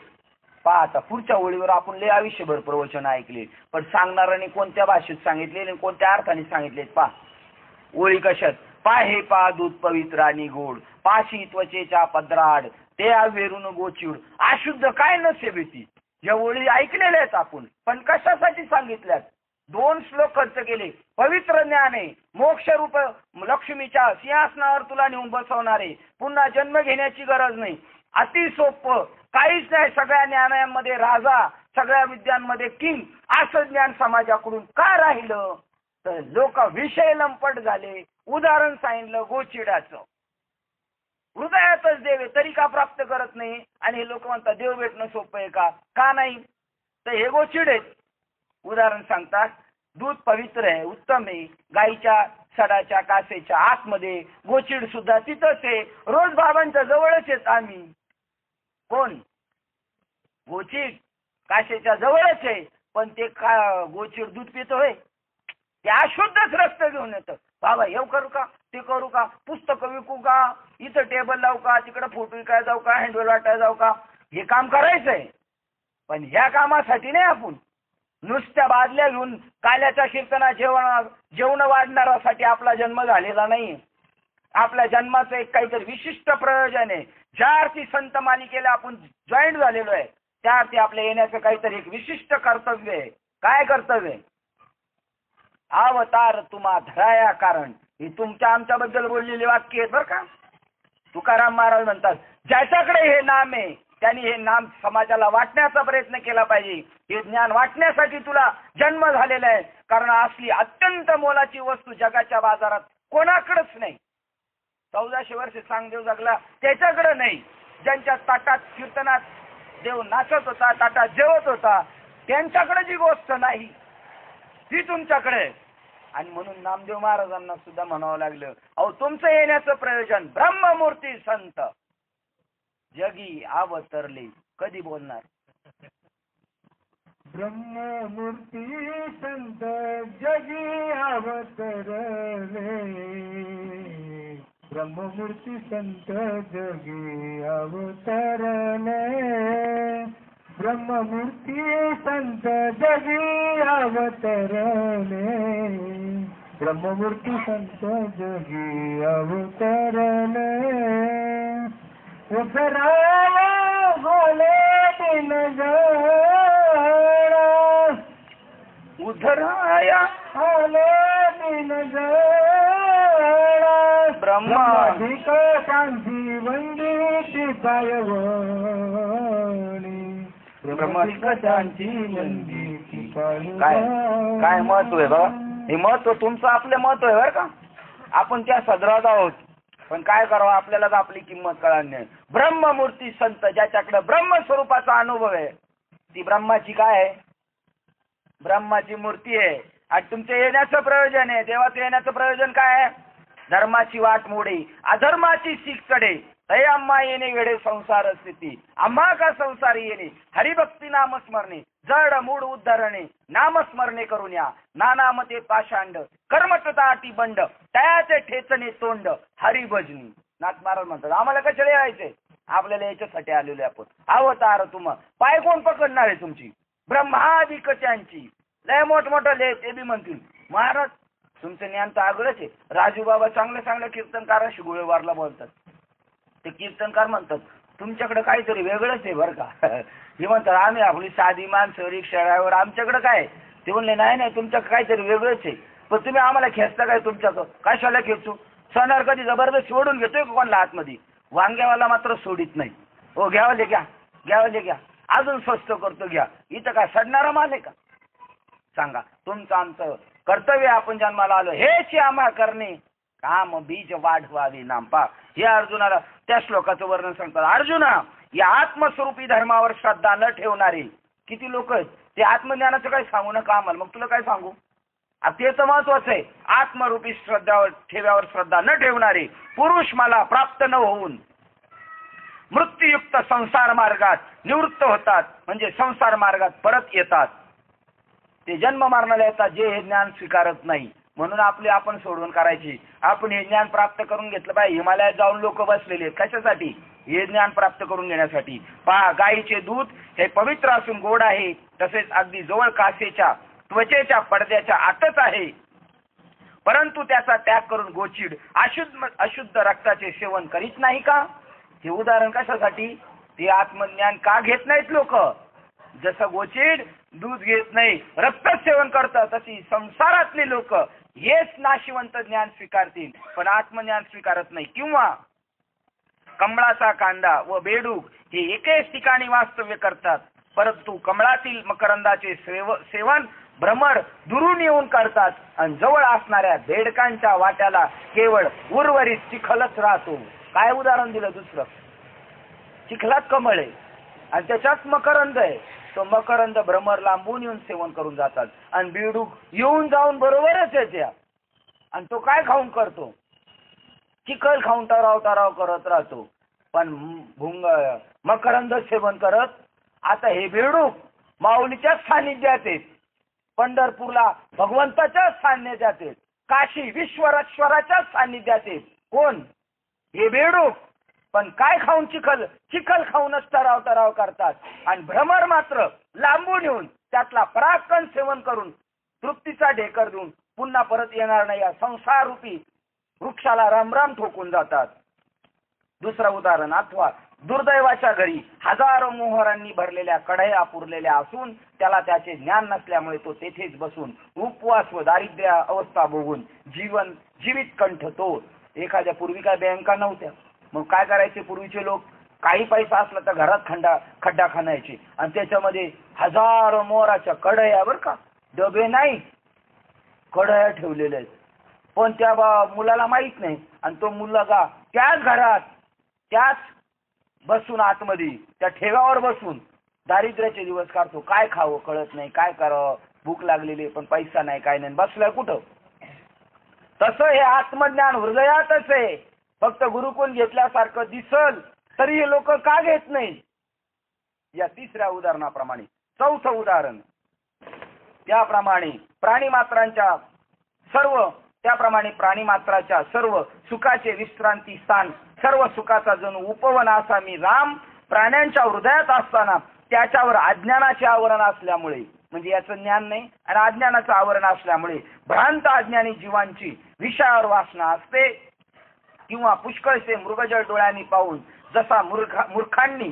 पहा आता पुढच्या ओळीवर आपण लय आयुष्यभर प्रवचन ऐकले, पण सांगणाऱ्याने कोणत्या भाषेत सांगितले आणि कोणत्या अर्थाने सांगितले. पहा ओळी कशात. पा हे पा दूध पवित्र आणि गोड, पाशी त्वचेच्या पद्राड ते आवेरून गोचिड, अशुद्ध काय नसे भीती. या ओळी ऐकलेल्या आहेत आपण, पण कशासाठी सांगितल्यात. 2 श्लोक खर्च केले. पवित्र ज्ञान आहे, मोक्ष रूप लक्ष्मीच्या सिंहासनावर तुला नेऊन बसवणारे, पुन्हा जन्म घेण्याची गरज नाही, अति सोपं, काहीच नाही. सगळ्या ज्ञानांमध्ये राजा, सगळ्या विद्यांमध्ये किंग, असं ज्ञान समाजाकडून का राहिलं. तर लोक विषय लंपट झाले. उदाहरण सांगितलं गोचिडाचं. हृदयातच देव आहे तरी का प्राप्त करत नाही. आणि हे लोक म्हणतात देव भेटणं सोपं आहे का, का नाही. तर हे गोचिड आहेत. उदाहरण सांगतात दूध पवित्र आहे, उत्तम आहे, गाईच्या सडाच्या कासेच्या आतमध्ये गोचिड सुद्धा तिथंच आहे. रोज बाबांच्या जवळच येत आम्ही. कोण गोचिड काशेच्या जवळच आहे, पण ते गोचिड दूध पितोय, ते अशुद्धच रक्त घेऊन येतं. बाबा हे करू का, ते करू का, पुस्तकं विकू का, इथं टेबल लावू का, तिकडे फोटो विकायला जाऊ का, हँडवेल वाटायला जाऊ का, हे काम करायचंय. पण ह्या कामासाठी नाही आपण नुसत्या बादल्या घेऊन काल्याच्या कीर्तना जेवण वाढणारासाठी आपला जन्म झालेला नाही. आपल्या जन्माचं एक काहीतरी विशिष्ट प्रयोजन आहे. ज्या अर्थी संत मालिकेला आपण जॉईंट झालेलो आहे ते आपल्या येण्याचं काहीतरी एक विशिष्ट कर्तव्य आहे. काय कर्तव्य आहे? अवतार तुम्हा धराया कारण. ही तुमच्या आमच्याबद्दल बोललेली वाक्य आहेत बरं का. तुकाराम महाराज म्हणतात, ज्याच्याकडे हे नाम आहे त्यांनी हे नाम समाजाला वाटण्याचा प्रयत्न केला पाहिजे. हे ज्ञान वाटण्यासाठी तुला जन्म झालेला आहे. कारण असली अत्यंत मोलाची वस्तू जगाच्या बाजारात कोणाकडेच नाही. 1400 वर्ष चांगदेव जगला त्याच्याकडे नाही. ज्यांच्या ताटात कीर्तनात देव नाचत होता, ताटात जेवत होता, त्यांच्याकडे जी गोष्ट नाही ती तुमच्याकडे. आणि म्हणून नामदेव महाराजांना सुद्धा म्हणावं लागलं, अहो तुमचं येण्याचं प्रयोजन ब्रह्ममूर्ती संत जगी अवतरले. कधी बोलणार? ब्रह्ममूर्ती संत जगी अवतरले. ब्रह्ममूर्ती संत जगी अवतरले. ब्रह्ममूर्ती संत जगी अवतरले. ब्रह्ममूर्ती संत जगी अवतरले. उतराया भोले दिन जड़ा. उधराया भोले दिन जड़ा. ब्रह्माधिक शांती वंदित पायवणी. ब्रह्माधिक शांती वंदित पायवणी. काय महत्व आहे बाबा? हे महत्व तुमचं आपलं महत्व आहे बरं का. आपण त्या सदरात आहोत, पण काय करावं आपल्यालाच आपली किंमत कळणार नाही. ब्रह्ममूर्ती संत ज्याच्याकडे ब्रह्मस्वरूपाचा अनुभव आहे, ती ब्रह्माची काय आहे? ब्रह्माची मूर्ती आहे. आणि तुमच्या येण्याचं प्रयोजन आहे, देवाचं येण्याचं प्रयोजन काय आहे? धर्माची वाट मोडे, अधर्माची सीख चढे, हे आम्हा येणे वेडे संसार स्थिती. आम्हा का संसार येणे, हरिभक्ती नामस्मरणे, जड मूड उद्धरणे, नामस्मरणे करून या. नानामते पाषांड, कर्मटता अटी बंड, तयाचे ठेचणे तोंड, हरिभजनी. नाथ महाराज म्हणतात, आम्हाला कशाला यायचे? आपल्याला याच्यासाठी आलेले आपण. अवतार तुम. पाय कोण पकडणार आहे तुमची? ब्रह्मादिकच्यांची. लय मोठमोठं लय ते बी म्हणतील, महाराज तुमचं ज्ञान तर आगळच आहे. राजू बाबा चांगल्या चांगल्या कीर्तनकारांशी गोळेवारला बोलतात. ते कीर्तनकार म्हणतात तुमच्याकडे काहीतरी वेगळंच आहे बरं का. हे म्हणतात आम्ही आपली साधी माणसं रिक्षा ड्रायव्हर, आमच्याकडे काय? ते म्हणले नाही नाही तुमच्याकडे काहीतरी वेगळंच आहे. पण तुम्ही आम्हाला खेचता काय? तुमच्याकडं कशाला खेचू? सणार कधी जबरदस्त सोडून घेतोय कोणाला आतमध्ये? वांग्यावाला मात्र सोडित नाही. हो घ्यावले घ्या, घ्यावले घ्या, अजून स्वस्त करतो घ्या. इथं काय सडणारा माल आहे का? सांगा. तुमचं आमचं कर्तव्य आपण जन्माला आलो हेच आम्हा करणे, काम बीज वाढवावे नांपा. हे अर्जुनाला त्या श्लोकाचं वर्णन सांगतात. अर्जुना, या आत्मस्वरूपी धर्मावर श्रद्धा न ठेवणारे किती लोक आहेत. ते आत्मज्ञानाचं काही सांगू नका आम्हाला. मग तुला काय सांगू? ते तर महत्वाचं आहे. आत्मरूपी ठेव्यावर श्रद्धा न ठेवणारे पुरुष मला प्राप्त न होऊन मृत्यूयुक्त संसार मार्गात निवृत्त होतात, म्हणजे संसार मार्गात परत येतात. ते जन्म मारणाला येतात जे हे ज्ञान स्वीकारत नाही. म्हणून आपली आपण सोडवण करायची. आपण हे ज्ञान प्राप्त करून घेतलं पाहिजे. हिमालयात जाऊन लोक बसलेले आहेत कशासाठी? हे ज्ञान प्राप्त करून घेण्यासाठी. पहा, गायीचे दूध हे पवित्र असून गोड आहे, तसेच अगदी जवळ कासेच्या त्वचेच्या पडद्याच्या आतच आहे. परंतु त्याचा त्याग करून गोचिड अशुद्ध रक्ताचे सेवन करीत नाही का? हे उदाहरण कशासाठी? ते आत्मज्ञान का घेत नाहीत लोक? जसं गोचिड दूध घेत नाही, रक्त सेवन करतात, तशी संसारातले लोक हेच नाशिवंत ज्ञान स्वीकारतील, पण आत्मज्ञान स्वीकारत नाही. किंवा कमळाचा कांदा व बेडूक हे एकेच ठिकाणी वास्तव्य करतात, परंतु कमळातील मकरंदाचे सेवन भ्रमर दुरून येऊन करतात आणि जवळ असणाऱ्या बेडकांच्या वाट्याला केवळ उर्वरित चिखलच राहतो. काय उदाहरण दिलं दुसरं? चिखलात कमळ आहे आणि त्याच्यात मकरंद आहे. तो मकरंद भ्रमर लांबून येऊन सेवन करून जातात आणि बेडूक येऊन जाऊन बरोबरच येते. आणि तो काय खाऊन करतो? चिखल खाऊन टराव टराव करत राहतो, पण मकरंद सेवन करत. आता हे बेडूक माऊलीच्याच सानिध्यात आहेत, पंढरपूरला भगवंताच्या सानिध्यात आहेत, काशी विश्वेश्वराच्या सानिध्यात आहेत. कोण? हे बेडूक. पण काय खाऊन? चिखल खाऊनच टराव टराव करतात. आणि भ्रमर मात्र लांबून येऊन त्यातला पराक्रम सेवन करून तृप्तीचा ढेकर देऊन पुन्हा परत येणार नाही या संसार रूपी वृक्षाला रामराम ठोकून जातात. दुसरं उदाहरण, अथवा दुर्दैवाच्या घरी हजारो मोहरांनी भरलेल्या कढया पुरलेल्या असून त्याला त्याचे ज्ञान नसल्यामुळे तो तेथेच बसून उपवास व दारिद्र्य अवस्था भोगून जीवित कंठतो. एखाद्या पूर्वी काय बँका नव्हत्या, मग काय करायचे पूर्वीचे लोक? काही पैसा असला तर घरात खड्डा खणायचे आणि त्याच्यामध्ये हजारो मोहराच्या कढया, बरं का, डबे नाही, कढया ठेवलेल्या आहेत. पण त्या मुलाला माहित नाही आणि तो मुलगा त्याच घरात त्याच बसून आतमध्ये त्या ठेव्यावर बसून दारिद्र्याचे दिवस काढतो. काय खावं कळत नाही, काय करावं, भूक लागलेली पण पैसा नाही, काय नाही, बसलाय कुठं. तसं हे आत्मज्ञान हृदयातच आहे. फक्त गुरुकुल घेतल्यासारखं दिसल तरी हे लोक का घेत नाही? या तिसऱ्या उदाहरणाप्रमाणे चौथं उदाहरण, त्याप्रमाणे प्राणीमात्राच्या सर्व सुखाचे विश्रांती स्थान, सर्व सुखाचा जणू उपवन असा मी राम प्राण्यांच्या हृदयात असताना त्याच्यावर अज्ञानाचे आवरण असल्यामुळे, म्हणजे याचं ज्ञान नाही आणि अज्ञानाचं आवरण असल्यामुळे भ्रांत अज्ञानी जीवांची विषयावर वासना असते. किंवा पुष्कळसे मृगजळ डोळ्यांनी पाहून जसा मूर्खांनी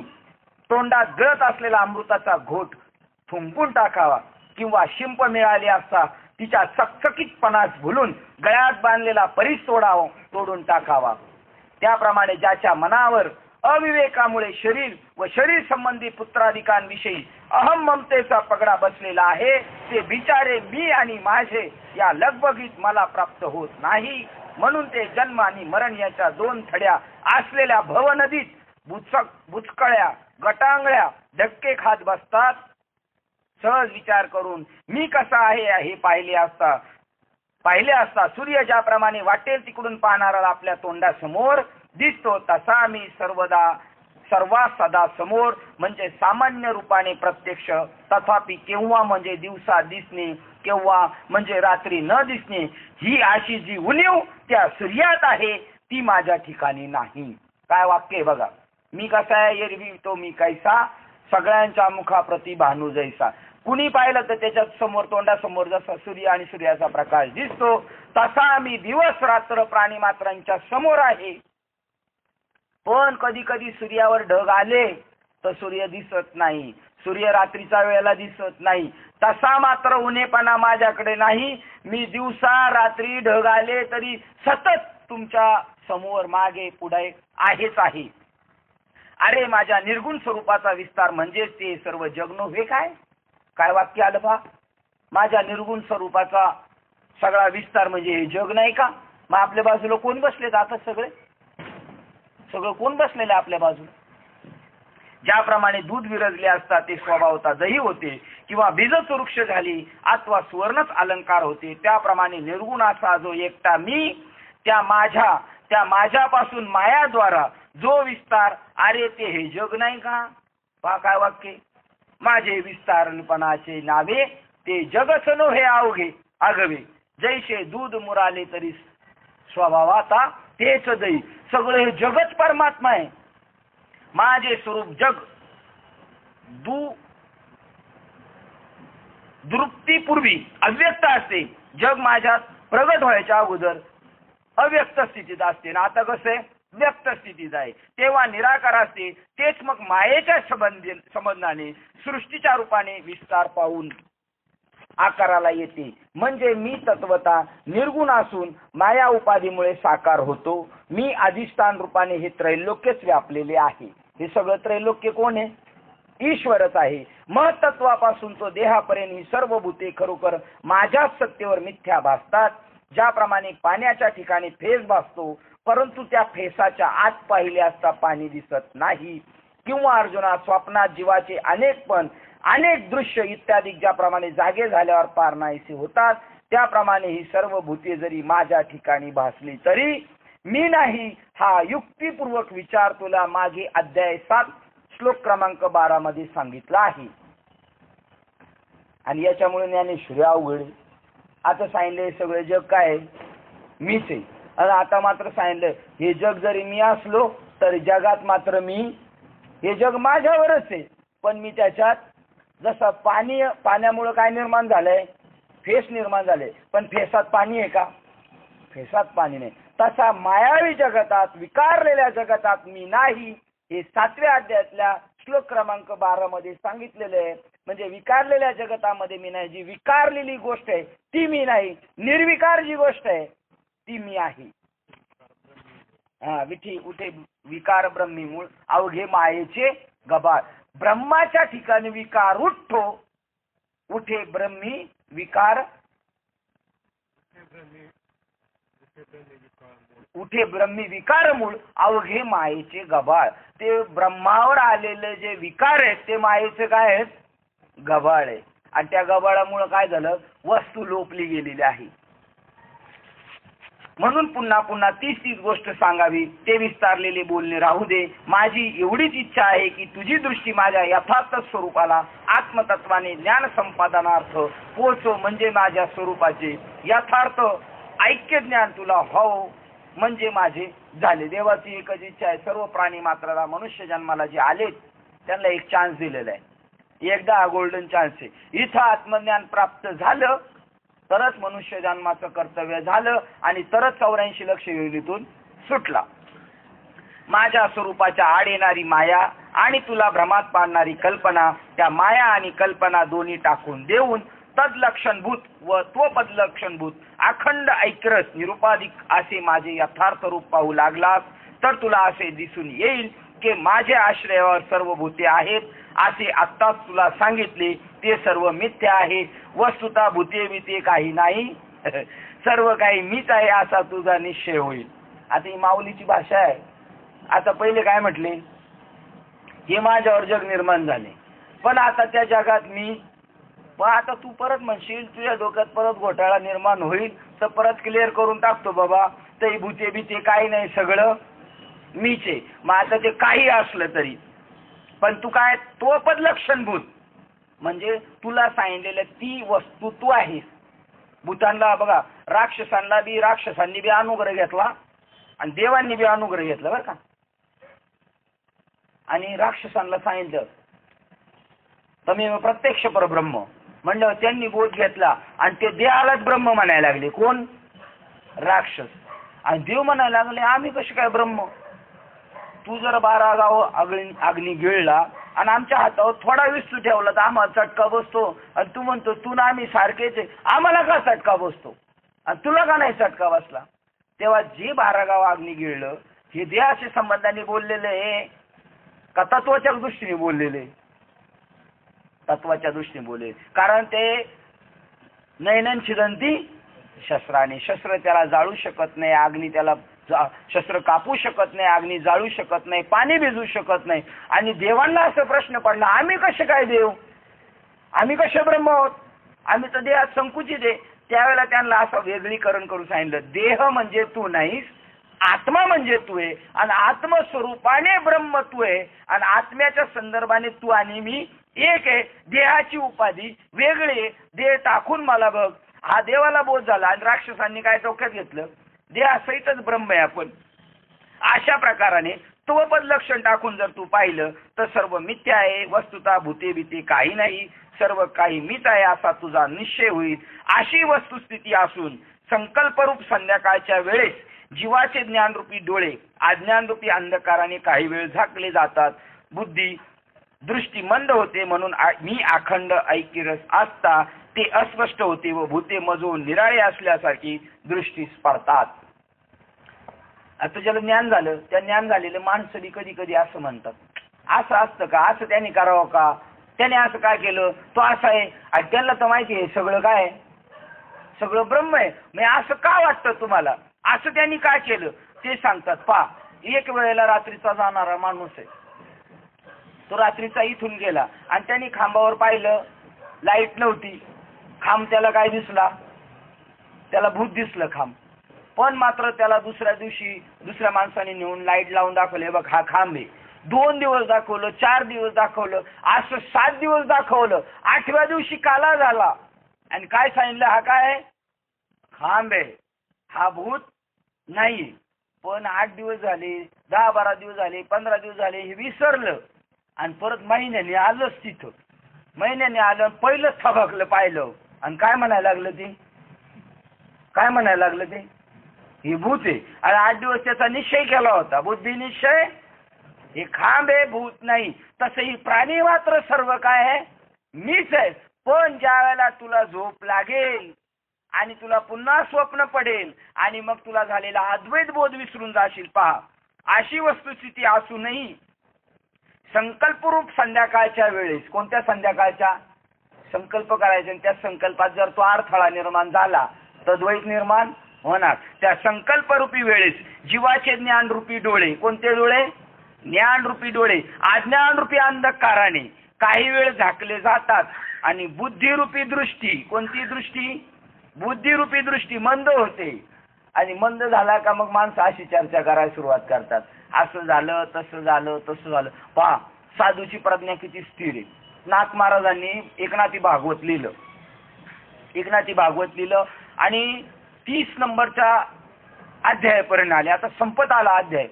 तोंडात गळत असलेला अमृताचा घोट थुंकून टाकावा किंवा शिंप मिळाली असता तिच्या चकचकीतपणास भुलून गळ्यात बांधलेला परीस तोडून टाकावा, त्याप्रमाणे ज्याच्या मनावर अविवेकामुळे शरीर व शरीर संबंधी पुत्राधिकांविषयी अहम ममतेचा पगडा बसलेला आहे, ते बिचारे मी आणि माझे या लगबगीत मला प्राप्त होत नाही. म्हणून ते जन्म आणि मरण याच्या दोन थड्या असलेल्या भवनदीत बुचकळ्या गटांगळ्या धक्के खात बसतात. सहज विचार करून मी कसा आहे हे पाहिले असता सूर्य ज्याप्रमाणे वाटेल तिकडून पाहणारा आपल्या तोंडासमोर दिसतो, तसा मी सर्वा सदा समोर, म्हणजे सामान्य रूपाने प्रत्यक्ष, तथापि केव्हा म्हणजे दिवसा दिसणे, केव्हा म्हणजे रात्री न दिसणे, ही अशी जी उणीव त्या सूर्यात आहे ती माझ्या ठिकाणी नाही. काय वाक्य आहे बघा. मी कसा आहे एरवी तो मी कैसा, सगळ्यांच्या मुखाप्रती भानू जैसा. कुणी पाहिलं तर त्याच्या समोर तोंडासमोर जसा सूर्य आणि सूर्याचा प्रकाश दिसतो तसा मी दिवस रात्र प्राणीमात्रांच्या समोर आहे. पण कधी कधी सूर्यावर ढग आले तर सूर्य दिसत नाही, सूर्य रात्रीच्या वेळेला दिसत नाही. तसा मात्र उन्हेपणा माझ्याकडे नाही. मी दिवसा रात्री ढग आले तरी सतत तुमच्या समोर मागे पुढे आहेच आहे. अरे माझ्या निर्गुण स्वरूपाचा विस्तार म्हणजेच ते सर्व जग नव्हे काय? काय वाक्य आलं पहा. माझ्या निर्गुण स्वरूपाचा सगळा विस्तार म्हणजे हे जग नाही का? मग आपल्या बाजूला कोण बसलेत आता? सगळं कोण बसलेलं आपल्या बाजूला? ज्याप्रमाणे दूध विरजले असता ते स्वभावता दही होते किंवा बीजच वृक्ष झाली अथवा सुवर्णच अलंकार होते, त्याप्रमाणे निर्गुण असा जो एकटा मी त्या माझ्यापासून मायाद्वारा जो विस्तार, अरे ते हे जग नाही का? पहा काय वाक्य. माझे विस्तारणपणाचे नावे ते जगच नव्हे अवघे आगवे, जैसे दूध मुराले तरी स्वभावाता तेच दही. सगळे हे जगच परमात्मा आहे. माझे स्वरूप जग दृप्तीपूर्वी अव्यक्त असते. जग माझ्यात प्रगट व्हायच्या अगोदर अव्यक्त स्थितीत असते ना आता कसे व्यक्त स्थितीत आहे, तेव्हा निराकार असते. तेच मग मायेच्या संबंधाने सृष्टीच्या रूपाने विस्तार पाहून आकाराला येते. म्हणजे मी तत्वता निर्गुण असून माया उपाधीमुळे साकार होतो. मी अधिष्ठान रूपाने हे त्रैलोक्यच व्यापलेले आहे. हे सगळं त्रैलोक्य कोण आहे? ईश्वरच आहे. महत्त्वापासून तो देहापर्यंत ही सर्व भूते खरोखर माझ्याच सत्तेवर मिथ्या भासतात. ज्याप्रमाणे पाण्याच्या ठिकाणी फेस भासतो परंतु त्या फेसाच्या आत पाहिले असता पाणी दिसत नाही, किंवा अर्जुना स्वप्नात जीवाचे अनेक दृश्य इत्यादी ज्याप्रमाणे जागे झाल्यावर पार नाहीसे होतात, त्याप्रमाणे ही सर्व भूते जरी माझ्या ठिकाणी भासली तरी मी नाही हा युक्तिपूर्वक विचार तुला मागे अध्याय 7 श्लोक क्रमांक 12 मध्ये सांगितला आहे. आणि याच्यामुळे ज्ञानेश्वरी अवघड. आता सांगितले सगळे जग काय मीच आहे, आणि आता मात्र सांगितलं हे जग जरी मी असलो तरी जगात मात्र मी, हे जग माझ्यावरच आहे. पण मी त्याच्यात जसं पाण्यामुळे काय निर्माण झालंय? फेस निर्माण झाले. पण फेसात पाणी आहे का? फेसात पाणी नाही. तसा मायावी जगतात विकारलेल्या जगतात मी नाही हे 7व्या अध्यायातल्या श्लोक क्रमांक 12 मध्ये सांगितलेलं आहे. म्हणजे विकारलेल्या जगतामध्ये मी नाही, जी विकारलेली गोष्ट आहे ती मी नाही, निर्विकार जी गोष्ट आहे ती मी आहे. विठी उठे विकार ब्रह्मी मूळ अवघे मायेचे गबाळ. ब्रह्माच्या ठिकाणी विकार उठतो, उठे ब्रह्मी विकार, उठे ब्रह्मी विकार मूळ अवघे मायेचे गबाळ. ते ब्रह्मावर आलेले जे विकार आहेत ते मायेचे काय आहेत? गबाळ आहे. आणि त्या गबाळामुळे काय झालं? वस्तू लोपली गेलेली आहे. म्हणून पुन्हा पुन्हा तीच गोष्ट सांगावी, ते विस्तारलेले बोलणे राहू दे. माझी एवढीच इच्छा आहे की तुझी दृष्टी माझ्या यथार्थ स्वरूपाला आत्मतत्वाने ज्ञान संपादनार्थ पोचो, म्हणजे माझ्या स्वरूपाचे यथार्थ ऐक्य ज्ञान तुला हो, म्हणजे माझे झाले. देवाची एकच इच्छा आहे, सर्व प्राणी मात्राला मनुष्य जन्माला जे आले त्यांना एक चान्स दिलेला आहे. एकदा हा गोल्डन चान्स आहे. इथं आत्मज्ञान प्राप्त झालं तरच मनुष्य जन्माचं कर्तव्य झालं आणि तरच 84 लक्ष योनीतून सुटला. माझ्या स्वरूपाच्या आड येणारी माया आणि तुला भ्रमात पाडणारी कल्पना, त्या माया आणि कल्पना दोन्ही टाकून देऊन तदलक्षणभूत व तो पदलक्षणभूत अखंड ऐक्यरस निरुपाधिक असे माझे यथार्थ रूप पाहू लागलास तर तुला असे दिसून येईल की माझ्या आश्रयावर सर्व भूते आहेत. असे आत्ताच तुला सांगितले ते सर्व मिथ्या आहे. वस्तुता भूते बिते काही नाही, सर्व काही मीच आहे असा तुझा निश्चय होईल. आता ही माऊलीची भाषा आहे. आता पहिले काय म्हटले? हे माझ्यावर जग निर्माण झाले, पण आता त्या जगात मी. पण आता तू परत म्हणशील तुझ्या डोक्यात परत घोटाळा निर्माण होईल, तर परत क्लिअर करून टाकतो बाबा, ते भूते बिते काही नाही, सगळं मीच आहे. मग आता ते काही असलं तरी पण तू काय, तो पदलक्षणभूत म्हणजे तुला सांगितलेलं ती वस्तू तू आहेस. भूतांना बघा, राक्षसांनी बी अनुग्रह घेतला आणि देवांनी बी अनुग्रह घेतला बरं का. आणि राक्षसांना सांगितलं तुम्ही प्रत्यक्ष परब्रह्म म्हणलं, त्यांनी बोध घेतला आणि ते देवालाच ब्रह्म म्हणायला लागले. कोण? राक्षस. आणि देव म्हणायला लागले आम्ही कसे काय ब्रह्म? तू जर 12 गाव अग्नी गिळला आणि आमच्या हातावर थोडा विस्तू ठेवला तर आम्हाला चटका बसतो, आणि तू म्हणतो तू ना आम्ही सारखेच आहे, आम्हाला का चटका बसतो आणि तुला का नाही चटका बसला? तेव्हा जे 12 गाव अग्नी गिळलं हे देहाच्या संबंधाने बोललेलं आहे का तत्वाच्या दृष्टीने बोललेले? तत्वाच्या दृष्टीने बोलले. कारण ते नैनन छिदंती शस्त्राने, शस्त्र त्याला जाळू शकत नाही, अग्नी त्याला शस्त्र कापू शकत नाही, अग्नी जाळू शकत नाही, पाणी भिजू शकत नाही. आणि देवांना असं प्रश्न पडला आम्ही कसे काय देव, आम्ही कसे ब्रह्म आहोत, आम्ही तर देहात संकुचित आहे. त्यावेळेला त्यांना असं वेगळीकरण करून सांगितलं, देह म्हणजे तू नाहीस, आत्मा म्हणजे तू आहे, आणि आत्मस्वरूपाने ब्रह्म तू आहे, आणि आत्म्याच्या संदर्भाने तू आणि मी एक आहे. देहाची उपाधी वेगळी, देह टाकून मला बघ. हा देवाला बोध झाला. आणि राक्षसांनी काय डोक्यात घेतलं, देहासहितच ब्रह्म आहे आपण. अशा प्रकाराने तो पद लक्षण टाकून जर तू पाहिलं तर सर्व मिथ्या आहे. वस्तुता भूते बिते काही नाही, सर्व काही मीच आहे असा तुझा निश्चय होईल. अशी वस्तुस्थिती असून संकल्परूप संध्याकाळच्या वेळेस जीवाचे ज्ञानरूपी डोळे अज्ञानरूपी अंधकाराने काही वेळ झाकले जातात. बुद्धी दृष्टी मंद होते, म्हणून मी अखंड ऐक्यरस असता ते अस्पष्ट होते व भूते मजून निराळे असल्यासारखी दृष्टी स्पर्धात. आता ज्याला ज्ञान झालं त्या ज्ञान झालेले माणसं बी कधी कधी असं म्हणतात, असं असतं का, असं त्यांनी करावं का, त्याने असं काय केलं, तो असा आहे. आणि त्यांना तर माहिती आहे सगळं काय आहे, सगळं ब्रह्म आहे. मग असं का वाटतं तुम्हाला, असं त्यांनी काय केलं ते सांगतात. पहा, एक वेळेला रात्रीचा जाणारा माणूस आहे, तो रात्रीचा इथून गेला आणि त्यांनी खांबावर पाहिलं, लाईट नव्हती. खांब त्याला काय दिसला, त्याला भूत दिसलं खांब. पण मात्र त्याला दुसऱ्या दिवशी दुसऱ्या माणसाने नेऊन लाईट लावून दाखवले, बघ हा खांब आहे. 2 दिवस दाखवलं, 4 दिवस दाखवलं, असं 7 दिवस दाखवलं. 8व्या दिवशी काला झाला आणि काय सांगितलं, हा काय खांब आहे, हा भूत नाही. पण 8 दिवस झाले, 10-12 दिवस झाले, 15 दिवस झाले, हे विसरलं. आणि परत महिन्याने आलंच तिथं, महिन्याने आलं, पहिलंच थबकलं पाहिलं आणि काय म्हणायला लागलं ते, काय म्हणायला लागलं ते, हे भूत आहे. आणि 8 दिवस त्याचा निश्चय केला होता, बुद्धी निश्चय हे खांब आहे, भूत नाही. तसंही प्राणी मात्र सर्व काय आहे, मीच आहे. पण ज्या वेळेला तुला झोप लागेल आणि तुला पुन्हा स्वप्न पडेल आणि मग तुला झालेला अद्वैत बोध विसरून जाशील. पहा, अशी वस्तुस्थिती असूनही संकल्परूप संध्याकाळच्या वेळेस, कोणत्या संध्याकाळच्या, संकल्प करायचे आणि त्या संकल्पात जर तो अडथळा निर्माण झाला तर द्वैत निर्माण होणार. त्या संकल्परूपी वेळेस जीवाचे ज्ञानरूपी डोळे, कोणते डोळे, ज्ञानरूपी डोळे, अज्ञानरूपी अंधकाराने काही वेळ झाकले जातात आणि बुद्धिरूपी दृष्टी, कोणती दृष्टी, बुद्धिरूपी दृष्टी मंद होते. आणि मंद झाला का मग माणसं अशी चर्चा करायला सुरुवात करतात, असं झालं, तसं झालं, तसं झालं. पहा, साधूची प्रज्ञा किती स्थिर आहे. नाथ महाराजांनी एकनाथी भागवत लिहिलं, एकनाथी भागवत लिहिलं आणि 30 नंबरच्या अध्यायापर्यंत आले. आता संपत आला अध्याय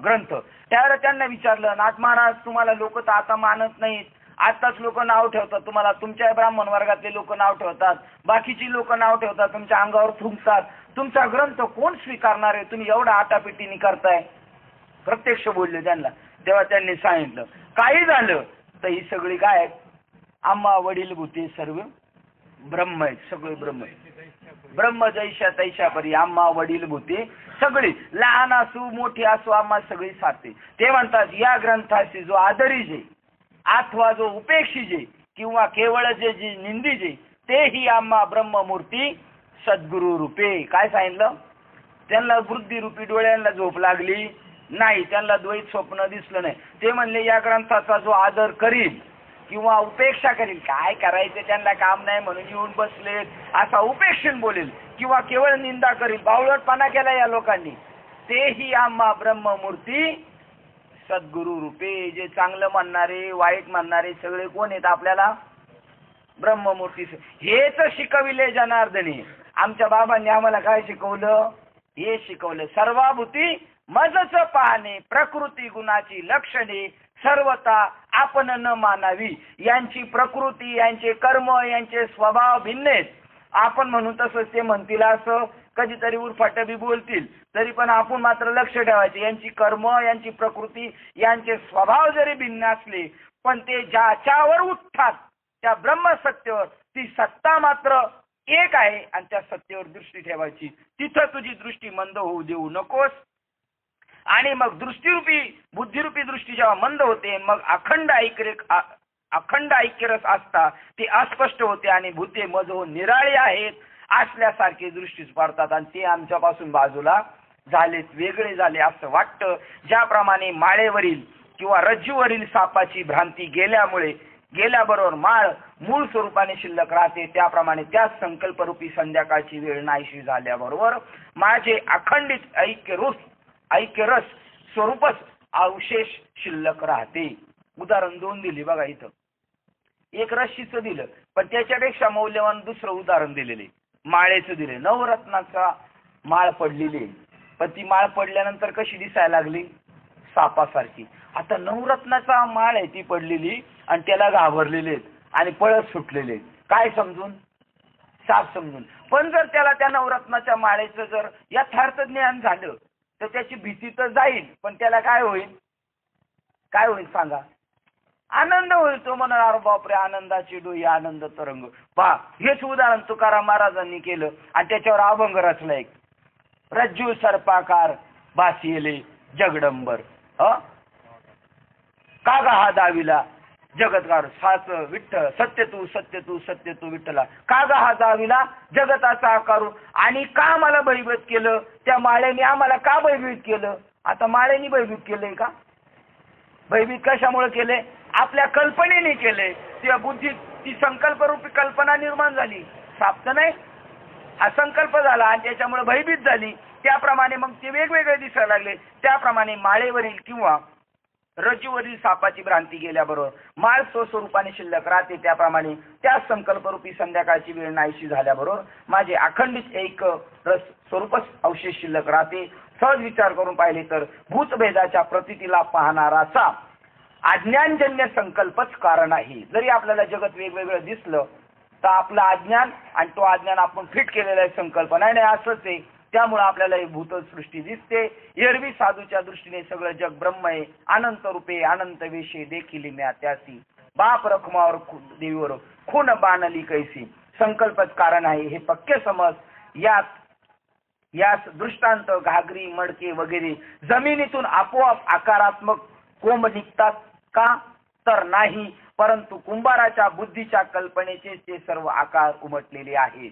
ग्रंथ. त्यावेळेला त्यांना विचारलं, नाथ महाराज तुम्हाला लोक तर आता मानत नाहीत, आताच लोक नाव ठेवतात तुम्हाला, तुमच्या ब्राह्मण वर्गातले लोक नाव ठेवतात, बाकीची लोक नाव ठेवतात, तुमच्या अंगावर थुंकतात, तुमचा ग्रंथ कोण स्वीकारणार आहे, तुम्ही एवढा आटापिटीनी करताय. प्रत्यक्ष बोलले त्यांना. तेव्हा त्यांनी सांगितलं, काही झालं तर ही सगळी काय आहेत, आम्हा वडील भूते सर्व ब्रह्म आहेत, सगळे ब्रह्म आहेत. ब्रह्म जैशा तैशा परी आम्हा वडील भूते सगळी, लहान असू मोठी असू आम्हा सगळी साथे. ते म्हणतात या ग्रंथाशी जो आदरी जे अथवा जो उपेक्षी जे किंवा केवळ जे निंदी जे तेही आम्हा ब्रह्ममूर्ती सद्गुरु रूपे. काय सांगितलं, त्यांना वृद्धी रूपी डोळ्यांना झोप लागली नाही, त्यांना द्वैत स्वप्न दिसलं नाही. ते म्हणले या ग्रंथाचा जो आदर करील किंवा उपेक्षा करील, काय करायचं त्यांना काम नाही म्हणून येऊन बसले असा उपेक्षण बोलेल किंवा केवळ निंदा करील, बावळटपणा केला या लोकांनी, तेही आम्हा ब्रह्ममूर्ती सद्गुरु रूपे. जे चांगलं म्हणणारे वाईट म्हणणारे सगळे कोण आहेत आपल्याला, ब्रह्ममूर्ती. हेच शिकविले जनार्दनी. आमच्या बाबांनी आम्हाला काय शिकवलं, हे शिकवलं, सर्वाभूती मजच पाहणे, प्रकृती गुणाची लक्षणे सर्वता आपण न मानावी. यांची प्रकृती, यांचे कर्म, यांचे स्वभाव भिन्न आहेत. आपण म्हणून तसंच ते म्हणतील असं कधीतरी उरफाट बी बोलतील, तरी पण आपण मात्र लक्ष ठेवायचे. यांची कर्म, यांची प्रकृती, यांचे स्वभाव जरी भिन्न असले पण ते ज्याच्यावर उठतात त्या ब्रह्मसत्तेवर ती सत्ता मात्र एक आहे आणि त्या सत्तेवर दृष्टी ठेवायची. तिथं तुझी दृष्टी मंद होऊ देऊ नकोस. आणि मग दृष्टीरूपी बुद्धिरूपी दृष्टी जेव्हा मंद होते मग अखंड ऐक्यरस असता ते अस्पष्ट होते आणि भूते मज हो निराळे आहेत असल्यासारखे दृष्टीस पडतात आणि ते आमच्यापासून बाजूला झालेत, वेगळे झाले असं वाटतं. ज्याप्रमाणे माळेवरील किंवा रज्जूवरील सापाची भ्रांती गेल्याबरोबर माळ मूळ स्वरूपाने शिल्लक राहते, त्याप्रमाणे त्याच संकल्परूपी संध्याकाळची वेळ नाहीशी झाल्याबरोबर माझे अखंडित ऐक्यरस स्वरूपच अवशेष शिल्लक राहते. उदाहरण 2 दिली बघा इथं. एक रश्शीचं दिलं पण त्याच्यापेक्षा मौल्यवान दुसरं उदाहरण दिलेले माळेचं दिले. नवरत्नाचा माळ पडलेली, पण ती माळ पडल्यानंतर कशी दिसायला लागली, सापासारखी. आता नवरत्नाचा माळ आहे ती पडलेली आणि त्याला घाबरलेले आणि पळत सुटलेले, काय समजून, साप समजून. पण जर त्याला त्या नवरत्नाच्या माळेचं जर यथार्थ ज्ञान झालं तर त्याची भीती तर जाईल, पण त्याला काय होईल सांगा, आनंद होईल. तो म्हणणार बापरे आनंदाची डोई आनंद तरंग. पहा, हेच उदाहरण तुकाराम महाराजांनी केलं आणि त्याच्यावर अभंग रचला एक. रज्जू सर्पाकार भासिले जगडंबर, कागा हा दाविला जगतकार साच विठ्ठल, सत्य तू विठ्ठला, कागा हा दाविला जगताचा आकारू. आणि का मला भयभीत केलं, त्या माळेने आम्हाला का भयभीत केलं. आता माळेने भयभीत केलंय का, भयभीत कशामुळे केले, आपल्या कल्पनेने केले. त्या बुद्धीत ती संकल्परूपी कल्पना निर्माण झाली, साप तर नाही, हा संकल्प झाला आणि त्याच्यामुळे भयभीत झाली. त्याप्रमाणे मग ते वेगवेगळे दिसायला लागले. त्याप्रमाणे माळेवरील किंवा रज्जूवरील सापाची भ्रांती गेल्याबरोबर माळ स्वस्वरूपाने शिल्लक राहते, त्याप्रमाणे त्या संकल्परूपी संध्याकाळची वेळ नाहीशी झाल्याबरोबर माझे अखंडित एक रस स्वरूपच अवशेष शिल्लक राहते. सहज विचार करून पाहिले तर भूतभेदाच्या प्रतीतीला पाहणाराचा अज्ञानजन्य संकल्पच कारण आहे. जरी आपल्याला जगत वेगवेगळं दिसलं तर आपलं अज्ञान आणि तो अज्ञान आपण फिट केलेला आहे संकल्प, नाही असंच आहे त्यामुळे आपल्याला ही भूतसृष्टी दिसते. एरवी साधूच्या दृष्टीने सगळं जग ब्रह्म आहे. अनंत रूपे अनंत वेशे देखील म्या त्यासी, बाप रखमावर देवीवर खून बाणली कैसी, संकल्पच कारण आहे हे पक्के समज. यास दृष्टांत घागरी मडके वगैरे जमिनीतून आपोआप आकारात्मक कोंब निघतात का, तर नाही, परंतु कुंभाराच्या बुद्धीच्या कल्पनेचे ते सर्व आकार उमटलेले आहेत.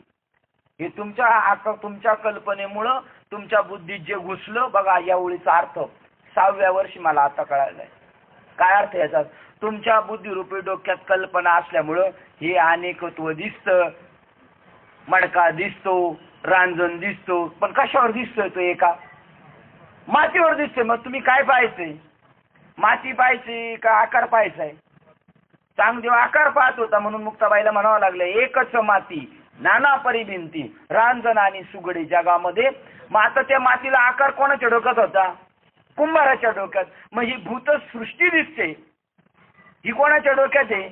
हे तुमच्या कल्पनेमुळं तुमच्या बुद्धीत जे घुसलं बघा. या ओळीचा अर्थ 6व्या वर्षी मला आता कळालाय. काय अर्थ याचा? तुमच्या बुद्धिरूपी डोक्यात कल्पना असल्यामुळं हे अनेकत्व दिसतं, मडका दिसतो, रांजण दिसतो. पण कशावर दिसतोय तो? एका मातीवर दिसतोय. मग तुम्ही काय पाहायचंय? माती पाहायची का आकार पाहायचाय? चांगदेव आकार पाहत होता म्हणून मुक्ताबाईला म्हणावं लागलं एकच माती नाना परिभिंती रांजण आणि सुगडी जगामध्ये. मग आता त्या मातीला आकार कोणाच्या डोक्यात होता? कुंभाराच्या डोक्यात. मग ही भूतसृष्टी दिसते ही कोणाच्या डोक्यात आहे?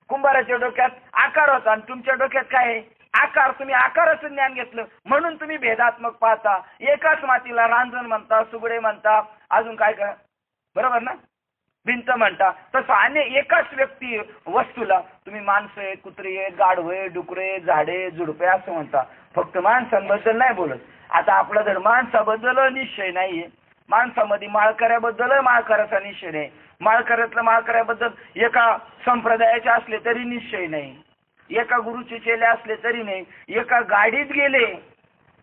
कुंभाराच्या डोक्यात आकार होता. आणि तुमच्या डोक्यात काय आहे? आकार. तुम्ही आकाराचं ज्ञान घेतलं म्हणून तुम्ही भेदात्मक पाहता. एकाच मातीला रांजण म्हणता, सुगडे म्हणता, अजून काय काय बरोबर ना, भिंत म्हणता. तसं एकाच व्यक्ती वस्तूला तुम्ही माणसं आहे, कुत्री आहे, गाढव आहे, डुकरे, झाडे, झुडपे असं म्हणता. फक्त माणसांबद्दल नाही बोलत. आता आपला जर माणसाबद्दल निश्चय नाहीये, माणसामध्ये माळकऱ्याबद्दल माळकऱ्याचा निश्चय नाही, माळकऱ्यातल्या माळकऱ्याबद्दल एका संप्रदायाचे असले तरी निश्चय नाही, एका गुरुचे चेले असले तरी नाही, एका गाडीत गेले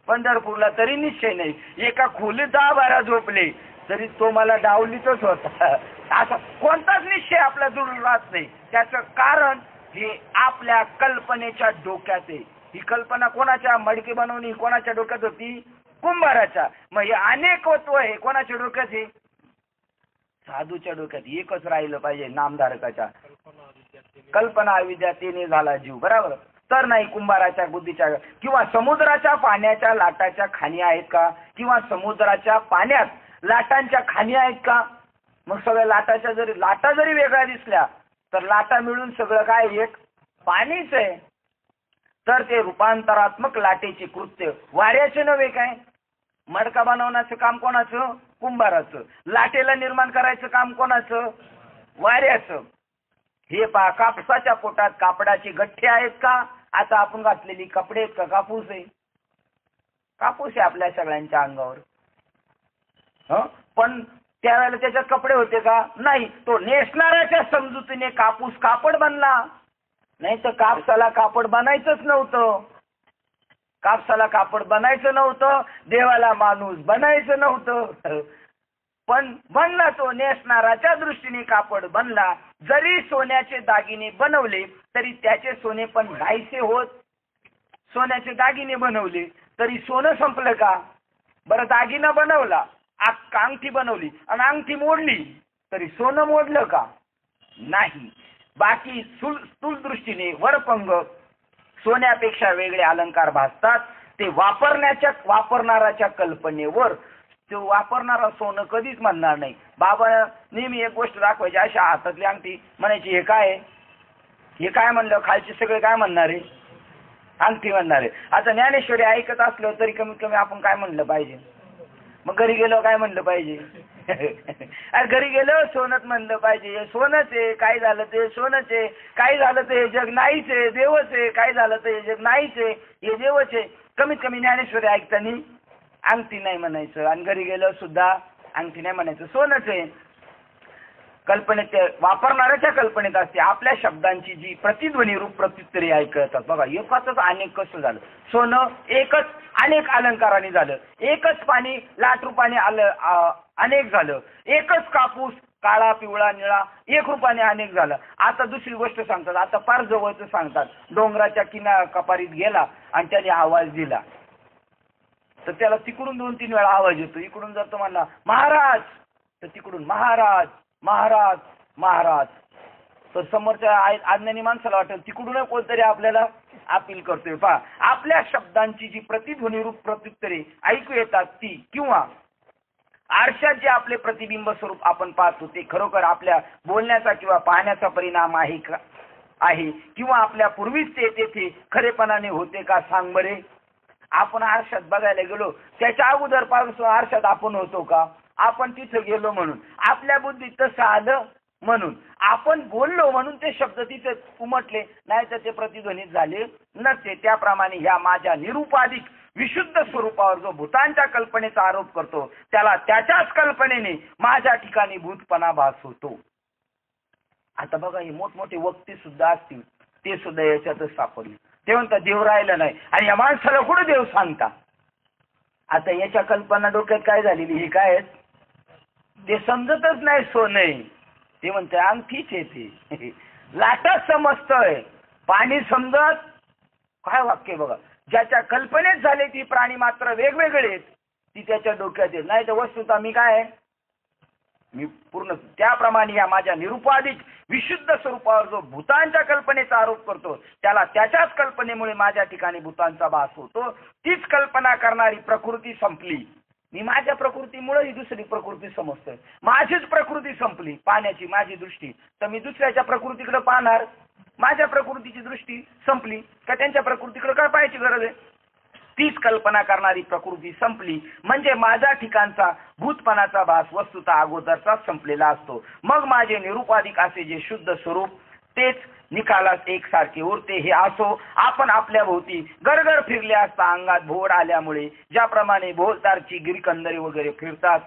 पंढरपूरला तरी निश्चय नाही, एका खोलीत 10-12 झोपले तरी तो मला डावलीतच होता. असा कोणताच निश्चय आपला जुळून राहत नाही. त्याचं कारण हे आपल्या कल्पनेच्या डोक्यात आहे. ही कल्पना कोणाच्या? मडके बनवणी कोणाच्या डोक्यात होती? कुंभाराच्या. मग हे अनेकत्व आहे कोणाच्या डोक्यात आहे? साधूच्या डोक्यात. एकच राहिलं पाहिजे नामधारकाच्या. कल्पना अविद्यातेने झाला जीव, बरोबर. तर नाही कुंभाराच्या बुद्धीच्या. किंवा समुद्राच्या पाण्याच्या लाटाच्या खाणी आहेत का? किंवा समुद्राच्या पाण्यात लाटांच्या खाणी आहेत का? मग सगळ्या लाटा जरी वेगळ्या दिसल्या तर लाटा मिळून सगळं काय एक पाणीच आहे. तर ते रूपांतरात्मक लाटेचे कृत्य वाऱ्याचे नव्हे काय? मडका बनवण्याचं काम कोणाचं? कुंभाराचं. लाटेला निर्माण करायचं काम कोणाचं? वाऱ्याचं. हे पहा, कापसाच्या पोटात कापडाचे गठ्ठे आहेत का? आता आपण घातलेली कपडे आहेत का? कापूस आहे. कापूस आहे आपल्या सगळ्यांच्या अंगावर. पण त्यावेळेला त्याच्यात कपडे होते का? नाही. तो नेसणाऱ्याच्या समजुतीने कापूस कापड बनला. नाही तर कापसाला कापड बनायचंच नव्हतं. कापसाला कापड बनायचं नव्हतं, देवाला माणूस बनायचं नव्हतं. पण बनला तो नेसणाराच्या दृष्टीने कापड बनला. जरी सोन्याचे दागिने बनवले तरी त्याचे सोने पण नाहीसे होत. सोन्याचे दागिने बनवले तरी सोनं संपलं का? बरं, दागिना बनवला, अंगठी बनवली आणि अंगठी मोडली तरी सोनं मोडलं का? नाही. बाकी स्थूल दृष्टीने वरपंग सोन्यापेक्षा वेगळे अलंकार भासतात. ते वापरणाऱ्याच्या कल्पनेवर. तो वापरणारा सोनं कधीच म्हणणार नाही. बाबा नेहमी एक गोष्ट दाखवायची, अशा हातातली अंगठी म्हणायची हे काय आहे, हे काय म्हणलं, खालचे सगळे काय म्हणणार आहे? अंगठी म्हणणार आहे. आता ज्ञानेश्वरी ऐकत असलो तरी कमीत कमी आपण काय म्हणलं पाहिजे? मग घरी गेलो काय म्हणलं पाहिजे? घरी गेलो सोनच म्हणलं पाहिजे. हे सोनच आहे, काय झालं ते सोनच आहे, काय झालं ते हे जग नाहीच आहे, देवच आहे, काय झालं ते हे जग नाहीच आहे, हे देवच आहे. कमीत कमी ज्ञानेश्वरी ऐकताना अंगठी नाही म्हणायचं आणि घरी गेलो सुद्धा अंगठी नाही म्हणायचं, सोनच आहे. कल्पनेत वापरणाऱ्याच्या कल्पनेत असते. आपल्या शब्दांची जी प्रतिध्वनी रूप प्रत्युत्तरे ऐकतात बघा. एकाच अनेक कसं झालं? सोनं एकच अनेक अलंकाराने झालं. एकच पाणी लाट रूपाने अनेक झालं. एकच कापूस काळा पिवळा निळा 1 रूपाने अनेक झालं. आता दुसरी गोष्ट सांगतात, आता फार जवळच सांगतात. डोंगराच्या कपारीत गेला आणि त्याने आवाज दिला तर त्याला तिकडून 2-3 वेळा आवाज येतो. इकडून जर तो म्हणला महाराज तर तिकडून महाराज महाराज महाराज. तर समोरच्या अज्ञानी माणसाला वाटतं तिकडून कोणतरी आपल्याला अपील करतोय. पहा, आपल्या शब्दांची जी प्रतिध्वनी रूप प्रत्युत्तरे ऐकू येतात ती, किंवा आरशात जे आपले प्रतिबिंब स्वरूप आपण पाहतो ते खरोखर आपल्या बोलण्याचा किंवा पाहण्याचा परिणाम आहे किंवा आपल्या पूर्वीच ते तेथे खरेपणाने होते का? सांग बरे. आपण आरशात बघायला गेलो, त्याच्या अगोदर पासून आरशात आपण होतो का? आपण तिथं गेलो म्हणून, आपल्या बुद्धीत तसं आलं म्हणून, आपण बोललो म्हणून ते शब्द तिथे उमटले, नाही तर ते प्रतिध्वनित झाले नसते. त्याप्रमाणे ह्या माझ्या निरुपाधिक विशुद्ध स्वरूपावर जो भूतांच्या कल्पनेचा आरोप करतो, त्याला त्याच्याच कल्पनेने माझ्या ठिकाणी भूतपणा भास होतो. आता बघा, हे मोठमोठे वक्ते सुद्धा असतील, ते सुद्धा याच्यातच सापडले. ते म्हणतात देव राहिला नाही, आणि या माणसाला कुठे देव सांगता? आता याच्या कल्पना डोक्यात काय झालेली, हे काय ते समजतच नाही. सोने ते म्हणते अंगठीच येते, लाटच समजतय, पाणी समजत. काय वाक्य बघा, ज्याच्या कल्पनेत झाले ती प्राणी मात्र वेगवेगळे आहेत, ती त्याच्या डोक्यात येत नाही. तर वस्तुता मी काय आहे, मी पूर्ण. त्याप्रमाणे या माझ्या निरुपाधिक विशुद्ध स्वरूपावर जो भूतांच्या कल्पनेचा आरोप करतो, त्याला त्याच्याच कल्पनेमुळे माझ्या ठिकाणी भूतांचा भास होतो. तीच कल्पना करणारी प्रकृती संपली. मी माझ्या प्रकृतीमुळे ही दुसरी प्रकृती समजतोय. माझीच प्रकृती संपली, पाण्याची माझी दृष्टी, तर मी दुसऱ्याच्या प्रकृतीकडे पाहणार. माझ्या प्रकृतीची दृष्टी संपली का त्यांच्या प्रकृतीकडे काय पाहायची गरज आहे? तीच कल्पना करणारी प्रकृती संपली म्हणजे माझ्या ठिकाणचा भूतपणाचा भास वस्तुता अगोदरचा संपलेला असतो. मग माझे निरुपाधिक असे जे शुद्ध स्वरूप तेच निकालास एकसारखे उरते. हे असो, आपण आपल्या भोवती गरगर फिरले असता अंगात भोर आल्यामुळे ज्याप्रमाणे भोवतारची गिरकंदरे वगैरे फिरतात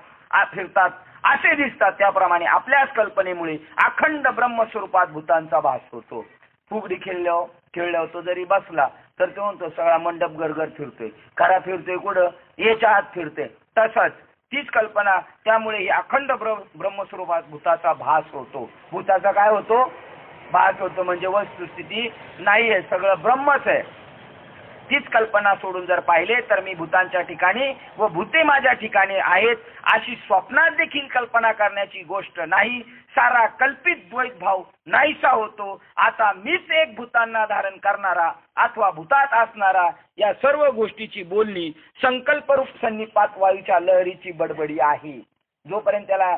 असे दिसतात, त्याप्रमाणे आपल्याच कल्पनेमुळे अखंड ब्रह्मस्वरूपात भूतांचा भास होतो. फुगडी खेळल्यावर तो जरी बसला तर तो म्हणतो सगळा मंडप गरगर फिरतोय. खरा फिरतोय कुठं? याच्या आत फिरतोय. तसंच तीच कल्पना, त्यामुळे ही अखंड ब्रह्मस्वरूपात भूताचा भास होतो. भूताचा काय होतो? भास होतो. म्हणजे वस्तुस्थिती नाहीये, सगळं ब्रह्मच आहे. तीच कल्पना सोडून जर पाहिले तर मी भूतांच्या ठिकाणी व भूते माझ्या ठिकाणी आहेत अशी स्वप्नात देखील कल्पना करण्याची गोष्ट नाही. सारा कल्पित द्वैत भाव नाहीसा होतो. आता मीच एक भूतांना धारण करणारा अथवा भूतात असणारा या सर्व गोष्टीची बोलणी संकल्परूप सन्निपात वायूच्या लहरीची बडबडी आहे. जोपर्यंत त्याला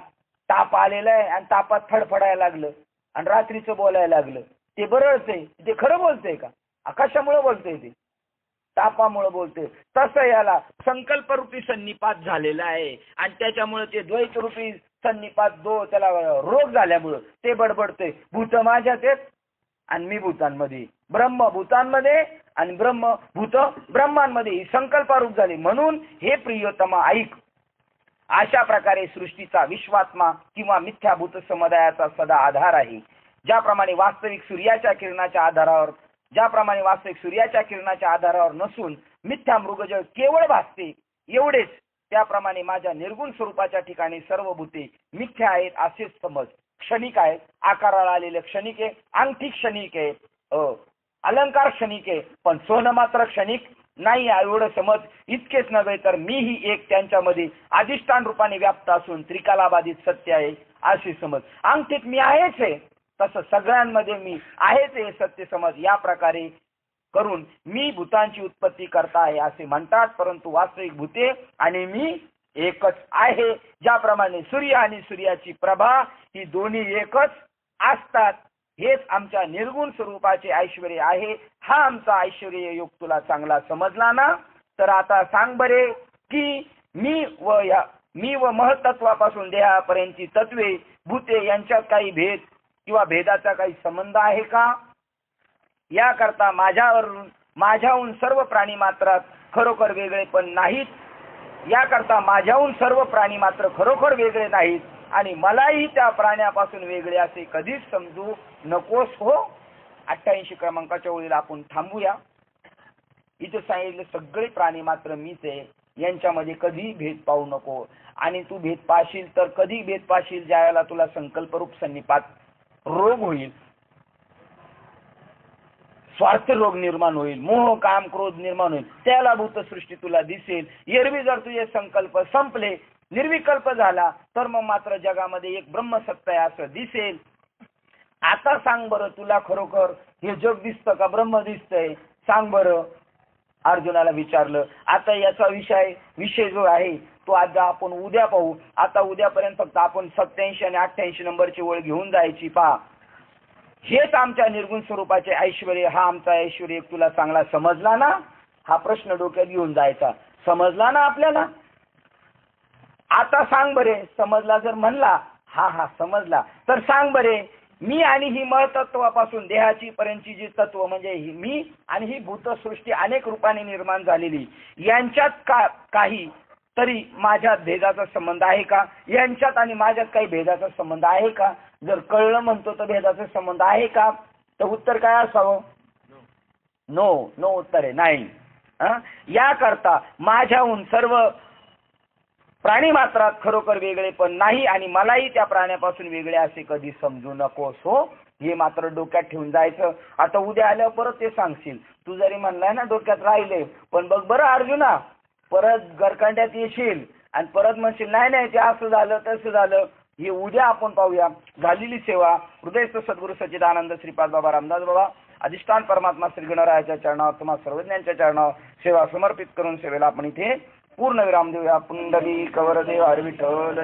ताप आलेला आहे आणि तापात फडफडायला लागलं आणि रात्रीचं बोलायला लागलं, ते बरंच आहे. ते खरं बोलतंय का? आकाशामुळे बोलतंय, ते तापामुळे बोलते. तसं याला संकल्परूपी सन्निपात झालेला आहे आणि त्याच्यामुळे ते द्वैतरूपी सन्निपात जो त्याला रोग झाल्यामुळं ते बडबडते. भूत माझ्यात आहेत आणि मी भूतांमध्ये, ब्रह्म भूतांमध्ये आणि ब्रह्म भूत ब्रह्मांमध्ये, ही संकल्परूप झाली. म्हणून हे प्रियोतमा ऐक, अशा प्रकारे सृष्टीचा विश्वात्मा किंवा मिथ्याभूत समुदायाचा सदा आधार आहे. ज्याप्रमाणे वास्तविक सूर्याच्या किरणाच्या आधारावर नसून मिथ्या मृगजळ केवळ भासते एवढेच, त्याप्रमाणे माझ्या निर्गुण स्वरूपाच्या ठिकाणी सर्व भूते मिथ्या आहेत असेच समज. क्षणिक आहेत, आकाराला आलेले क्षणिक आहे, अंगठी क्षणिक आहे, अलंकार क्षणिक आहे, पण सोनं मात्र क्षणिक नाही एवढं समज. इतकेच नव्हे तर मीही एक त्यांच्यामध्ये अधिष्ठान रूपाने व्याप्त असून त्रिकालाबाधित सत्य आहे अशी समज. अंगठीत मी आहेच आहे, तसं सगळ्यांमध्ये मी आहेच हे सत्य समज. या प्रकारे करून मी भूतांची उत्पत्ती करता आहे असे म्हणतात, परंतु वास्तविक भूते आणि मी एकच आहे. ज्याप्रमाणे सूर्य आणि सूर्याची प्रभा ही दोन्ही एकच असतात, हेच आमच्या निर्गुण स्वरूपाचे ऐश्वर्य आहे. हा आमचा ऐश्वर्य योग तुला चांगला समजला ना? तर आता सांग बरे की मी व महत्त्वापासून देहापर्यंतची तत्वे भूते यांच्यात काही भेद किंवा भेदाचा काही संबंध आहे का? याकरता माझ्याहून सर्व प्राणी मात्र खरोखर वेगळे पण नाहीत. याकरता माझ्याहून सर्व प्राणी मात्र खरोखर वेगळे नाहीत आणि मलाही त्या प्राण्यापासून वेगळे असे कधीच समजू नकोस हो. 88 क्रमांकाच्या ओळीला आपण थांबूया. इथे सांगितले सगळे प्राणी मात्र मीच आहे, यांच्यामध्ये कधी भेद पाहू नको. आणि तू भेद पाशील तर कधी भेद पाशील? ज्यावेळेला तुला संकल्परूप सन्निपात रोग होईल, स्वार्थ रोग निर्माण होईल, मोह काम क्रोध निर्माण होईल, त्याला भूतसृष्टी तुला दिसेल. एरवी जर तुझे संकल्प संपले, निर्विकल्प झाला, तर मग मात्र जगामध्ये एक ब्रह्मसत्ता आहे असं दिसेल. आता सांग बरं, तुला खरोखर हे जग दिसतं का ब्रह्म दिसतंय? सांग बरं. अर्जुनाला विचारलं. आता याचा विषय जो आहे तो आज आपण उद्या पाहू. आता उद्यापर्यंत फक्त आपण 87 आणि 88 नंबरची ओळ घेऊन जायची. पहा, हेच आमच्या निर्गुण स्वरूपाचे ऐश्वर्य, हा आमचा ऐश्वर्य तुला चांगला समजला ना? हा प्रश्न डोक्यात घेऊन जायचा. समजला ना आपल्याला? आता सांग बरे, समजला जर म्हणला हा समजला, तर सांग बरे, मी आणि ही महतत्वापासून देहाची पर्यंतची जी तत्व म्हणजे मी आणि ही भूतसृष्टी अनेक रूपाने निर्माण झालेली, यांच्यात काही तरी माझ्यात भेदाचा संबंध आहे का? यांच्यात आणि माझ्यात काही भेदाचा संबंध आहे का? जर कळलं म्हणतो तर भेदाचा संबंध आहे का? तर उत्तर काय असावं? नो. नो उत्तर आहे, नाही. याकरता माझ्याहून सर्व प्राणी मात्रात खरोखर वेगळे पण नाही आणि मलाही त्या प्राण्यापासून वेगळे असे कधी समजू नकोस हो. हे मात्र डोक्यात ठेवून जायचं. आता उद्या आल्यावर परत ते सांगशील. तू जरी म्हणलाय ना डोक्यात राहिले, पण बघ बरं अर्जुना, परत गरकांड्यात येशील आणि परत म्हणशील नाही ते असं झालं तसं झालं. हे उद्या आपण पाहूया. झालेली सेवा हृदयस्थ सद्गुरू सच्चिदानंद श्रीपाद बाबा रामदास बाबा अधिष्ठान परमात्मा श्री गणरायाच्या चरणावर, तुम्हा सर्वज्ञांच्या चरणावर सेवा समर्पित करून सेवेला आपण इथे पूर्ण विराम देऊया. पुंडली कवरदेव हरी विठ्ठल.